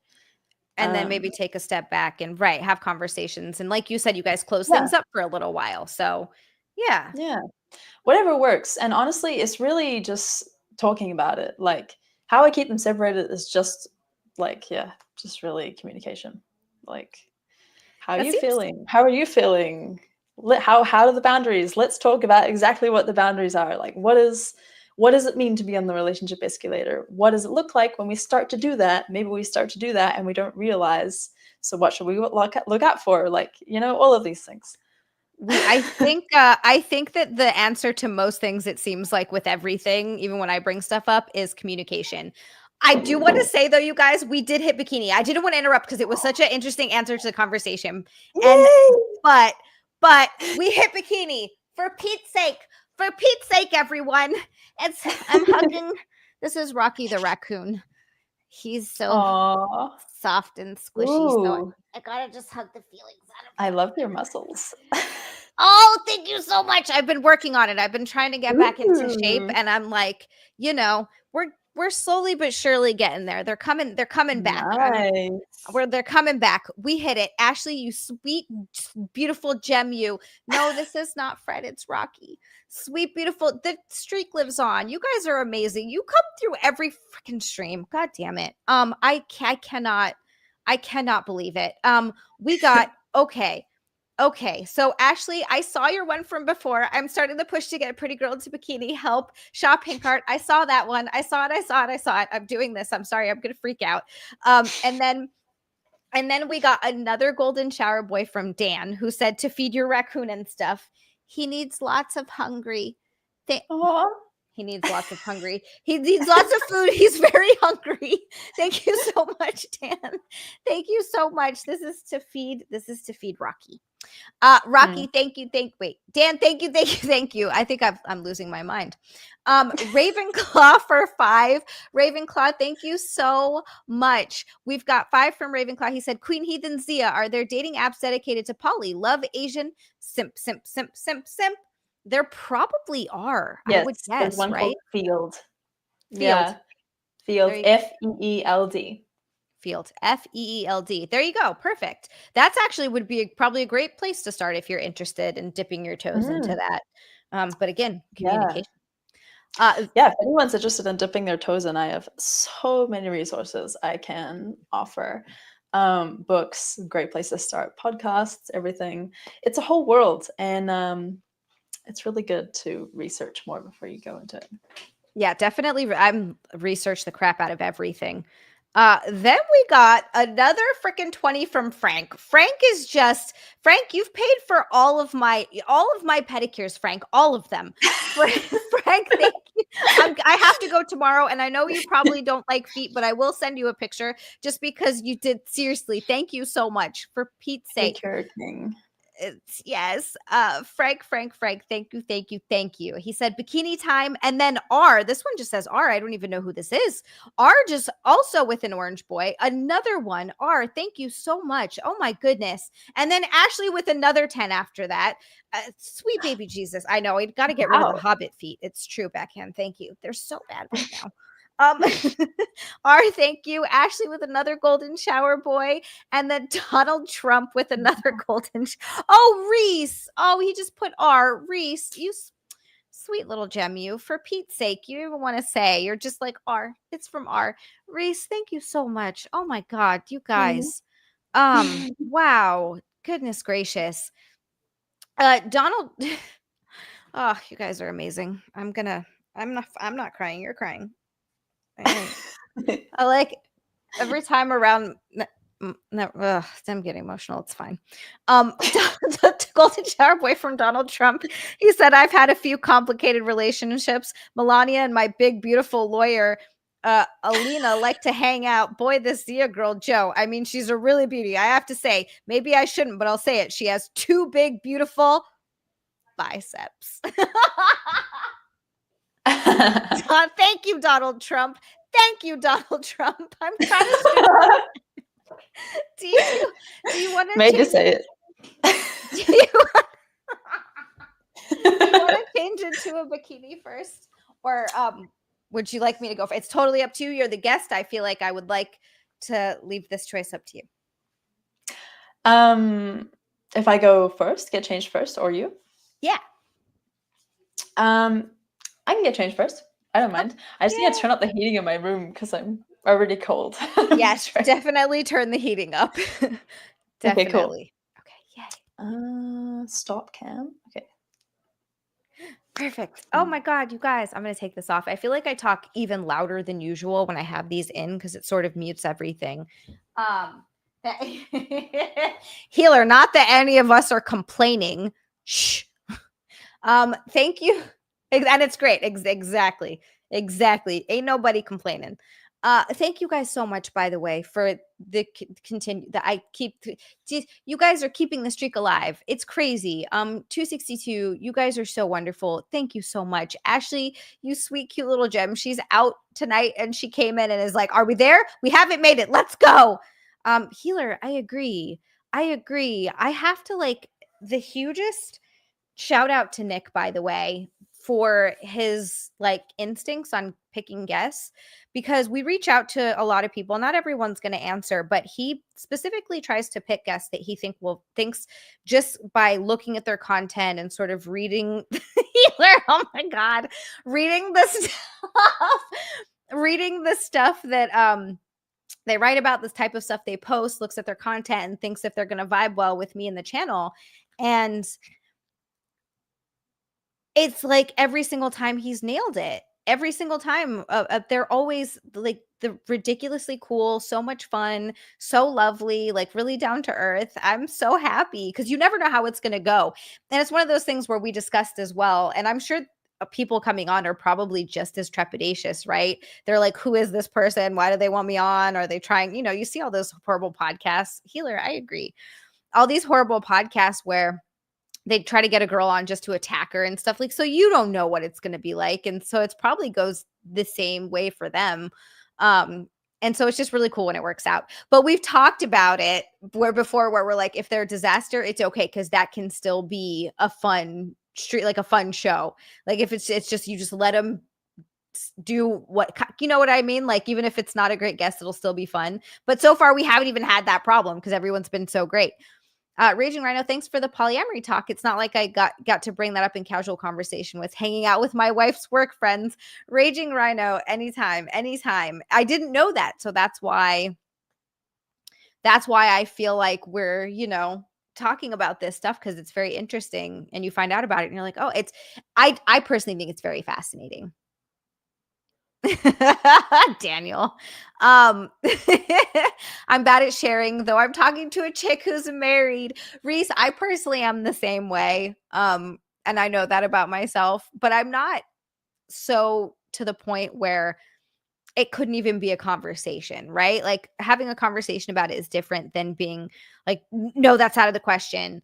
And then maybe take a step back and have conversations. And like you said, you guys close Yeah, things up for a little while. So yeah. yeah, whatever works. And honestly, it's really just talking about it. Like, how I keep them separated is just like, yeah, just really communication. Like, how are That you seems feeling? How are you feeling? How are the boundaries? Let's talk about exactly what the boundaries are. Like, what does it mean to be on the relationship escalator? What does it look like when we start to do that? Maybe we start to do that and we don't realize. So what should we look out for? Like, all of these things. I think that the answer to most things, it seems like with everything, even when I bring stuff up, is communication. I do want to say though, you guys, we did hit bikini. I didn't want to interrupt because it was such an interesting answer to the conversation. And Yay! but we hit bikini for Pete's sake. For Pete's sake, everyone. I'm hugging. This is Rocky the raccoon. He's so Aww. soft and squishy. So Ooh, I gotta just hug the feelings out of I him. love your muscles. Oh, thank you so much. I've been working on it. I've been trying to get back into shape, Ooh, and I'm like, we're slowly but surely getting there. They're coming back. nice. They're coming back. We hit it. Ashley, you sweet, beautiful gem, you. No, this is not Fred, it's Rocky. Sweet, beautiful. The streak lives on. You guys are amazing. You come through every freaking stream. God damn it. I cannot believe it. We got okay. Okay, so Ashley, I saw your one from before. I'm starting the push to get a pretty girl into bikini. Help, shop pink heart. I saw that one. I saw it. I saw it. I saw it. I'm doing this. I'm sorry. I'm gonna freak out. And then we got another golden shower boy from Dan who said to feed your raccoon and stuff. He needs lots of hungry. Aw. He needs lots of hungry. He needs lots of food. He's very hungry. Thank you so much, Dan. Thank you so much. This is to feed Rocky. Rocky, thank you. Dan, thank you. I think I'm losing my mind. Ravenclaw for 5. Ravenclaw, thank you so much. We've got 5 from Ravenclaw. He said, Queen Heathen Zia, are there dating apps dedicated to poly? Love Asian, simp. There probably are. Yes, I would there's guess, one right? called Field. Field. Yeah. Field, There you go. F-E-E-L-D. Field, F-E-E-L-D. There you go. Perfect. That's actually would be probably a great place to start if you're interested in dipping your toes into that. But again, communication. Yeah, if anyone's interested in dipping their toes in, I have so many resources I can offer. Books, great place to start, podcasts, everything. It's a whole world, and it's really good to research more before you go into it. Yeah, definitely. I'm researched the crap out of everything. Then we got another freaking 20 from Frank. Frank, you've paid for all of my pedicures, Frank, all of them. Frank, thank you. I have to go tomorrow, and I know you probably don't like feet, but I will send you a picture just because you did. Seriously, thank you so much, for Pete's sake. Pedicure king. Yes. Frank, thank you. He said bikini time, and then R. This one just says R. I don't even know who this is. R, just also with an orange boy. Another one. R, thank you so much. Oh my goodness. And then Ashley with another 10 after that. Sweet baby Jesus. I know. I got to get rid of the Hobbit feet. It's true, backhand. Thank you. They're so bad right now. R, thank you. Ashley with another golden shower boy, and then Donald Trump with another golden. Oh, Reese. Oh, he just put R. Reese, you sweet little gem, you. For Pete's sake, you even want to say you're just like R. It's from R. Reese, thank you so much. Oh my God, you guys. Wow. Goodness gracious. Donald. Oh, you guys are amazing. I'm not crying. You're crying. I like every time around. I'm getting emotional. It's fine. The golden shower boy from Donald Trump. He said, I've had a few complicated relationships. Melania and my big, beautiful lawyer, Alina, like to hang out. Boy, this Zia girl, Joe. I mean, she's a really beauty. I have to say, maybe I shouldn't, but I'll say it. She has 2 big, beautiful biceps. Thank you, Donald Trump. Thank you, Donald Trump. I'm kind of do you want to Made you say it. Do you want to change it to a bikini first, or would you like me to go for? It's totally up to you. You're the guest. I feel like I would like to leave this choice up to you. If I go first, get changed first, or you? Yeah. I can get changed first. I don't mind. I just need to turn up the heating in my room because I'm already cold. Yes, definitely turn the heating up. Definitely. Okay, cool. Okay, yay. Stop cam. Okay. Perfect. Oh my God, you guys, I'm going to take this off. I feel like I talk even louder than usual when I have these in because it sort of mutes everything. Healer, not that any of us are complaining. Shh. Thank you. And it's great. Exactly. Ain't nobody complaining. Thank you guys so much, by the way, for the continue that you guys are keeping the streak alive. It's crazy. 262, you guys are so wonderful. Thank you so much. Ashley, you sweet, cute little gem. She's out tonight and she came in and is like, are we there? We haven't made it. Let's go. Healer, I agree. I have to like the hugest shout out to Nick, by the way, for his like instincts on picking guests, because we reach out to a lot of people. Not everyone's going to answer, but he specifically tries to pick guests that he thinks just by looking at their content and sort of reading oh my God, reading the stuff that they write about, this type of stuff they post, looks at their content and thinks if they're going to vibe well with me in the channel. And it's like every single time he's nailed it. Every single time. They're always like the ridiculously cool, so much fun, so lovely, like really down to earth. I'm so happy because you never know how it's going to go. And it's one of those things where we discussed as well. And I'm sure people coming on are probably just as trepidatious, right? They're like, who is this person? Why do they want me on? Are they trying, you see all those horrible podcasts. Healer, I agree. All these horrible podcasts where they try to get a girl on just to attack her and stuff, like, so you don't know what it's going to be like. And so it's probably goes the same way for them. And so it's just really cool when it works out. But we've talked about it where we're like, if they're a disaster, it's okay, because that can still be a fun street, like a fun show. Like if it's just, you just let them do what, you know what I mean? Like, even if it's not a great guest, it'll still be fun. But so far we haven't even had that problem because everyone's been so great. Raging Rhino, thanks for the polyamory talk. It's not like I got to bring that up in casual conversation with hanging out with my wife's work friends. Raging Rhino, anytime. I didn't know that, so that's why I feel like we're, talking about this stuff, because it's very interesting, and you find out about it and you're like, oh, I personally think it's very fascinating. Daniel. I'm bad at sharing, though I'm talking to a chick who's married. Reese, I personally am the same way. And I know that about myself, but I'm not so to the point where it couldn't even be a conversation, right? Like, having a conversation about it is different than being like, no, that's out of the question.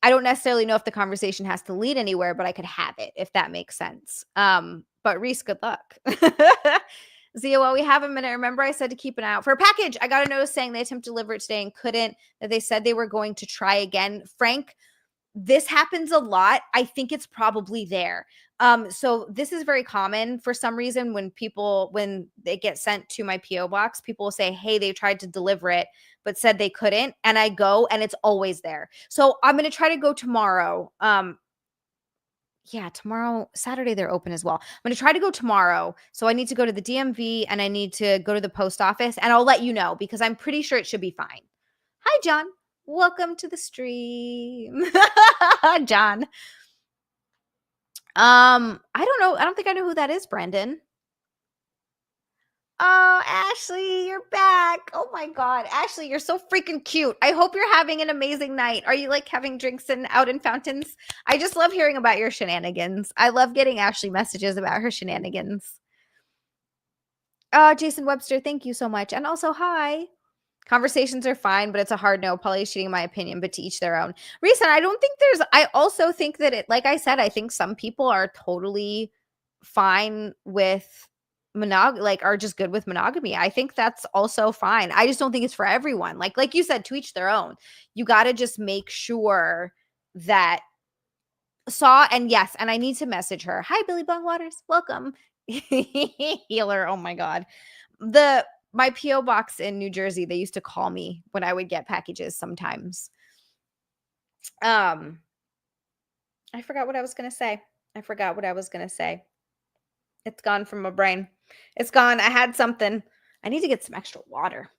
I don't necessarily know if the conversation has to lead anywhere, but I could have it, if that makes sense. But Reese, good luck. Zia, while we have a minute, remember I said to keep an eye out for a package. I got a notice saying they attempted to deliver it today and couldn't, that they said they were going to try again. Frank, this happens a lot. I think it's probably there. So this is very common for some reason when they get sent to my PO box, people will say, hey, they tried to deliver it, but said they couldn't. And I go and it's always there. So I'm going to try to go tomorrow. Tomorrow, Saturday, they're open as well. I'm going to try to go tomorrow. So I need to go to the DMV and I need to go to the post office, and I'll let you know because I'm pretty sure it should be fine. Hi, John. Welcome to the stream. John. I don't know. I don't think I know who that is, Brandon. Oh, Ashley, you're back. Oh my God. Ashley, you're so freaking cute. I hope you're having an amazing night. Are you like having drinks and out in fountains? I just love hearing about your shenanigans. I love getting Ashley messages about her shenanigans. Jason Webster, thank you so much. And also, hi. Conversations are fine, but it's a hard no. Polly shooting my opinion, but to each their own. Reason, I also think that it, like I said, I think some people are totally fine with are just good with monogamy. I think that's also fine. I just don't think it's for everyone. Like you said, to each their own. You got to just make sure that and yes, and I need to message her. Hi, Billy Bong Waters. Welcome. Healer. Oh my God. My PO box in New Jersey, they used to call me when I would get packages sometimes. I forgot what I was going to say. It's gone from my brain. It's gone. I had something. I need to get some extra water.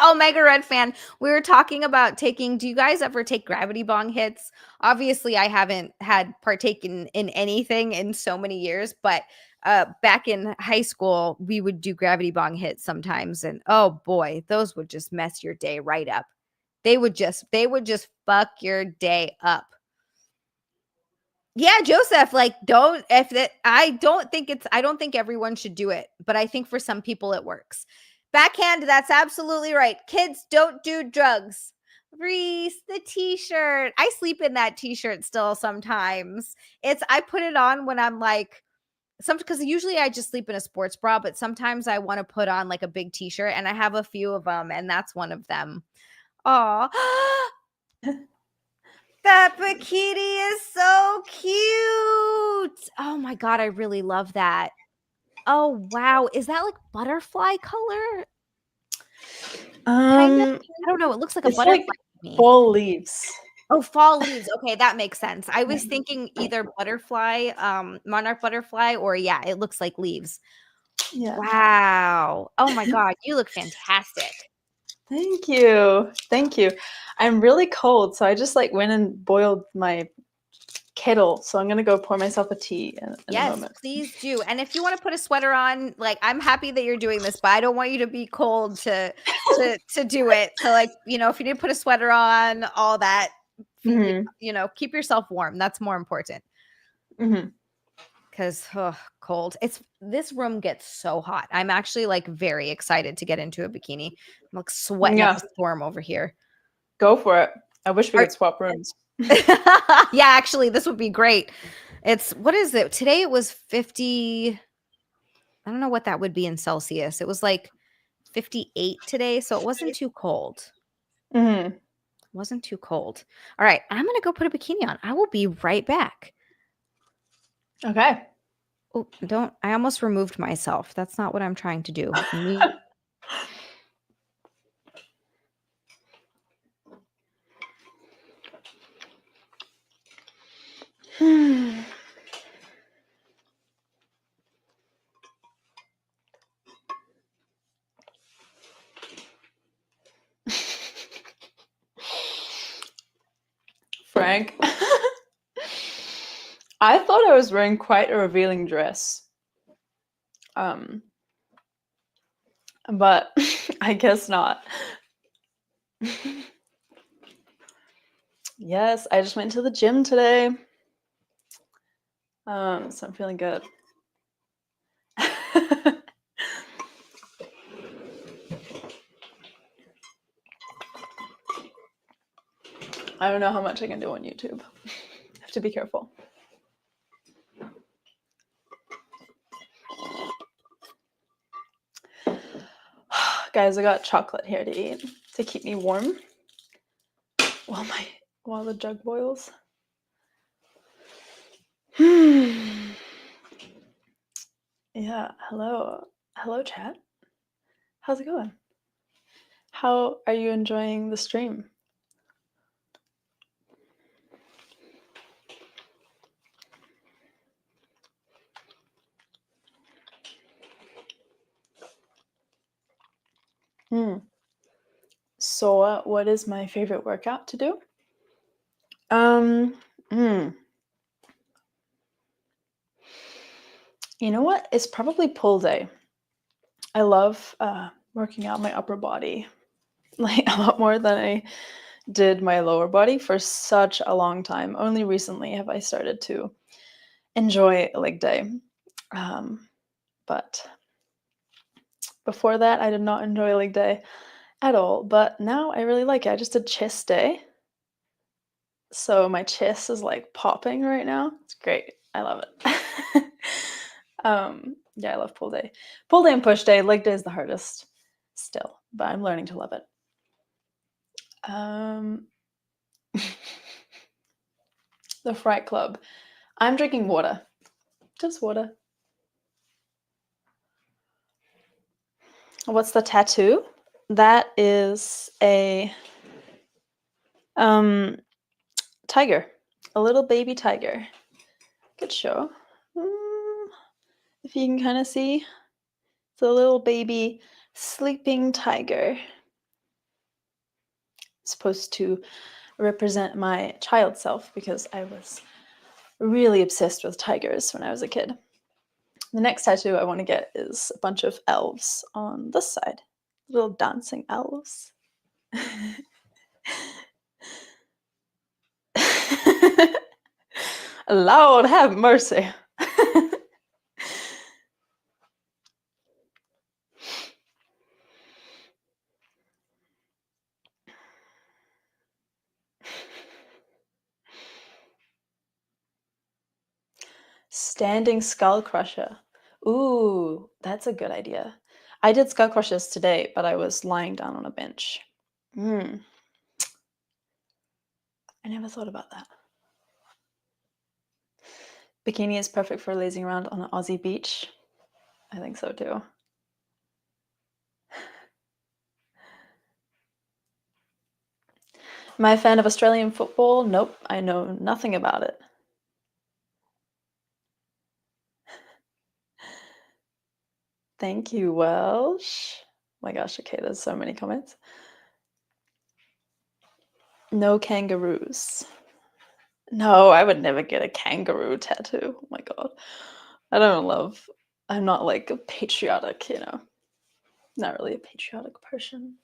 Omega Red fan. We were talking about do you guys ever take gravity bong hits? Obviously, I haven't had partaken in anything in so many years, but back in high school, we would do gravity bong hits sometimes. And oh boy, those would just mess your day right up. They would just fuck your day up. Yeah, Joseph, I don't think everyone should do it, but I think for some people it works. Backhand, that's absolutely right. Kids, don't do drugs. Reese, the t-shirt. I sleep in that t-shirt still sometimes. I put it on when I'm like, because usually I just sleep in a sports bra, but sometimes I want to put on like a big t-shirt, and I have a few of them, and that's one of them. Aw. That bikini is so cute. Oh my God, I really love that. Oh wow, is that like butterfly color? Kind of. I don't know. It looks like a butterfly like to me. fall leaves. Oh, fall leaves. Okay, that makes sense. I was thinking either butterfly, monarch butterfly, or yeah, it looks like leaves. Yeah. Wow. Oh my God, you look fantastic. Thank you. I'm really cold, so I just went and boiled my kettle. So I'm gonna go pour myself a tea in a moment. Please do. And if you want to put a sweater on, I'm happy that you're doing this, but I don't want you to be cold to do it. So if you need to put a sweater on, all that, Mhm. keep yourself warm. That's more important. Mhm. Because cold. This room gets so hot. I'm actually like very excited to get into a bikini. I'm like sweating up Yeah, a storm over here. go for it. I wish we Are- could swap rooms. yeah, actually, this would be great. What is it? Today it was 50. I don't know what that would be in Celsius. It was like 58 today, so it wasn't too cold. Mhm. Wasn't too cold. All right, I'm gonna go put a bikini on. I will be right back. Okay. Oh, don't. I almost removed myself. That's not what I'm trying to do. Frank. I thought I was wearing quite a revealing dress. But I guess not. Yes, I just went to the gym today. So I'm feeling good. I don't know how much I can do on YouTube. I have to be careful. Guys, I got chocolate here to eat to keep me warm while the jug boils. Yeah, hello chat. How's it going? How are you enjoying the stream? So, what is my favorite workout to do? You know what? It's probably pull day. I love working out my upper body like a lot more than I did my lower body for such a long time. Only recently have I started to enjoy leg day. But before that, I did not enjoy leg day at all. But now I really like it. I just did chest day. So my chest is like popping right now. It's great. I love it. Yeah, I love pull day. Pull day and push day. Leg day is the hardest still, but I'm learning to love it. The Fright Club. I'm drinking water. Just water. What's the tattoo? That is a tiger. A little baby tiger. Good show. If you can kind of see. It's a little baby sleeping tiger. It's supposed to represent my child self because I was really obsessed with tigers when I was a kid. The next tattoo I want to get is a bunch of elves on this side. Little dancing elves. Lord have mercy. Standing skull crusher. Ooh, that's a good idea. I did skull crushers today, but I was lying down on a bench. I never thought about that. Bikini is perfect for lazing around on an Aussie beach. I think so too. Am I a fan of Australian football? Nope, I know nothing about it. Thank you, Welsh. Oh my gosh, okay, there's so many comments. No kangaroos. No, I would never get a kangaroo tattoo. Oh my god. I'm not like a patriotic, not really a patriotic person.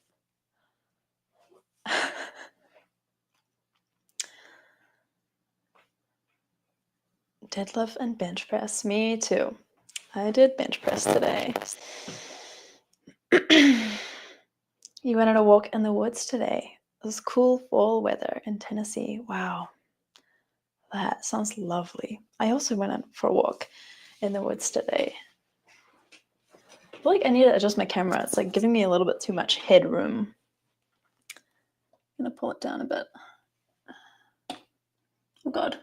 Deadlift and bench press. Me too. I did bench press today. You went on a walk in the woods today. It was cool fall weather in Tennessee. Wow. That sounds lovely. I also went on for a walk in the woods today. I feel like I need to adjust my camera. It's like giving me a little bit too much headroom. I'm gonna pull it down a bit. Oh God.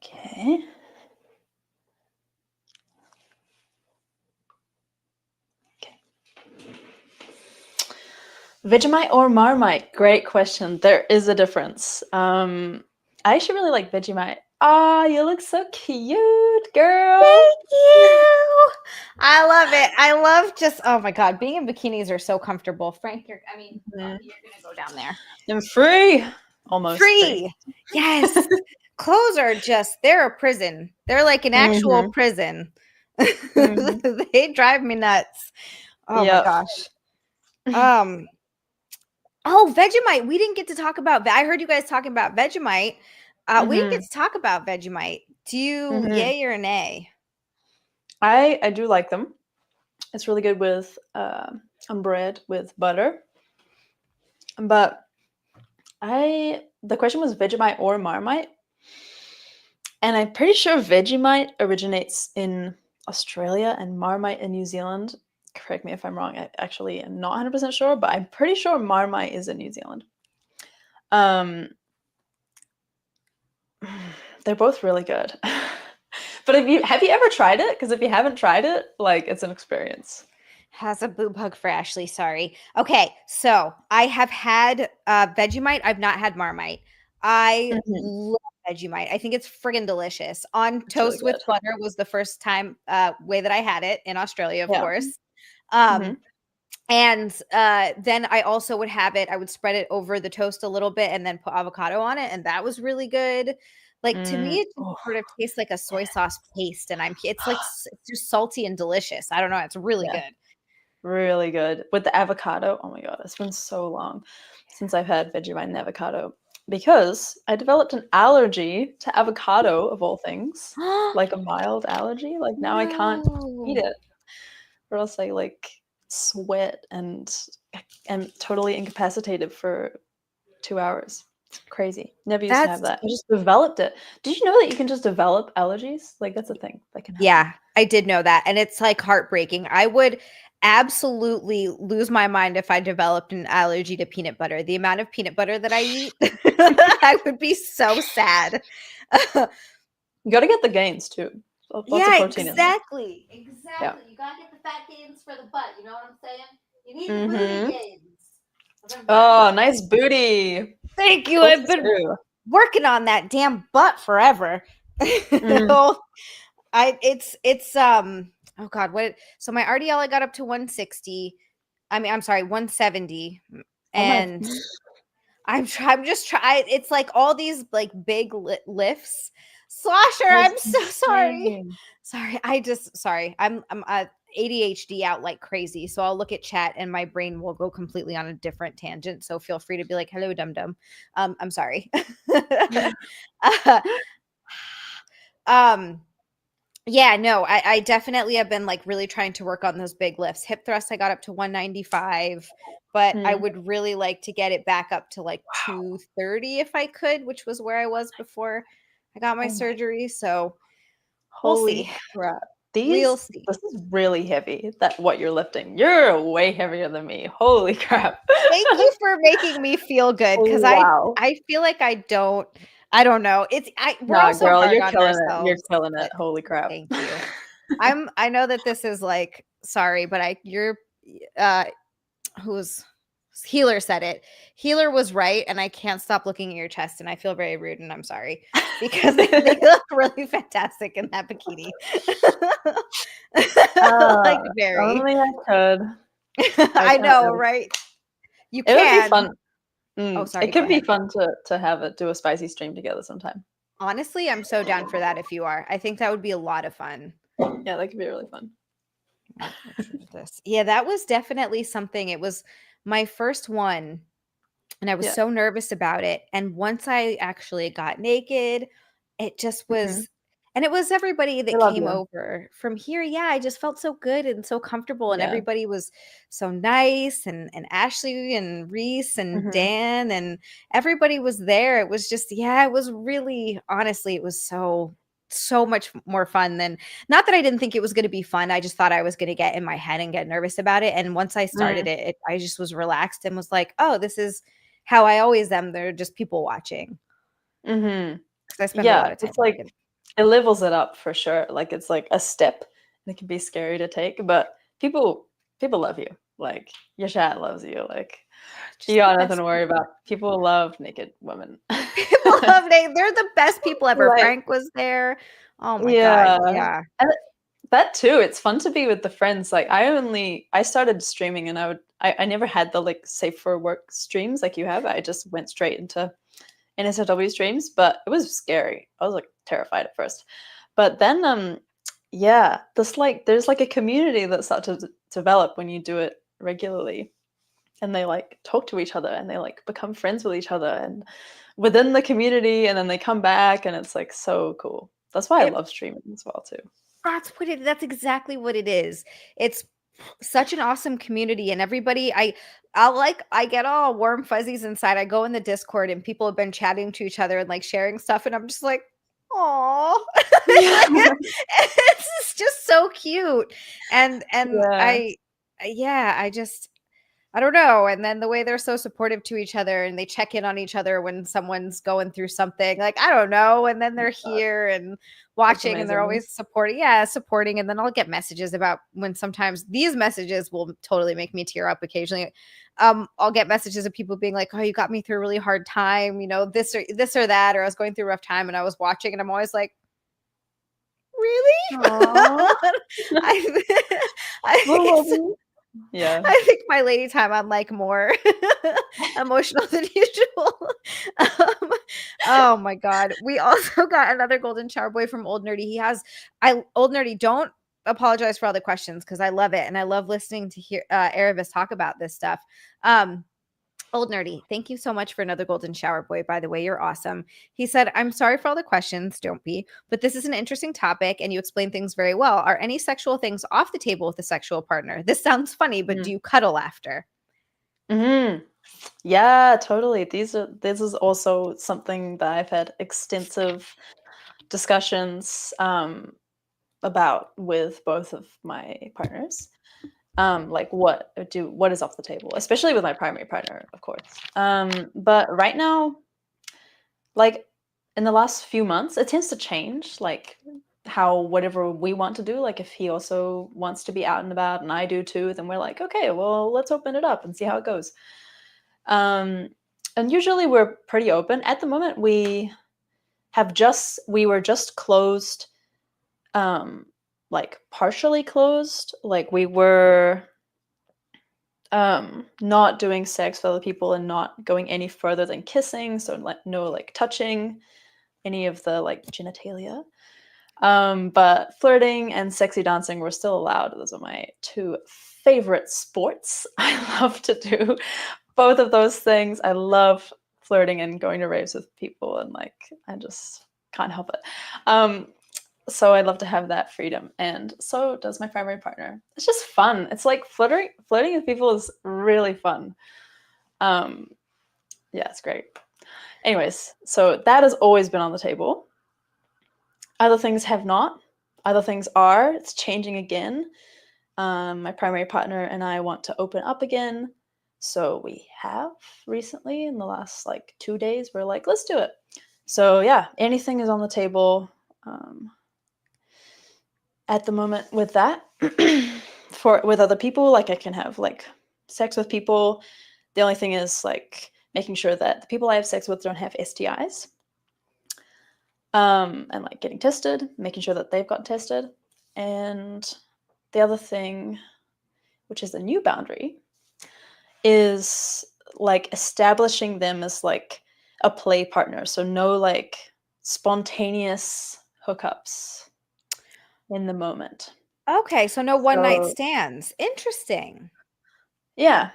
Okay. Vegemite or Marmite? Great question. There is a difference. I actually really like Vegemite. Ah, you look so cute, girl. Thank you. I love it. I love just, oh my God, being in bikinis are so comfortable. Frank, you're going to go down there. I'm free. Almost Free. Yes. Clothes are just, they're a prison. They're like an actual prison. They drive me nuts. Oh my gosh. Oh, Vegemite. We didn't get to talk about, I heard you guys talking about Vegemite. We didn't get to talk about Vegemite. Do you yay or nay? I do like them. It's really good with on bread with butter. But the question was Vegemite or Marmite. And I'm pretty sure Vegemite originates in Australia and Marmite in New Zealand. Correct me if I'm wrong. I actually am not 100% sure, but I'm pretty sure Marmite is in New Zealand. They're both really good. But have you ever tried it? Because if you haven't tried it, like, it's an experience. Has a boob hug for Ashley. Sorry. Okay, so I have had Vegemite. I've not had Marmite. I love Vegemite. I think it's friggin' delicious. On toast really with butter was the first time way that I had it in Australia, of course. And then I also would have it. I would spread it over the toast a little bit and then put avocado on it, and that was really good. Like, to me, it just sort of tastes like a soy sauce paste, and it's like it's just salty and delicious. I don't know. It's really good. Really good. With the avocado, oh my God, it's been so long since I've had Vegemite and avocado because I developed an allergy to avocado, of all things, like a mild allergy. Like, now I can't eat it, or else I like sweat and am totally incapacitated for 2 hours. It's crazy. Never used to have that. I just developed it. Did you know that you can just develop allergies? Like, that's a thing that can happen. Yeah, I did know that. And it's like heartbreaking. I would absolutely lose my mind if I developed an allergy to peanut butter. The amount of peanut butter that I eat, I would be so sad. You got to get the gains too. Lots of protein exactly. in there. Exactly. Yeah. You got to get the fat gains for the butt. You know what I'm saying? You need the booty gains. Oh, nice booty. Thank you. I've been working on that damn butt forever. Oh God, so my RDL, I got up to 160. I'm sorry, 170. And I'm just trying. It's like all these like big lifts. Slosher, I'm so sorry. Sorry. I'm ADHD out like crazy. So I'll look at chat and my brain will go completely on a different tangent. So feel free to be like, hello, dum dum. I'm sorry. Yeah, no, I definitely have been like really trying to work on those big lifts. Hip thrust, I got up to 195, but I would really like to get it back up to like 230 if I could, which was where I was before I got my surgery. So we'll see. Crap. We'll see. This is really heavy, what you're lifting. You're way heavier than me. Holy crap. Thank you for making me feel good, because I feel like I don't know. We're also girl, hard you're on killing ourselves. You're killing it. Holy crap. Thank you. I know that this is like, sorry, but Healer said it. Healer was right, and I can't stop looking at your chest, and I feel very rude, and I'm sorry, because they look really fantastic in that bikini. Like, very. Only I could. I know, right? You can. It would be fun. Oh, sorry. It could be fun to have it, do a spicy stream together sometime. Honestly, I'm so down for that if you are. I think that would be a lot of fun. Yeah, that could be really fun. Yeah, that was definitely something. It was my first one. and I was Yeah. so nervous about it. And once I actually got naked, it just Mhm. was, and it was everybody They that love came you. over from here. Yeah, I just felt so good and so comfortable, and Yeah. everybody was so nice, and Ashley and Reese and Mhm. Dan and everybody was there. It was just, yeah, it was really, honestly, it was so much more fun than, not that I didn't think it was going to be fun. I just thought I was going to get in my head and get nervous about it. And once I started Mm. it, I just was relaxed and was like, oh, this is how I always am. They're just people watching, Mhm. because I spend a Yeah, lot of time it's like naked. it levels it up for sure. Like it's like a step, and it can be scary to take, but people love you. Like your chat loves you. Like you Just the got nothing best to worry people. about. People love naked women. People love they're the best people ever. Like Frank was there. Oh my God. yeah. Yeah. And that too, it's fun to be with the friends. Like I started streaming and I never had the like safe for work streams like you have. I just went straight into NSFW streams, but it was scary. I was like terrified at first. But then yeah, this like there's like a community that starts to develop when you do it regularly. And they like talk to each other and they like become friends with each other and within the community and then they come back and it's like so cool. That's why I It love streaming as well too. that's exactly what it is. It's such an awesome community, and everybody, I get all warm fuzzies inside. I go in the Discord and people have been chatting to each other and like sharing stuff, and I'm just like, oh, Yeah. it's just so cute. And Yeah. yeah, I don't know. And then the way they're so supportive to each other and they check in on each other when someone's going through something, like, I don't know. And then they're God, here and that's watching and they're amazing. always supporting. Yeah, supporting. And then I'll get messages about, when sometimes these messages will totally make me tear up occasionally. I'll get messages of people being like, oh, you got me through a really hard time, this or that, or I was going through a rough time and I was watching, and I'm always like, really? Aw. I, I We think love it's you. Yeah. I think my lady time, I'm like more emotional than usual. Um, oh my god. We also got another golden shower boy from Old Nerdy. Old Nerdy, don't apologize for all the questions, because I love it and I love listening to hear Aravis talk about this stuff. Um, Old Nerdy, thank you so much for another golden shower boy. By the way, you're awesome. He said, I'm sorry for all the questions. Don't be. But this is an interesting topic and you explain things very well. Are any sexual things off the table with a sexual partner? This sounds funny, but do Mm. you cuddle after? Mhm. Yeah, totally. This is also something that I've had extensive discussions about with both of my partners. Like what is off the table, especially with my primary partner, of course. But right now, like in the last few months, it tends to change, like how whatever we want to do. Like if he also wants to be out and about and I do too, then we're like, okay, well, let's open it up and see how it goes. Um, and usually we're pretty open. At the moment, we were just closed, um, like partially closed. Like we were not doing sex with other people and not going any further than kissing, so like no like touching any of the like genitalia. But flirting and sexy dancing were still allowed. Those are my two favorite sports. I love to do both of those things. I love flirting and going to raves with people, and like I just can't help it. So I'd love to have that freedom, and so does my primary partner. It's just fun. It's like flirting with people is really fun. Um, yeah, it's great. Anyways, so that has always been on the table. Other things have not. Other things are. It's changing again. My primary partner and I want to open up again. So we have recently, in the last like 2 days, we're like, let's do it. So yeah, anything is on the table at the moment with that. With other people, like I can have like sex with people. The only thing is like making sure that the people I have sex with don't have STIs. And like getting tested, making sure that they've got tested. And the other thing, which is a new boundary, is like establishing them as like a play partner. So no like spontaneous hookups in the moment. Okay, so no one night So stands. Interesting. yeah.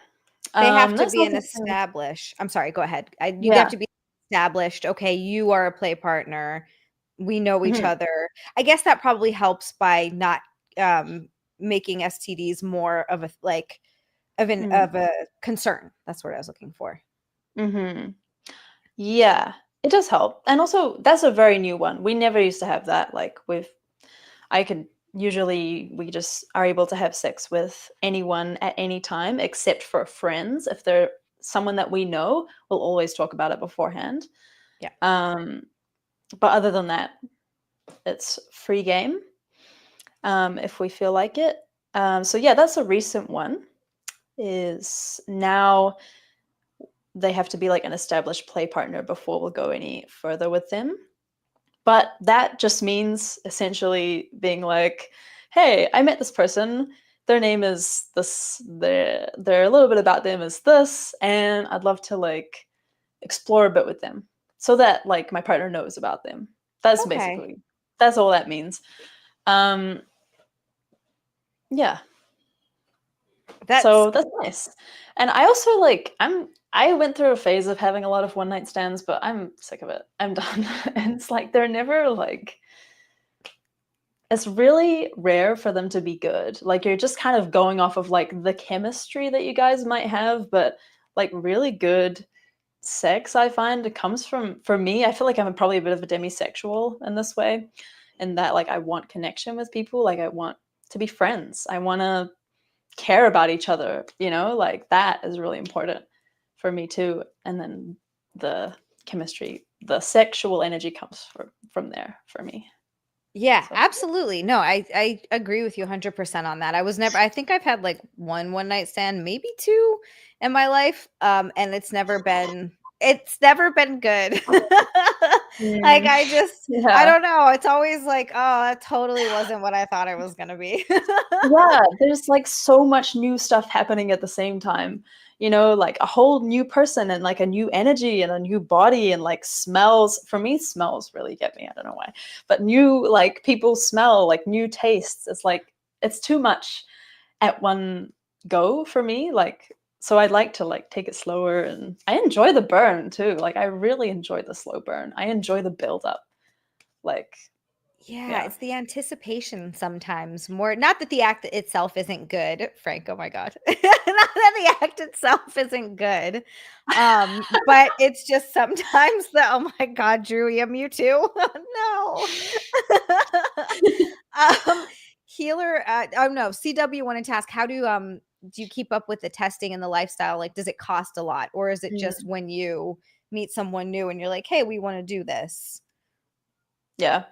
They have to That's be an nothing to, established. I'm sorry, go ahead. You have yeah. to be established. Okay, you are a play partner. We know each Mhm, other. I guess that probably helps by not um making STDs more of a like mm, of a concern. That's what I was looking for. mhm. Yeah, it does help. And also, that's a very new one. We never used to have that. Like with, I could usually we just are able to have sex with anyone at any time except for friends. If they're someone that we know, we'll always talk about it beforehand. Yeah. Um, but other than that, it's free game if we feel like it. So yeah, that's a recent one. Is now they have to be like an established play partner before we'll go any further with them. But that just means essentially being like, hey, I met this person. Their name is this. They're a little bit about them is this, and I'd love to like explore a bit with them, so that like my partner knows about them. That's Okay. basically that's all that means. Um, yeah. That's So that's nice. And I also like I went through a phase of having a lot of one night stands, but I'm sick of it. I'm done. And it's like they're never like it's really rare for them to be good. Like you're just kind of going off of like the chemistry that you guys might have, but like really good sex I find it comes from for me, I feel like I'm probably a bit of a demisexual in this way. And that like I want connection with people. Like I want to be friends. I wanna care about each other, you know, like that is really important for me too. And then the chemistry, the sexual energy comes from there for me. yeah, So absolutely. No, I agree with you 100% on that. I was never I think I've had like one night stand, maybe two in my life. And it's never been good. Like mm, I just I yeah. don't know. It's always like, oh, that totally wasn't what I thought it was gonna be. Yeah, there's like so much new stuff happening at the same time. You know, like a whole new person and like a new energy and a new body and like smells. For me, smells really get me. I don't know why. But new like people smell, like new tastes. It's like it's too much at one go for me. Like so I'd like to like take it slower and I enjoy the burn too. Like I really enjoy the slow burn. I enjoy the build up. Like Yeah, yeah. it's the anticipation sometimes more not that the act itself isn't good, Frank, oh my god. Not that the act itself isn't good, but it's just sometimes the, "Oh my god, Drew, you too?" No. Um, Healer, oh no, CW wanted to ask, how do you keep up with the testing and the lifestyle? Like, does it cost a lot? Or is it just Mm, when you meet someone new and you're like, "Hey, we wanna do this?" yeah.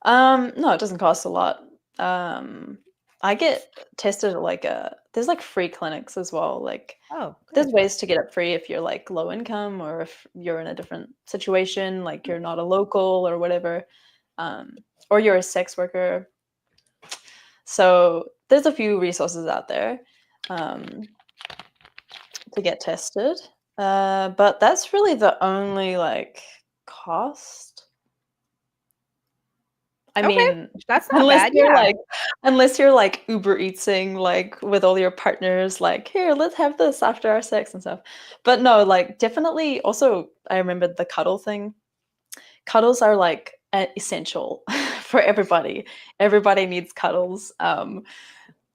No, it doesn't cost a lot. Um, I get tested at like a there's like free clinics as well. Like Oh, there's good. ways to get it free if you're like low income or if you're in a different situation, like you're not a local or whatever, or you're a sex worker. So there's a few resources out there um, to get tested. But that's really the only like cost. I Okay, mean, that's not unless bad, you're yeah. like unless you're like Uber Eatsing, like, with all your partners, like, "Here, let's have this after our sex and stuff." But no, like, definitely also, I remember the cuddle thing. Cuddles are, like, essential for everybody. Everybody needs cuddles,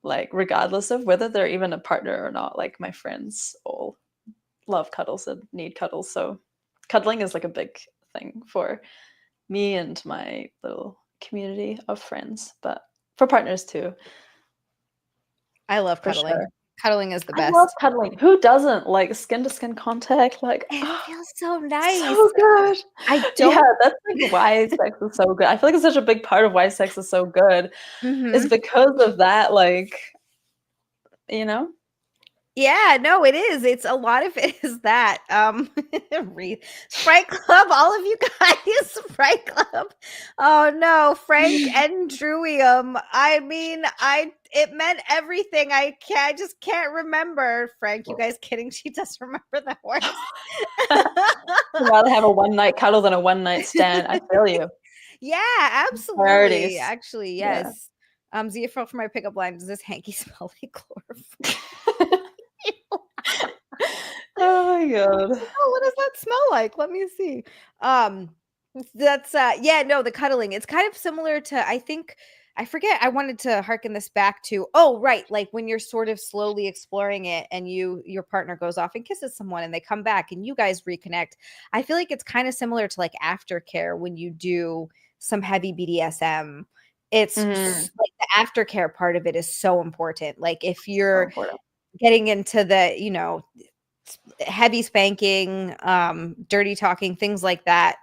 like, regardless of whether they're even a partner or not. Like, my friends all love cuddles and need cuddles, so cuddling is, like, a big thing for me and my little community of friends, but for partners too, I love for cuddling. sure. Cuddling is the I love best. cuddling. Who doesn't like skin to skin contact? Like, It oh, feels so nice. so good. I Yeah, don't that's like why sex is so good. I feel like it's such a big part of why sex is so good is Mhm. because of that, like, you know? Yeah, no, it is. It's a lot of it is that. Sprite Club, all of you guys, Sprite Club. Oh no, Frank and Drewium. I mean, I it meant everything. I just can't remember. Frank, you guys kidding? She doesn't remember the words. I'd rather have a one night cuddle than a one night stand. I feel you. Yeah, absolutely. Priorities. Actually, Yeah. yes. Zia for my pickup line. Does this hanky smell like chloroform? Oh my god. Oh, what does that smell like? Let me see. Um, that's yeah, no, the cuddling. It's kind of similar to I think I forget. I wanted to harken this back to right, like when you're sort of slowly exploring it and your partner goes off and kisses someone and they come back and you guys reconnect. I feel like it's kind of similar to like aftercare when you do some heavy BDSM. Mhm. Like the aftercare part of it is so important. Like if So you're important. getting into the, heavy spanking, dirty talking, things like that,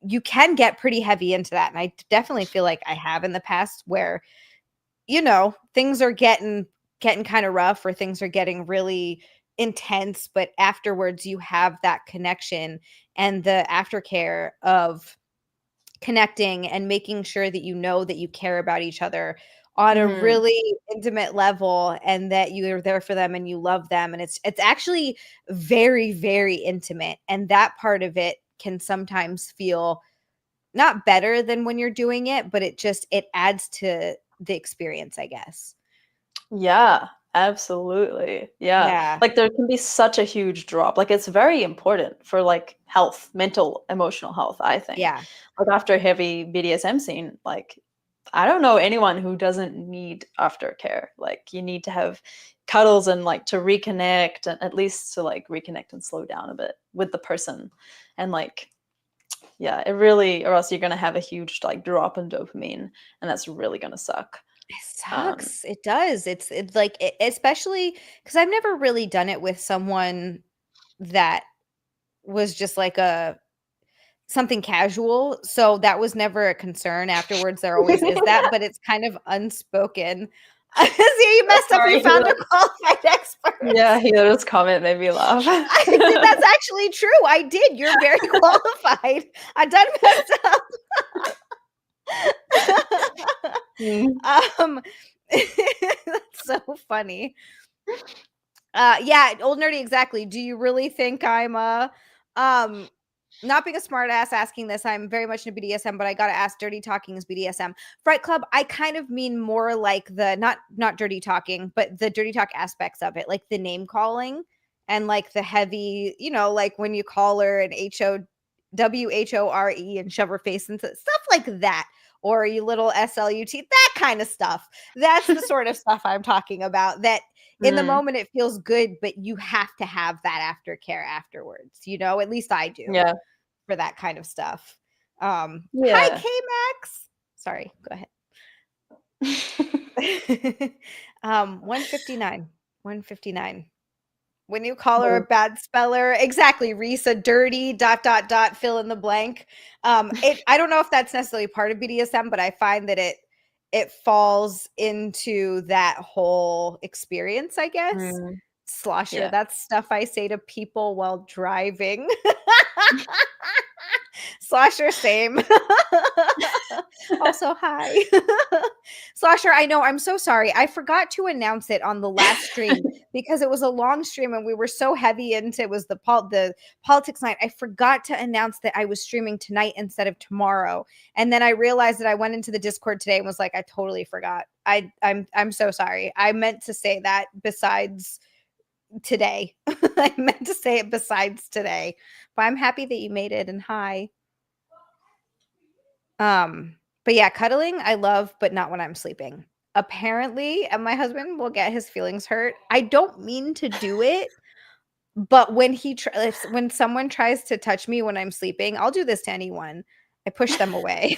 you can get pretty heavy into that. And I definitely feel like I have in the past where, things are getting kind of rough or things are getting really intense, but afterwards you have that connection and the aftercare of connecting and making sure that you care about each other on a Mhm. really intimate level and that you're there for them and you love them and it's actually very very intimate and that part of it can sometimes feel not better than when you're doing it but it adds to the experience, I guess. Yeah, absolutely. Yeah. Yeah. Like there can be such a huge drop. Like it's very important for like health, mental, emotional health, I think. Yeah. Like after a heavy BDSM scene, like I don't know anyone who doesn't need aftercare. Like you need to have cuddles and like to reconnect and at least to like reconnect and slow down a bit with the person. And like yeah, it really or else you're gonna have a huge like drop in dopamine and that's really gonna suck. It Um sucks. It does. It's like especially because I've never really done it with someone that was just like a something casual, so that was never a concern. Afterwards, there always is that, but it's kind of unspoken. See, you messed up, you Sorry, found a qualified yeah, experts. Hilda's comment made me laugh. I did that's actually true, I did, you're very qualified. I done messed up. Mm. Um, that's so funny. Yeah, old nerdy, exactly. Do you really think I'm um not being a smart ass asking this, I'm very much into BDSM, but I gotta ask, dirty talking is BDSM. Fright Club, I kind of mean more like the not dirty talking, but the dirty talk aspects of it, like the name calling and like the heavy, like when you call her an WHORE and shove her face into stuff like that, or you little SLUT, that kind of stuff. That's the sort of stuff I'm talking about. That in the Mm, moment it feels good, but you have to have that aftercare afterwards, at least I do yeah. for that kind of stuff. Hi Yeah. K-Max. Sorry, go ahead. 159. 159. When you call her a Oh, bad speller, exactly, Reese, a dirty ... fill in the blank. I don't know if that's necessarily part of BDSM, but I find that it falls into that whole experience, I guess. mm, Slosher, yeah. that's stuff I say to people while driving. Slosher, same. Also, hi. Slosher, I know, I'm so sorry. I forgot to announce it on the last stream because it was a long stream and we were so heavy into it was the politics night. I forgot to announce that I was streaming tonight instead of tomorrow. And then I realized that I went into the Discord today and was like, I totally forgot. I'm so sorry. I meant to say that besides today. I meant to say it besides today. But I'm happy that you made it and hi. But yeah, cuddling I love, but not when I'm sleeping. Apparently, and my husband will get his feelings hurt. I don't mean to do it, but when someone tries to touch me when I'm sleeping, I'll do this to anyone. I push them away.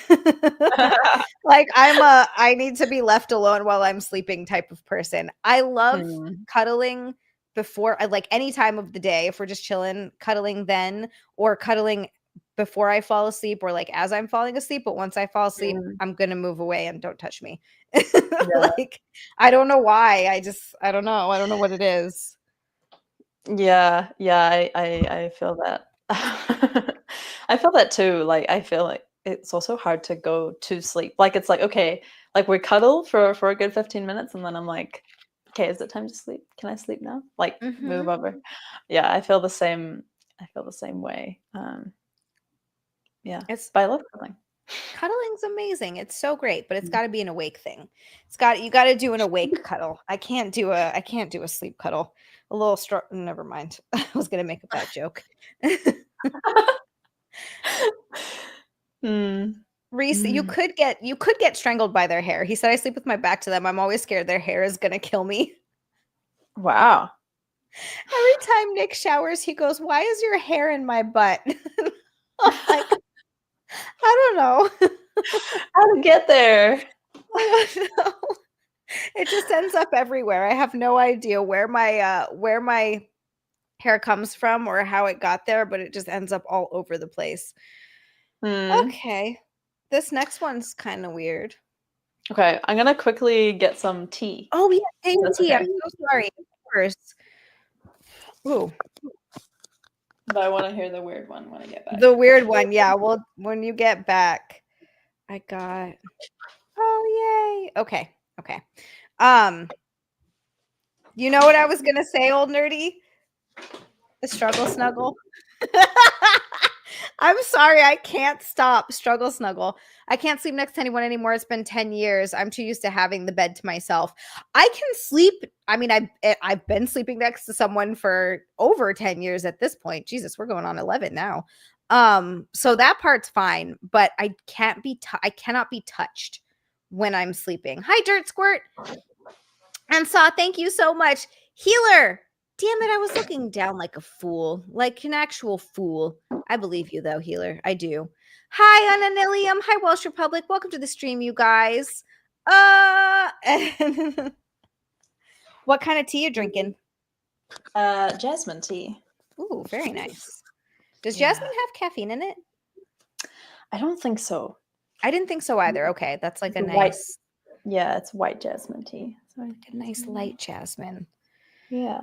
Like I need to be left alone while I'm sleeping type of person. I love Mm, cuddling before like any time of the day if we're just chilling, cuddling then or cuddling before I fall asleep or like as I'm falling asleep, but once I fall asleep, mm, I'm going to move away and don't touch me. yeah. Like I don't know why. I don't know. I don't know what it is. Yeah, yeah, I feel that. I feel that too, like, I feel like it's also hard to go to sleep. Like, it's like, okay, like, we cuddle for a good 15 minutes, and then I'm like, "Okay, is it time to sleep? Can I sleep now?" Like, move Mhm. over. Yeah, I feel the same way. Yeah, It's but I love cuddling. Cuddling's amazing. It's so great, but it's got to be an awake thing. You got to do an awake cuddle. I can't do a sleep cuddle. A little never mind. I was going to make a bad joke. Reese, you could get strangled by their hair. He said I sleep with my back to them. I'm always scared their hair is going to kill me. Wow. Every time Nick showers, he goes, "Why is your hair in my butt?" I'm like, I don't know. How to get there? I don't know. It just ends up everywhere. I have no idea where my hair comes from or how it got there, but it just ends up all over the place. Okay. This next one's kind of weird. Okay, I'm gonna quickly get some tea. Oh yeah, tea. Okay. I'm so sorry. Of course. Ooh. But I want to hear the weird one when I get back. The weird one, yeah. Well, when you get back, I got. Oh yay! Okay. You know what I was gonna say, old nerdy? The struggle snuggle. I'm sorry, I can't stop. Struggle snuggle. I can't sleep next to anyone anymore. It's been 10 years. I'm too used to having the bed to myself. I can sleep. I mean, I've been sleeping next to someone for over 10 years at this point. Jesus, we're going on 11 now. So that part's fine, but I cannot be touched when I'm sleeping. Hi, Dirt Squirt. And Saw, thank you so much. Healer. Damn it, I was looking down like a fool, like an actual fool. I believe you, though, Healer. I do. Hi, Ananilium. Hi, Welsh Republic. Welcome to the stream, you guys. What kind of tea you drinking? Jasmine tea. Ooh, very nice. Does jasmine have caffeine in it? I don't think so. I didn't think so either. Okay, that's like a nice... White. Yeah, it's white jasmine tea. So like a nice light jasmine. Yeah.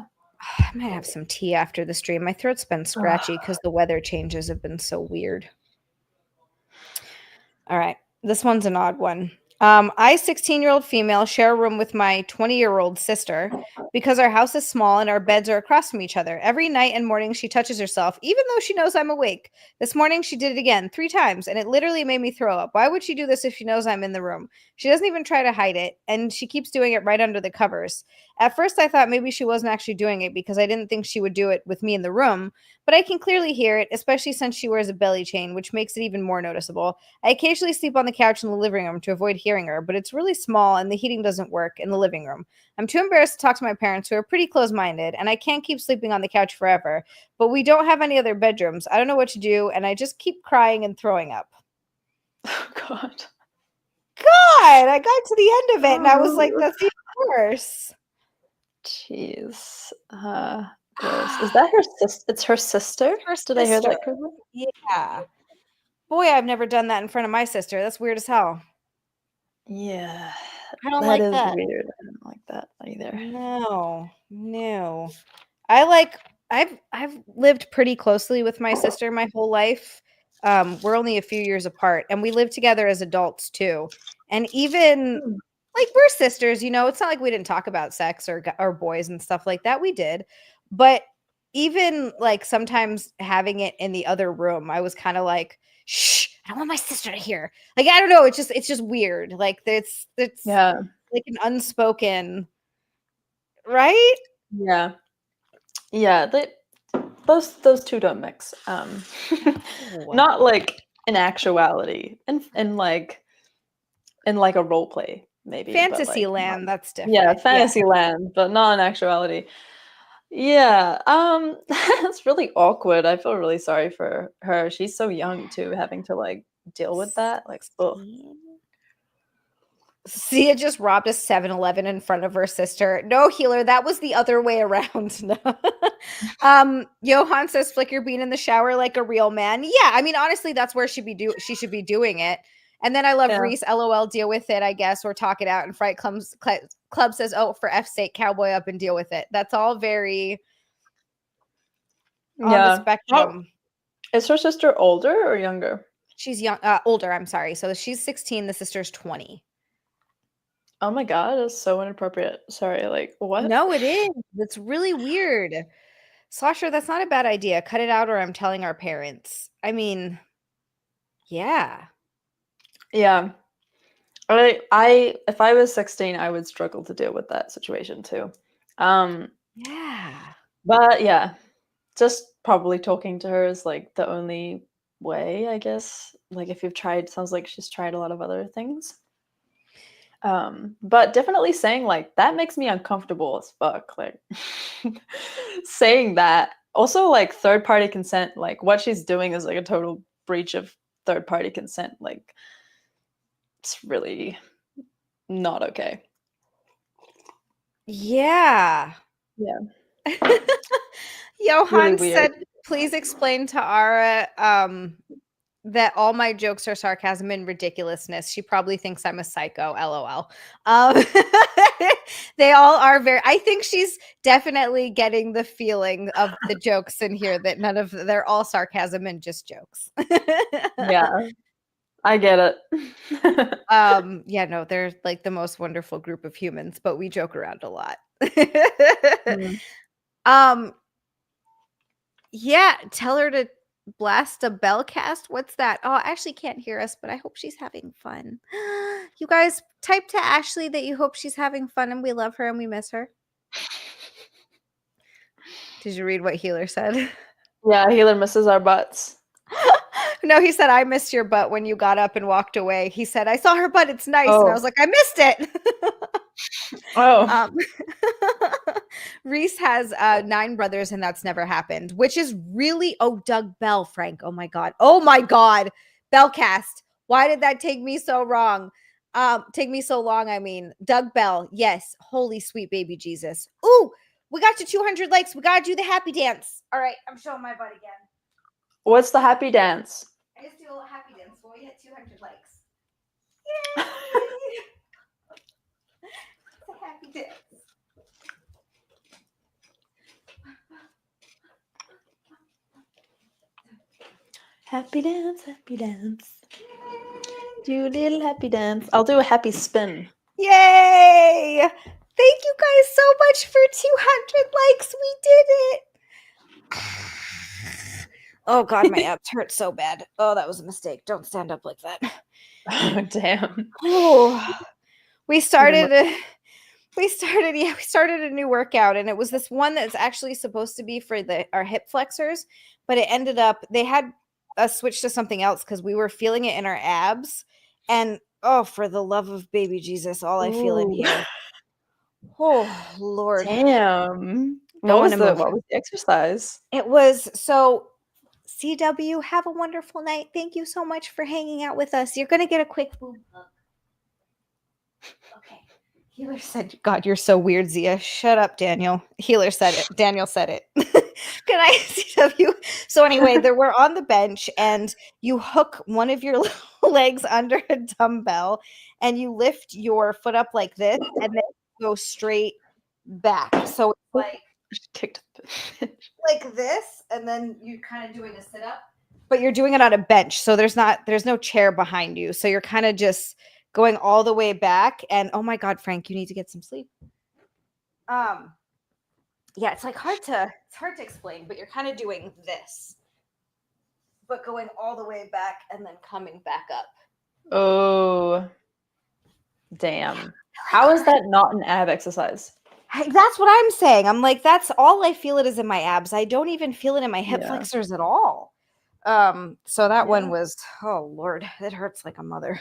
I might have some tea after the stream. My throat's been scratchy because the weather changes have been so weird. All right. This one's an odd one. I, 16-year-old female, share a room with my 20-year-old sister because our house is small and our beds are across from each other. Every night and morning, she touches herself, even though she knows I'm awake. This morning, she did it again 3 times, and it literally made me throw up. Why would she do this if she knows I'm in the room? She doesn't even try to hide it, and she keeps doing it right under the covers. At first, I thought maybe she wasn't actually doing it because I didn't think she would do it with me in the room, but I can clearly hear it, especially since she wears a belly chain, which makes it even more noticeable. I occasionally sleep on the couch in the living room to avoid hearing her, but it's really small and the heating doesn't work in the living room. I'm too embarrassed to talk to my parents, who are pretty close-minded, and I can't keep sleeping on the couch forever, but we don't have any other bedrooms. I don't know what to do, and I just keep crying and throwing up. Oh, God. I got to the end of it, and I was like, that's even worse. Jeez. Gross. Is that her sister? It's her sister? Did I hear that correctly? Yeah. Boy, I've never done that in front of my sister. That's weird as hell. Yeah. I don't like that. Weird. I don't like that either. No. I've lived pretty closely with my sister my whole life. We're only a few years apart, and we live together as adults too. And even like we're sisters, you know, it's not like we didn't talk about sex or boys and stuff like that. We did. But even like sometimes having it in the other room, I was kind of like, shh, I don't want my sister to hear. Like, I don't know. It's just weird. Like it's yeah, like an unspoken, right? Yeah. Those two don't mix. Not like in actuality, and like in like a role play, maybe. Fantasyland, that's different. Yeah, Fantasyland, but not in actuality. Yeah, that's really awkward. I feel really sorry for her. She's so young too, having to like deal with that. Like, ugh. Sia just robbed a 7-Eleven in front of her sister. No, Healer, that was the other way around. No. Johan says flicker bean in the shower like a real man. Yeah, I mean, honestly, that's where she should be doing it. And then I love Reese, LOL, deal with it, I guess, or talk it out. And Fright Club says, oh, for F's sake, cowboy up and deal with it. That's all very on the spectrum. Is her sister older or younger? She's young, older, I'm sorry. So she's 16, the sister's 20. Oh my God, that's so inappropriate. Sorry, like, what? No, it is. It's really weird. Sasha, that's not a bad idea. Cut it out or I'm telling our parents. I mean, yeah. Yeah. I if I was 16, I would struggle to deal with that situation too. Yeah. But yeah, just probably talking to her is like the only way, I guess. Like if you've tried, sounds like she's tried a lot of other things. But definitely saying like that makes me uncomfortable as fuck. Like saying that. Also like third party consent, like what she's doing is like a total breach of third party consent. Like it's really not okay. Yeah. Yeah. Really Johan weird. said, please explain to Ara that all my jokes are sarcasm and ridiculousness. She probably thinks I'm a psycho, lol. They all are very, I think she's definitely getting the feeling of the jokes in here that they're all sarcasm and just jokes. Yeah, I get it. Yeah, no, they're like the most wonderful group of humans, but we joke around a lot. Mm. um, yeah, tell her to blast a bell cast. What's that? Oh, Ashley can't hear us, but I hope she's having fun. You guys type to Ashley that you hope she's having fun and we love her and we miss her. Did you read what Healer said? Yeah, healer misses our butts. No, he said, I missed your butt when you got up and walked away. He said, I saw her butt. It's nice. And I Oh. was like, I missed it. Oh. Reese has 9 brothers and that's never happened, which is really, oh, Doug Bell, Frank. Oh my God. Oh my God. Bellcast. Why did that take me so wrong? Take me so long. I mean, Doug Bell. Yes. Holy sweet baby Jesus. Ooh, we got to 200 likes. We got to do the happy dance. All right. I'm showing my butt again. What's the happy dance? I just do a little happy dance when we hit 200 likes. Yay! It's a happy dance. Happy dance, happy dance. Do a little happy dance. I'll do a happy spin. Yay! Thank you guys so much for 200 likes. We did it. Oh God, my abs hurt so bad. Oh, that was a mistake. Don't stand up like that. Oh, damn. Oh, we started a new workout, and it was this one that's actually supposed to be for our hip flexors, but it ended up they had us switch to something else because we were feeling it in our abs. And oh, for the love of baby Jesus, all I feel in here. Oh Lord. Damn. Don't What want to was move. the exercise? It was so CW, have a wonderful night. Thank you so much for hanging out with us. You're gonna get a quick boob hug. Okay. Healer said, God, you're so weird, Zia. Shut up, Daniel. Healer said it. Daniel said it. Good night, CW. So anyway, we're on the bench and you hook one of your legs under a dumbbell and you lift your foot up like this and then go straight back. So it's like Kicked. this, and then you're kind of doing a sit-up, but you're doing it on a bench. So there's no chair behind you. So you're kind of just going all the way back. And oh my God, Frank, you need to get some sleep. Yeah, it's hard to explain, but you're kind of doing this, but going all the way back and then coming back up. Oh, damn. How is that not an ab exercise? That's what I'm saying. I'm like, that's all I feel it is in my abs. I don't even feel it in my hip flexors at all. So that one was, oh Lord, it hurts like a mother.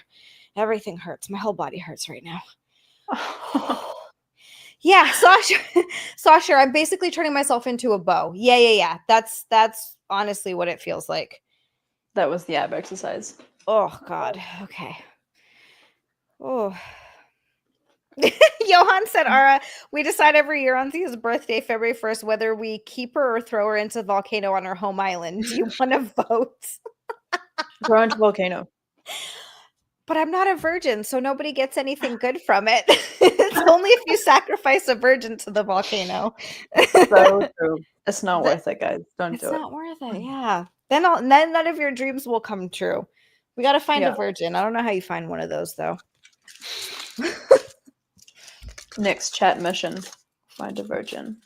Everything hurts. My whole body hurts right now. Yeah, Sasha, I'm basically turning myself into a bow. Yeah. That's honestly what it feels like. That was the ab exercise. Oh God. Okay. Oh. Johan said, Ara, we decide every year on Thea's birthday, February 1st, whether we keep her or throw her into the volcano on her home island. Do you want to vote? Throw into volcano. But I'm not a virgin, so nobody gets anything good from it. It's only if you sacrifice a virgin to the volcano. So true. It's not worth it, guys. Don't do it. It's not worth it. Yeah. Then none of your dreams will come true. We got to find a virgin. I don't know how you find one of those, though. Next chat mission. Find a virgin.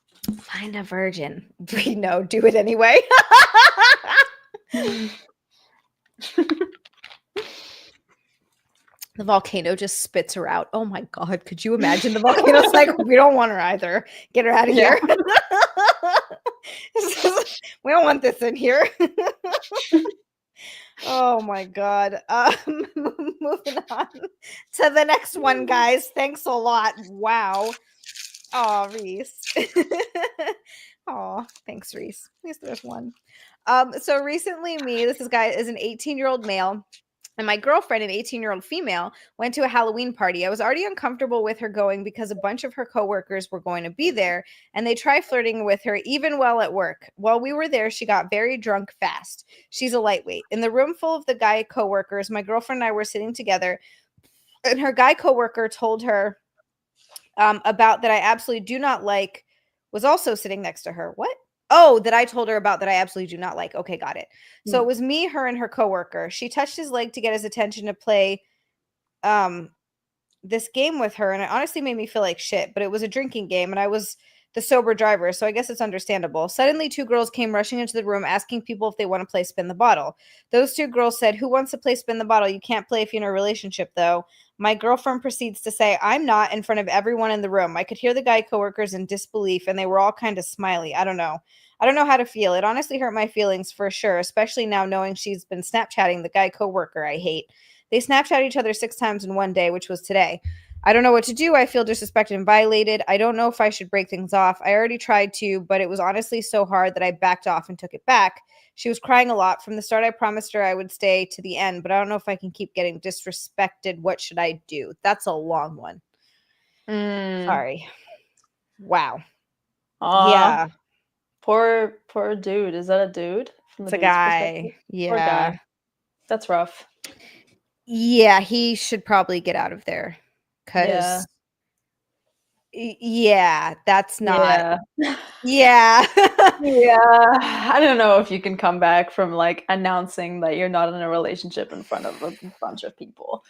Find a virgin. We know. Do it anyway. The volcano just spits her out. Oh my God. Could you imagine? The volcano's like, we don't want her either. Get her out of Yeah. here. We don't want this in here. Oh my God. Moving on to the next one, guys. Thanks a lot. Wow. Oh, Reese. Oh, thanks, Reese. At least there's one. So recently, this guy is an 18-year-old male, and my girlfriend, an 18-year-old female, went to a Halloween party. I was already uncomfortable with her going because a bunch of her coworkers were going to be there, and they tried flirting with her even while at work. While we were there, she got very drunk fast. She's a lightweight. In the room full of the guy coworkers, my girlfriend and I were sitting together, and her guy coworker told her about that I absolutely do not like, was also sitting next to her. What? Oh, that I told her about that I absolutely do not like. Okay, got it. So it was me, her, and her coworker. She touched his leg to get his attention to play this game with her, and it honestly made me feel like shit, but it was a drinking game, and I was the sober driver, so I guess it's understandable. Suddenly, two girls came rushing into the room asking people if they want to play spin the bottle. Those two girls said, "Who wants to play spin the bottle? You can't play if you're in a relationship, though." My girlfriend proceeds to say, "I'm not," in front of everyone in the room. I could hear the guy coworkers in disbelief, and they were all kind of smiley. I don't know. I don't know how to feel. It honestly hurt my feelings for sure, especially now knowing she's been Snapchatting the guy coworker I hate. They Snapchat each other 6 times in one day, which was today. I don't know what to do. I feel disrespected and violated. I don't know if I should break things off. I already tried to, but it was honestly so hard that I backed off and took it back. She was crying a lot. From the start, I promised her I would stay to the end, but I don't know if I can keep getting disrespected. What should I do? That's a long one. Sorry. Wow. Yeah. Poor dude. Is that a dude? From It's the a dude's guy. perspective? Yeah. Poor guy. That's rough. Yeah, he should probably get out of there. Yeah. Yeah, that's not. Yeah. Yeah. Yeah. I don't know if you can come back from like announcing that you're not in a relationship in front of a bunch of people.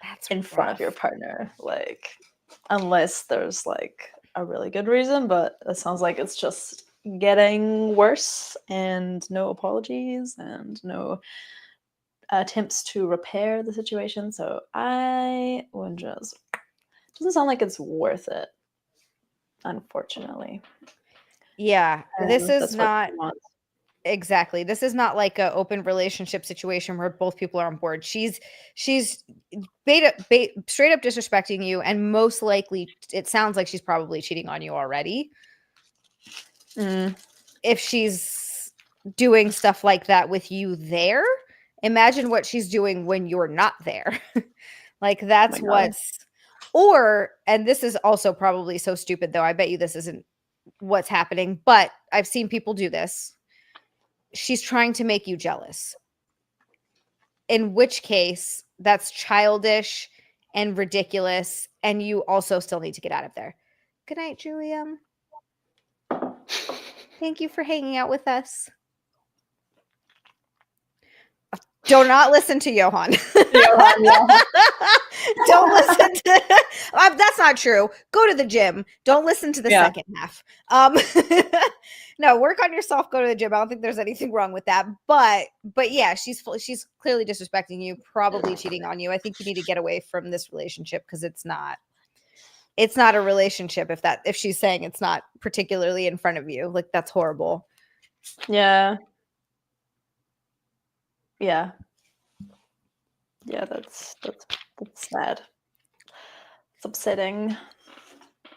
That's in front of your partner, like unless there's like a really good reason, but it sounds like it's just getting worse and no apologies and no attempts to repair the situation. So I would just doesn't sound like it's worth it, unfortunately. Yeah, this is That's what not she wants. exactly. This is not like a open relationship situation where both people are on board. She's straight up disrespecting you, and most likely it sounds like she's probably cheating on you already. If she's doing stuff like that with you there, imagine what she's doing when you're not there. Like that's Oh my God. and this is also probably so stupid though. I bet you this isn't what's happening, but I've seen people do this. She's trying to make you jealous. In which case, that's childish and ridiculous, and you also still need to get out of there. Good night, Julia. Thank you for hanging out with us. Do not listen to Johan. Don't listen to that's not true. Go to the gym. Don't listen to the second half. No, work on yourself, go to the gym. I don't think there's anything wrong with that. But yeah, she's clearly disrespecting you, probably cheating on you. I think you need to get away from this relationship because it's not a relationship if she's saying it's not particularly in front of you. Like that's horrible. Yeah. Yeah. Yeah, that's sad. It's upsetting.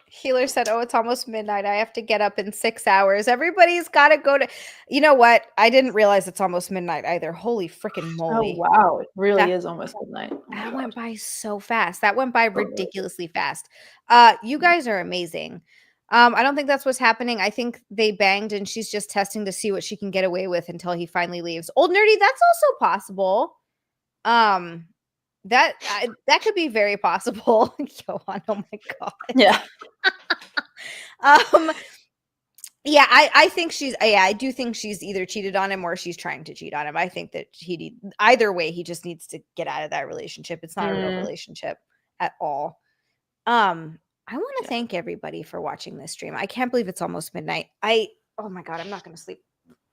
Healer said, "Oh, it's almost midnight. I have to get up in 6 hours. Everybody's got to go to." You know what? I didn't realize it's almost midnight either. Holy freaking moly! Oh wow, it really is almost midnight. Oh that went by so fast. That went by ridiculously fast. You guys are amazing. I don't think that's what's happening. I think they banged and she's just testing to see what she can get away with until he finally leaves. Old nerdy, that's also possible. That could be very possible. Johan, oh my God. Yeah. Yeah, I think I do think she's either cheated on him or she's trying to cheat on him. I think that either way, he just needs to get out of that relationship. It's not a real relationship at all. I want to thank everybody for watching this stream. I can't believe it's almost midnight. Oh my God, I'm not going to sleep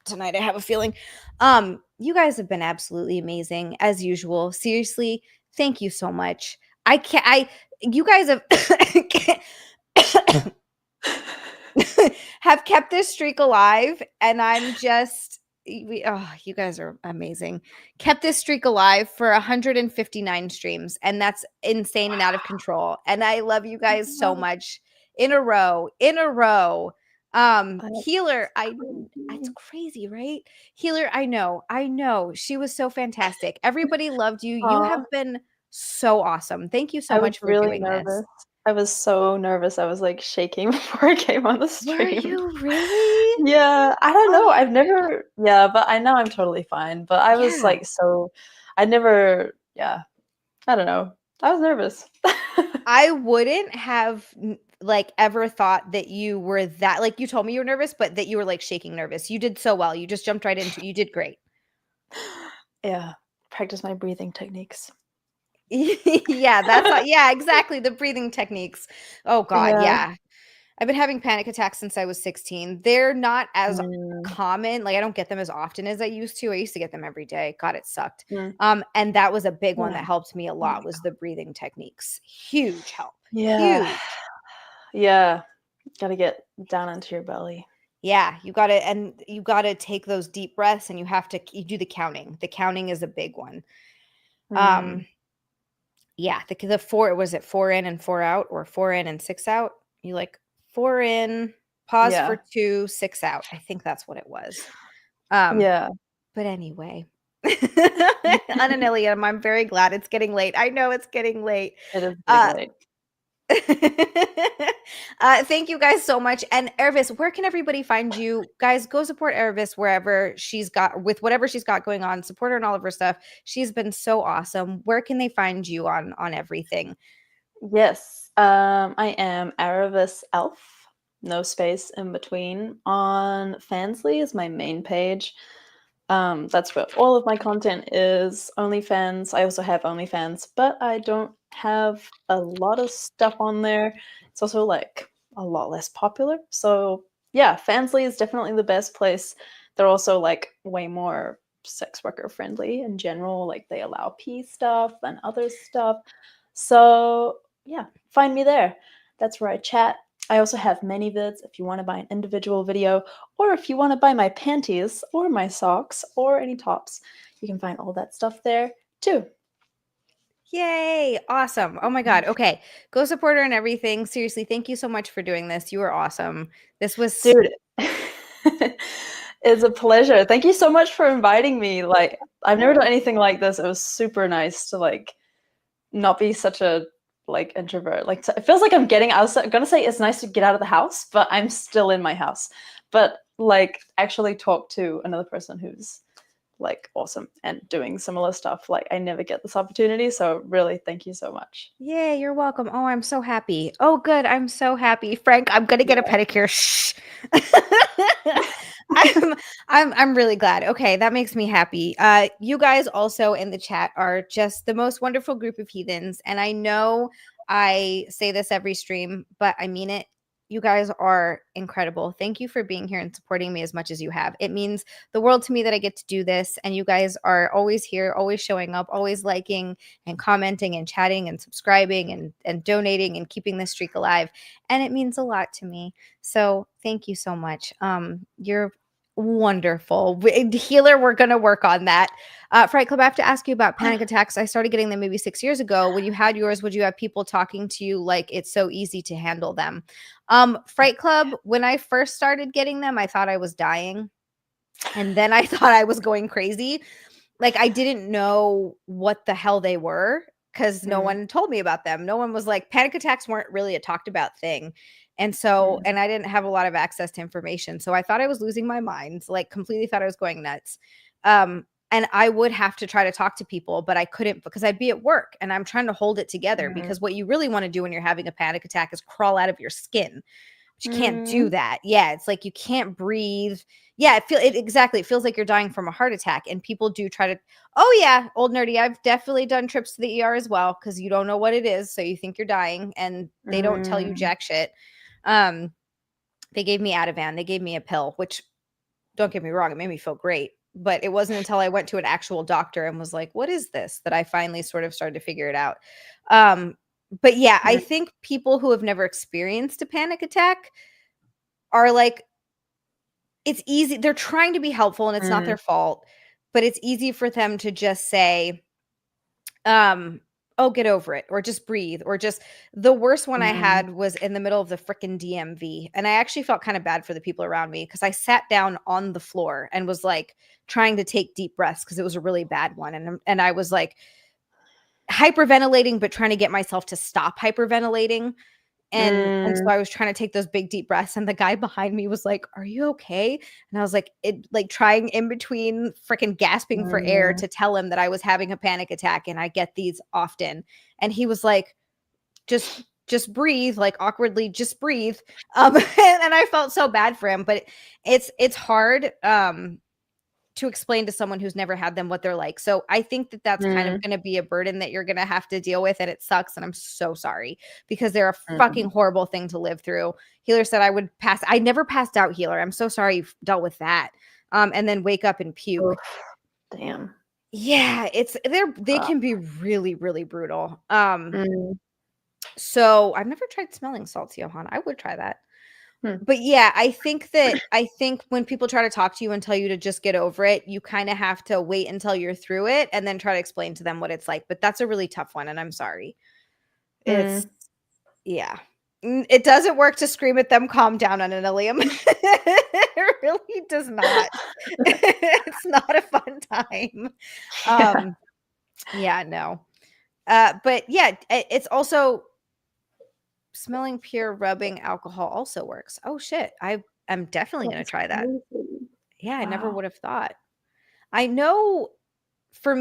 tonight. I have a feeling. You guys have been absolutely amazing as usual. Seriously, Thank you so much. You guys have have kept this streak alive, and I'm just you guys are amazing. Kept this streak alive for 159 streams, and that's insane and out of control. And I love you guys so Wow. much in a row, in a row. That's Healer, it's crazy. crazy, right? Healer, I know. She was so fantastic. Everybody loved you. You have Aw, been so awesome. Thank you so I was much for really doing this. nervous. I was so nervous. I was, like, shaking before I came on the Were stream. you really? Yeah, I don't know, Oh, I've never yeah, but I know I'm totally fine, but I was, yeah. like, so I never yeah, I don't know. I was nervous. I wouldn't have like ever thought that you were that like you told me you were nervous, but that you were like shaking nervous. You did so well. You just jumped right into You did great. Yeah, practice my breathing techniques. Yeah, yeah, exactly. The breathing techniques. Oh God, Yeah. yeah. I've been having panic attacks since I was 16. They're not as Mm, common. Like I don't get them as often as I used to. I used to get them every day. God, it sucked. mm, And that was a big one yeah. that helped me a Oh lot my was god. the breathing techniques. Huge help. Yeah. Huge. Yeah, gotta get down into your belly. Yeah, you gotta take those deep breaths and you do the counting. The counting is a big one. Mm, Um, yeah, the four was it 4 in and 4 out or 4 in and 6 out? You like 4 in, pause for yeah. 2, 6 out. I think that's what it was. Um, Yeah. but anyway. Ananilium, I'm very glad it's getting late. I know it's getting late. It is getting Uh late. Thank you guys so much. And Aravis, where can everybody find you? Guys, go support Aravis wherever she's got with whatever she's got going on. Support her and all of her stuff. She's been so awesome. Where can they find you on everything? Yes, I am Aravis Elf, no space in between. On Fansly is my main page. That's where all of my content is. OnlyFans. I also have OnlyFans, but I don't have a lot of stuff on there. It's also like a lot less popular. So yeah, Fansly is definitely the best place. They're also like way more sex worker friendly in general. Like they allow P stuff and other stuff. So yeah, find me there. That's where I chat. I also have many vids if you want to buy an individual video, or if you want to buy my panties or my socks or any tops. You can find all that stuff there too. Yay! Awesome. Oh my God. Okay. Go support her and everything. Seriously, thank you so much for doing this. You are awesome. This was Dude, it's a pleasure. Thank you so much for inviting me. Like, I've never done anything like this. It was super nice to like not be such a like introvert. Like it feels like I was gonna say it's nice to get out of the house, but I'm still in my house. But like actually talk to another person who's like awesome and doing similar stuff. Like I never get this opportunity. So really thank you so much. Yay, you're welcome. Oh, I'm so happy. Oh, good. I'm so happy. Frank, I'm gonna get a Yeah. pedicure. Shh. I'm I'm really glad. Okay, that makes me happy. You guys also in the chat are just the most wonderful group of heathens. And I know I say this every stream, but I mean it. You guys are incredible. Thank you for being here and supporting me as much as you have. It means the world to me that I get to do this. And you guys are always here, always showing up, always liking and commenting and chatting and subscribing and donating and keeping this streak alive. And it means a lot to me. So thank you so much. You're wonderful. Healer, we're going to work on that. Fright Club, I have to ask you about panic attacks. I started getting them maybe 6 years ago. When you had yours, would you have people talking to you like it's so easy to handle them? Fright Club, when I first started getting them, I thought I was dying. And then I thought I was going crazy. Like I didn't know what the hell they were because no Mm, one told me about them. No one was like panic attacks weren't really a talked about thing. And so, mm, and I didn't have a lot of access to information. So I thought I was losing my mind, like completely thought I was going nuts. And I would have to try to talk to people, but I couldn't because I'd be at work and I'm trying to hold it together mm, because what you really want to do when you're having a panic attack is crawl out of your skin. But you can't do mm, that. Yeah, it's like you can't breathe. Yeah, exactly. It feels like you're dying from a heart attack. And people do try to, oh yeah, old nerdy. I've definitely done trips to the ER as well because you don't know what it is, so you think you're dying, and they don't tell you mm. jack shit. Um, they gave me Ativan. They gave me a pill, which don't get me wrong, it made me feel great. but it wasn't until I went to an actual doctor and was like, what is this, that I finally sort of started to figure it out. But yeah, I think people who have never experienced a panic attack are like, it's easy. They're trying to be helpful and it's not their fault, but it's easy for them to just say, oh, get over it, or just breathe, or just the worst one I had was in the middle of the frickin' DMV. And I actually felt kind of bad for the people around me because I sat down on the floor and was like trying to take deep breaths because it was a really bad one. And I was like hyperventilating, but trying to get myself to stop hyperventilating. And so I was trying to take those big deep breaths, and the guy behind me was like, "Are you okay?" And I was like, trying in between freaking gasping for air to tell him that I was having a panic attack, and I get these often. And he was like, "Just breathe, like awkwardly, just breathe." And I felt so bad for him, but it's hard to explain to someone who's never had them what they're like. So I think that that's kind of going to be a burden that you're going to have to deal with. And it sucks. And I'm so sorry because they're a fucking horrible thing to live through. Healer said I would pass. I never passed out, Healer. I'm so sorry you dealt with that. And then wake up and puke. Oof, damn. Yeah, they can be really, really brutal. So I've never tried smelling salts, Johan. I would try that. But yeah, I think when people try to talk to you and tell you to just get over it, you kind of have to wait until you're through it and then try to explain to them what it's like. But that's a really tough one, and I'm sorry. It's yeah. It doesn't work to scream at them, calm down on an Ilium. It really does not. It's not a fun time. Yeah, no. But yeah, it's also smelling pure rubbing alcohol also works. Oh shit. I'm definitely going to try that. Yeah, I never would have thought. I know for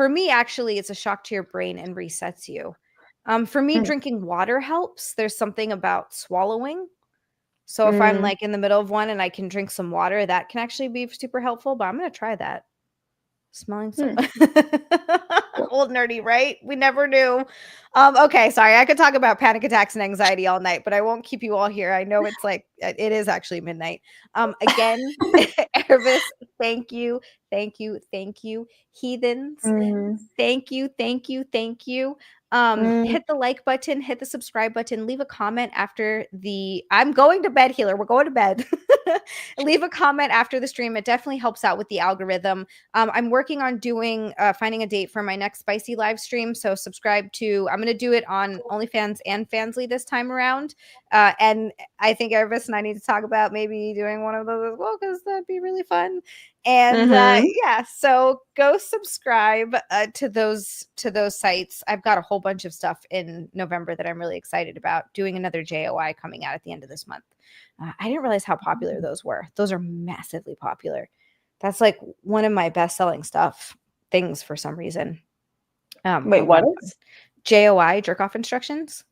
me actually it's a shock to your brain and resets you. For me drinking water helps. There's something about swallowing. So if I'm like in the middle of one and I can drink some water, that can actually be super helpful, but I'm going to try that. Smelling so old nerdy, right? We never knew. Okay, sorry. I could talk about panic attacks and anxiety all night, but I won't keep you all here. I know it's like it is actually midnight. Again, Aravis, thank you, thank you, thank you. Heathens, thank you, thank you, thank you. Hit the like button, hit the subscribe button, leave a comment after the I'm going to bed, Healer. We're going to bed. Leave a comment after the stream. It definitely helps out with the algorithm. I'm working on doing finding a date for my next spicy live stream. So subscribe to I'm gonna do it on OnlyFans and Fansly this time around. And I think Aravis and I need to talk about maybe doing one of those as well, because that'd be really fun. And yeah, so go subscribe to those sites. I've got a whole bunch of stuff in November that I'm really excited about. Doing another JOI coming out at the end of this month. I didn't realize how popular those were. Those are massively popular. That's like one of my best-selling things for some reason. Wait, what is? JOI, jerk off instructions.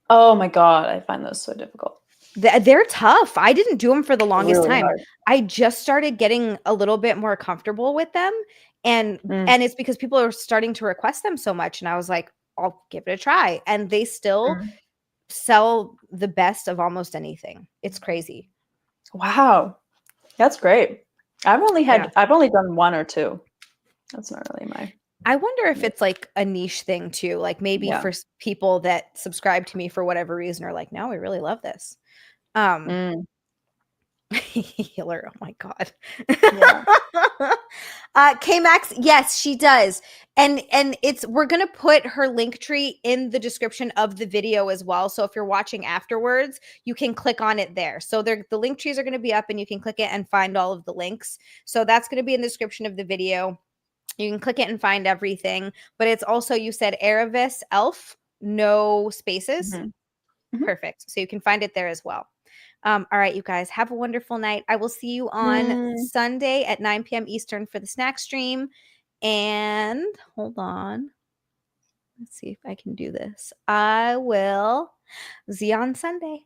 Oh my God, I find those so difficult. They're tough. I didn't do them for the longest Really time. hard. I just started getting a little bit more comfortable with them. And it's because people are starting to request them so much. And I was like, I'll give it a try. And they still sell the best of almost anything. It's crazy. Wow. That's great. I've only done one or two. That's not really my. I wonder if it's like a niche thing too. Like maybe for people that subscribe to me for whatever reason are like, no, we really love this. Healer, oh my God. K-Max, yes, she does. And we're gonna put her link tree in the description of the video as well. So if you're watching afterwards, you can click on it there. So the link trees are gonna be up and you can click it and find all of the links. So that's gonna be in the description of the video. You can click it and find everything. But it's also, you said Aravis Elf, no spaces. Perfect. So you can find it there as well. All right, you guys, have a wonderful night. I will see you on Sunday at 9 p.m. Eastern for the snack stream. And hold on. Let's see if I can do this. I will see you on Sunday.